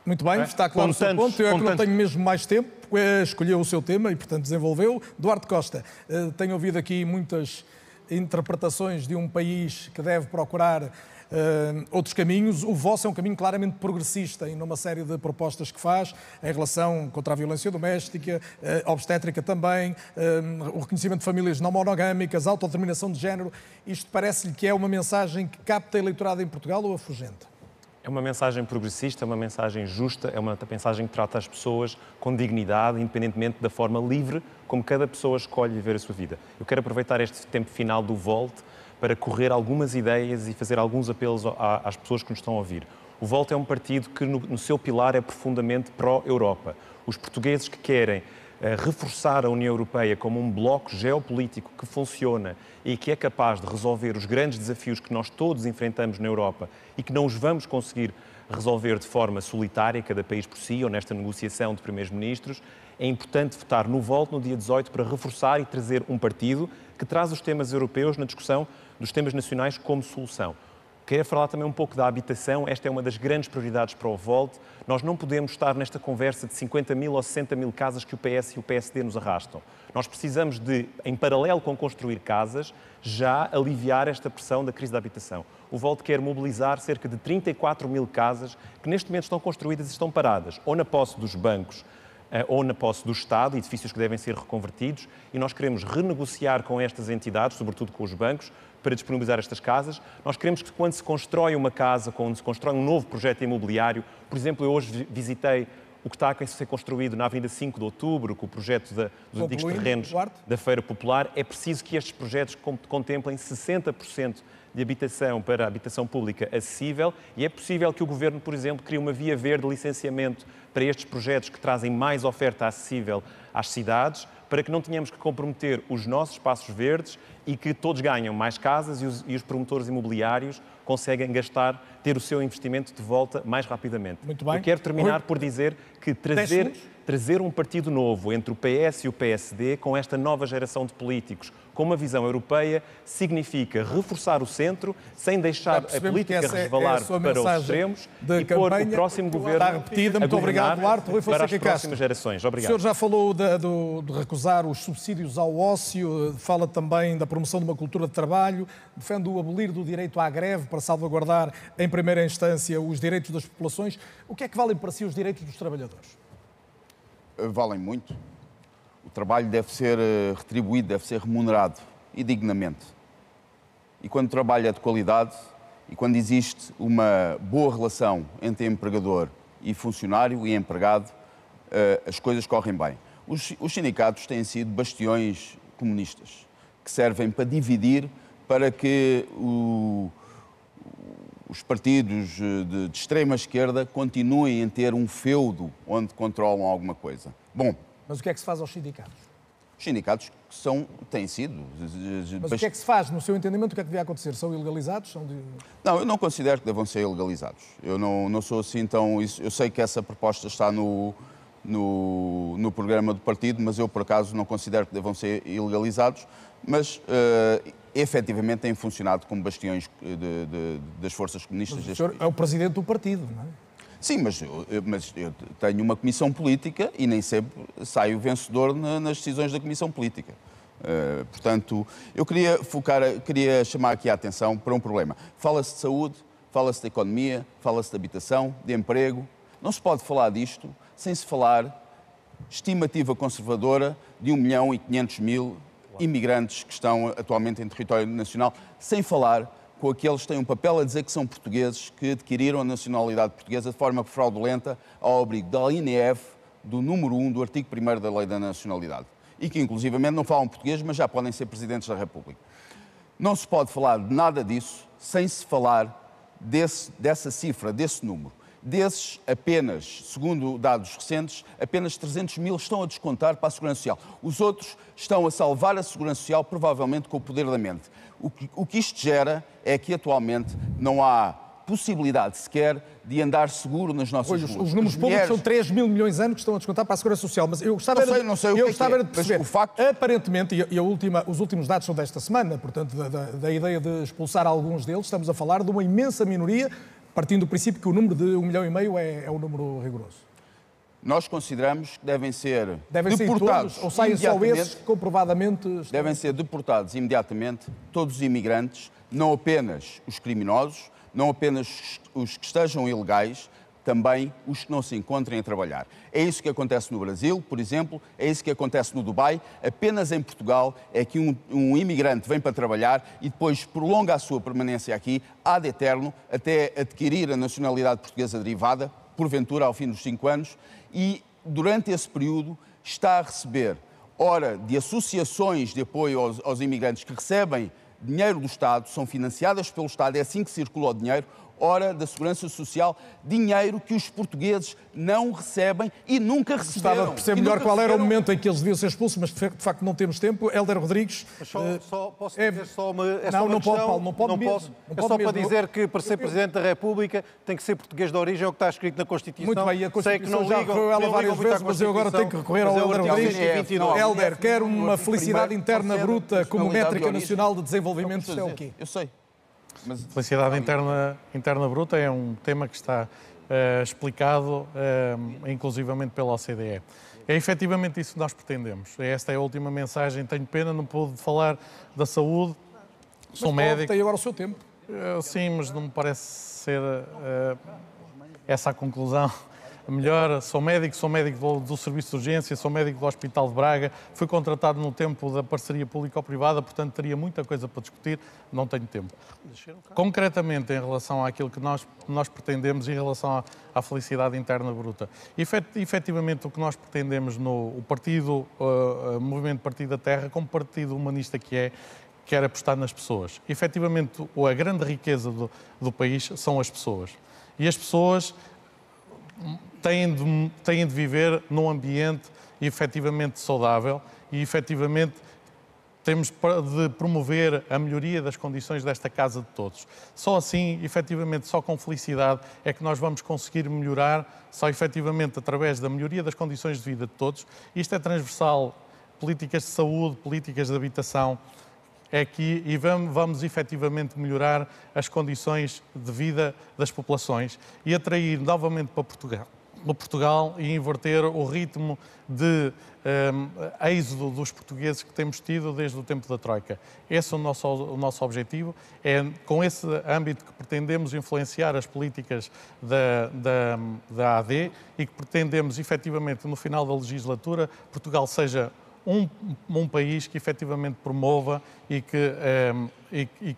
Speaker 1: Muito bem, está claro o seu ponto. Eu é que não tenho mesmo mais tempo, escolheu o seu tema e, portanto, desenvolveu. Duarte Costa, tenho ouvido aqui muitas interpretações de um país que deve procurar outros caminhos. O vosso é um caminho claramente progressista e numa série de propostas que faz em relação contra a violência doméstica, obstétrica também, o reconhecimento de famílias não monogâmicas, autodeterminação de género. Isto parece-lhe que é uma mensagem que capta eleitorado em Portugal ou afugenta?
Speaker 7: É uma mensagem progressista, é uma mensagem justa, é uma mensagem que trata as pessoas com dignidade, independentemente da forma livre como cada pessoa escolhe viver a sua vida. Eu quero aproveitar este tempo final do Volt para correr algumas ideias e fazer alguns apelos às pessoas que nos estão a ouvir. O Volt é um partido que, no seu pilar, é profundamente pró-Europa. Os portugueses que querem reforçar a União Europeia como um bloco geopolítico que funciona e que é capaz de resolver os grandes desafios que nós todos enfrentamos na Europa e que não os vamos conseguir resolver de forma solitária, cada país por si, ou nesta negociação de primeiros-ministros, é importante votar no Volt no dia 18 para reforçar e trazer um partido que traz os temas europeus na discussão dos temas nacionais como solução. Quero falar também um pouco da habitação. Esta é uma das grandes prioridades para o Volt. Nós não podemos estar nesta conversa de 50 mil ou 60 mil casas que o PS e o PSD nos arrastam. Nós precisamos de, em paralelo com construir casas, já aliviar esta pressão da crise da habitação. O Volt quer mobilizar cerca de 34 mil casas que neste momento estão construídas e estão paradas, ou na posse dos bancos, ou na posse do Estado, edifícios que devem ser reconvertidos, e nós queremos renegociar com estas entidades, sobretudo com os bancos, para disponibilizar estas casas. Nós queremos que quando se constrói uma casa, quando se constrói um novo projeto imobiliário, por exemplo, eu hoje visitei o que está a ser construído na Avenida 5 de Outubro, com o projeto dos antigos terrenos da Feira Popular, é preciso que estes projetos contemplem 60% de habitação para a habitação pública acessível e é possível que o Governo, por exemplo, crie uma via verde de licenciamento para estes projetos que trazem mais oferta acessível às cidades, para que não tenhamos que comprometer os nossos espaços verdes e que todos ganham mais casas e os promotores imobiliários conseguem ter o seu investimento de volta mais rapidamente.
Speaker 1: Muito bem.
Speaker 7: Eu quero terminar por dizer que trazer um partido novo entre o PS e o PSD, com esta nova geração de políticos, com uma visão europeia, significa reforçar o centro, sem deixar a política resvalar para os extremos e pôr o próximo governo
Speaker 1: Muito obrigado, Duarte.
Speaker 7: Para as próximas gerações. Obrigado.
Speaker 1: O senhor já falou de recusar os subsídios ao ócio, fala também da promoção de uma cultura de trabalho, defende o abolir do direito à greve para salvaguardar, em primeira instância, os direitos das populações. O que é que valem para si os direitos dos trabalhadores?
Speaker 8: Valem muito. O trabalho deve ser retribuído, deve ser remunerado e dignamente. E quando o trabalho é de qualidade e quando existe uma boa relação entre empregador e funcionário e empregado, as coisas correm bem. Os sindicatos têm sido bastiões comunistas que servem para dividir, para que os partidos de extrema esquerda continuem a ter um feudo onde controlam alguma coisa. Bom.
Speaker 1: Mas o que é que se faz aos sindicatos?
Speaker 8: Os sindicatos têm sido...
Speaker 1: Mas o que é que se faz, no seu entendimento, o que é que devia acontecer? São ilegalizados?
Speaker 8: Não, eu não considero que devam ser ilegalizados. Eu não sou assim tão... Eu sei que essa proposta está no programa do partido, mas eu, por acaso, não considero que devam ser ilegalizados, mas... efetivamente têm funcionado como bastiões das forças comunistas.
Speaker 1: Mas o senhor é o presidente do partido, não é?
Speaker 8: Sim, mas eu tenho uma comissão política e nem sempre saio vencedor nas decisões da comissão política. Portanto, eu queria chamar aqui a atenção para um problema. Fala-se de saúde, fala-se de economia, fala-se de habitação, de emprego. Não se pode falar disto sem se falar estimativa conservadora de 1.500.000 imigrantes que estão atualmente em território nacional, sem falar com aqueles que têm um papel a dizer que são portugueses, que adquiriram a nacionalidade portuguesa de forma fraudulenta ao abrigo da INEF, do número 1 do artigo 1º da Lei da Nacionalidade. E que, inclusivamente, não falam português, mas já podem ser presidentes da República. Não se pode falar de nada disso sem se falar dessa cifra, desse número. Desses, apenas, segundo dados recentes, apenas 300.000 estão a descontar para a Segurança Social. Os outros estão a salvar a Segurança Social, provavelmente com o poder da mente. O que isto gera é que, atualmente, não há possibilidade sequer de andar seguro nas nossas ruas.
Speaker 1: Os números públicos são 3 mil milhões de anos que estão a descontar para a Segurança Social, mas eu gostava de perceber,
Speaker 8: o facto...
Speaker 1: aparentemente, os últimos dados são desta semana, portanto, da ideia de expulsar alguns deles, estamos a falar de uma imensa minoria partindo do princípio que o número de 1,5 milhão é o número rigoroso.
Speaker 8: Nós consideramos que devem ser
Speaker 1: Devem
Speaker 8: deportados
Speaker 1: todos, ou saem só esses que comprovadamente...
Speaker 8: Devem ser deportados imediatamente todos os imigrantes, não apenas os criminosos, não apenas os que estejam ilegais, também os que não se encontrem a trabalhar. É isso que acontece no Brasil, por exemplo, é isso que acontece no Dubai. Apenas em Portugal é que um imigrante vem para trabalhar e depois prolonga a sua permanência aqui ad eterno, até adquirir a nacionalidade portuguesa derivada, porventura ao fim dos 5 anos, e durante esse período está a receber, ora, de associações de apoio aos imigrantes que recebem dinheiro do Estado, são financiadas pelo Estado, é assim que circula o dinheiro, ora da Segurança Social, dinheiro que os portugueses não recebem e nunca receberam.
Speaker 1: Gostava de perceber melhor qual era o momento em que eles deviam ser expulsos, mas de facto não temos tempo. Hélder Rodrigues...
Speaker 12: Posso dizer só uma questão?
Speaker 1: Não pode, Paulo, não pode mesmo.
Speaker 12: É só para dizer que para ser Presidente da República tem que ser português de origem, é o que está escrito na Constituição.
Speaker 1: Muito bem, e a Constituição já recorreu ela várias vezes, mas eu agora tenho que recorrer ao Hélder Rodrigues. Hélder, quer uma felicidade interna bruta como métrica nacional de desenvolvimento, isto é o quê?
Speaker 8: Eu sei.
Speaker 9: Felicidade interna bruta é um tema que está explicado inclusivamente pela OCDE. É efetivamente isso que nós pretendemos. Esta é a última mensagem. Tenho pena, não pude falar da saúde. Sou médico.
Speaker 1: Tem agora o seu tempo.
Speaker 9: Sim, mas não me parece ser essa a conclusão. Melhor, sou médico do Serviço de Urgência, sou médico do Hospital de Braga, fui contratado no tempo da parceria público-privada, portanto teria muita coisa para discutir, não tenho tempo. Concretamente, em relação àquilo que nós pretendemos, em relação à felicidade interna bruta, efetivamente o que nós pretendemos no partido, Movimento Partido da Terra, como partido humanista que é, quer apostar nas pessoas. Efetivamente, a grande riqueza do país são as pessoas. E as pessoas têm de viver num ambiente efetivamente saudável e efetivamente temos de promover a melhoria das condições desta casa de todos. Só assim, efetivamente, só com felicidade é que nós vamos conseguir melhorar, só efetivamente através da melhoria das condições de vida de todos. Isto é transversal, políticas de saúde, políticas de habitação, é que vamos efetivamente melhorar as condições de vida das populações e atrair novamente para Portugal e inverter o ritmo de êxodo dos portugueses que temos tido desde o tempo da Troika. Esse é o nosso objetivo, é com esse âmbito que pretendemos influenciar as políticas da AD e que pretendemos efetivamente no final da legislatura Portugal seja um país que efetivamente promova e que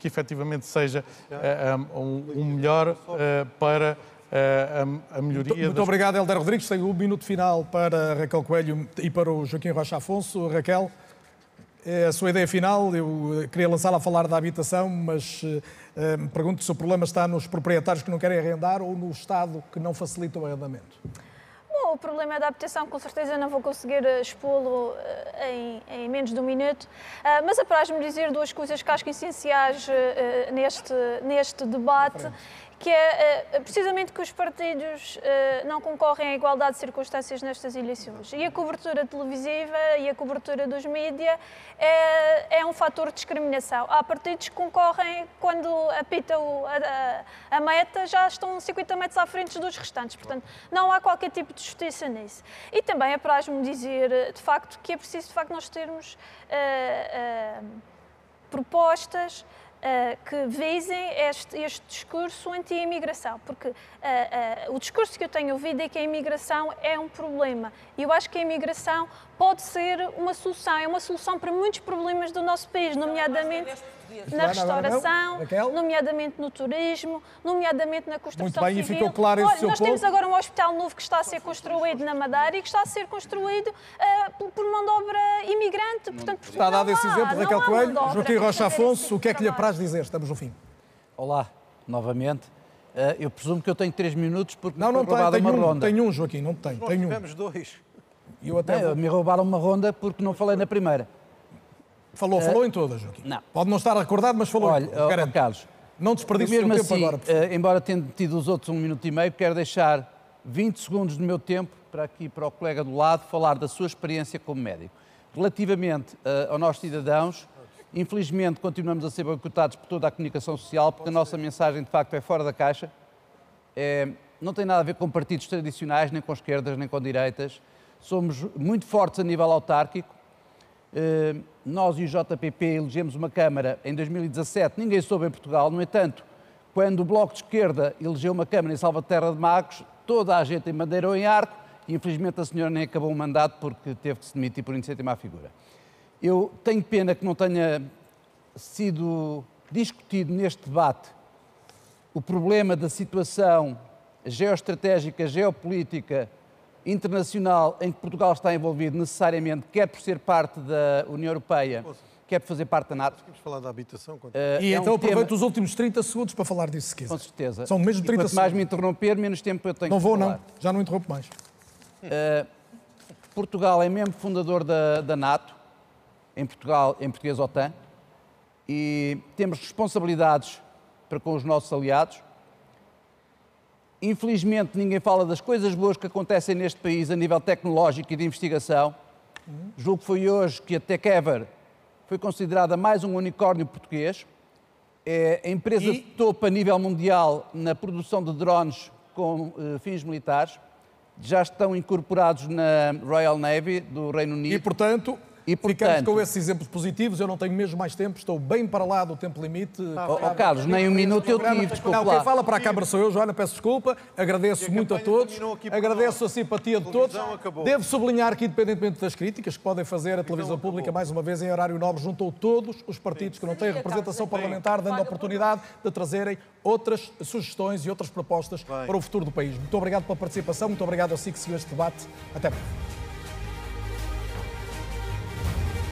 Speaker 9: efetivamente seja um melhor para a melhoria...
Speaker 1: Muito obrigado, Hélder Rodrigues. Tenho 1 minuto final para a Raquel Coelho e para o Joaquim Rocha Afonso. Raquel, a sua ideia final, eu queria lançá-la a falar da habitação, mas pergunto se o problema está nos proprietários que não querem arrendar ou no Estado que não facilita o arrendamento.
Speaker 10: Bom, o problema da habitação, com certeza não vou conseguir expô-lo em menos de 1 minuto, mas apraz-me dizer 2 coisas que acho que essenciais neste debate, que é precisamente que os partidos não concorrem à igualdade de circunstâncias nestas eleições. E a cobertura televisiva e a cobertura dos mídias é um fator de discriminação. Há partidos que concorrem, quando apita a meta, já estão 50 metros à frente dos restantes. Portanto, não há qualquer tipo de justiça nisso. E também apraz-me dizer, de facto, que é preciso, de facto, nós termos propostas que visem este discurso anti-imigração, porque o discurso que eu tenho ouvido é que a imigração é um problema. E eu acho que a imigração pode ser uma solução para muitos problemas do nosso país, nomeadamente na restauração, nomeadamente no turismo, nomeadamente na construção civil.
Speaker 1: Muito bem, e ficou claro esse seu ponto.
Speaker 10: Nós temos agora um hospital novo que está a ser construído na Madeira e que está a ser construído por mão de obra imigrante. Portanto,
Speaker 1: está dado esse exemplo, Raquel Coelho. Joaquim Rocha Afonso, o que é que lhe apraz dizer? Estamos no fim.
Speaker 11: Olá, novamente. Eu presumo que eu tenho 3 minutos porque
Speaker 1: não
Speaker 11: foi roubada uma ronda.
Speaker 1: Tem um, Joaquim, não tem.
Speaker 12: Nós tivemos 2.
Speaker 11: Me roubaram uma ronda porque não falei na primeira.
Speaker 1: Falou em todas, Joaquim.
Speaker 11: Não.
Speaker 1: Pode não estar recordado, mas falou em todas.
Speaker 11: Carlos,
Speaker 1: não desperdice o seu tempo agora.
Speaker 11: Embora tenha tido os outros 1 minuto e meio, quero deixar 20 segundos do meu tempo para o colega do lado falar da sua experiência como médico. Relativamente aos nossos cidadãos, infelizmente continuamos a ser boicotados por toda a comunicação social porque a nossa mensagem de facto é fora da caixa não tem nada a ver com partidos tradicionais, nem com esquerdas, nem com direitas. Somos muito fortes a nível autárquico. Nós e o JPP elegemos uma Câmara em 2017, ninguém soube em Portugal. No entanto, quando o Bloco de Esquerda elegeu uma Câmara em Salvaterra de Magos, toda a gente embandeirou em arco e, infelizmente, a senhora nem acabou o mandato porque teve que se demitir por iniciativa à figura. Eu tenho pena que não tenha sido discutido neste debate o problema da situação geoestratégica, geopolítica, internacional em que Portugal está envolvido necessariamente, quer por ser parte da União Europeia, quer por fazer parte da NATO.
Speaker 12: Vamos falar da habitação.
Speaker 1: E então aproveito os últimos 30 segundos para falar disso, se quiser.
Speaker 11: Com certeza.
Speaker 1: São mesmo 30
Speaker 11: segundos. Quanto mais
Speaker 1: segundos.
Speaker 11: me interromper, menos tempo eu tenho
Speaker 1: Não
Speaker 11: que
Speaker 1: vou,
Speaker 11: falar.
Speaker 1: não. Já não interrompo mais.
Speaker 11: Portugal é membro fundador da NATO, em português OTAN, e temos responsabilidades para com os nossos aliados. Infelizmente, ninguém fala das coisas boas que acontecem neste país a nível tecnológico e de investigação. Julgo que foi hoje que a TechEver foi considerada mais um unicórnio português. É a empresa de topo a nível mundial na produção de drones com fins militares. Já estão incorporados na Royal Navy do Reino Unido.
Speaker 1: E, portanto, ficamos com esses exemplos positivos. Eu não tenho mesmo mais tempo, estou bem para lá do tempo limite.
Speaker 11: Carlos, nem um minuto eu tive, desculpa
Speaker 1: não,
Speaker 11: lá.
Speaker 1: quem fala para a Câmara sou eu, Joana, peço desculpa. Agradeço muito a todos, agradeço a simpatia de todos. Devo sublinhar que, independentemente das críticas que podem fazer, a televisão pública, mais uma vez, em horário nobre, juntou todos os partidos que não têm representação parlamentar, dando a oportunidade de trazerem outras sugestões e outras propostas para o futuro do país. Muito obrigado pela participação, muito obrigado a si que seguiu este debate. Até breve.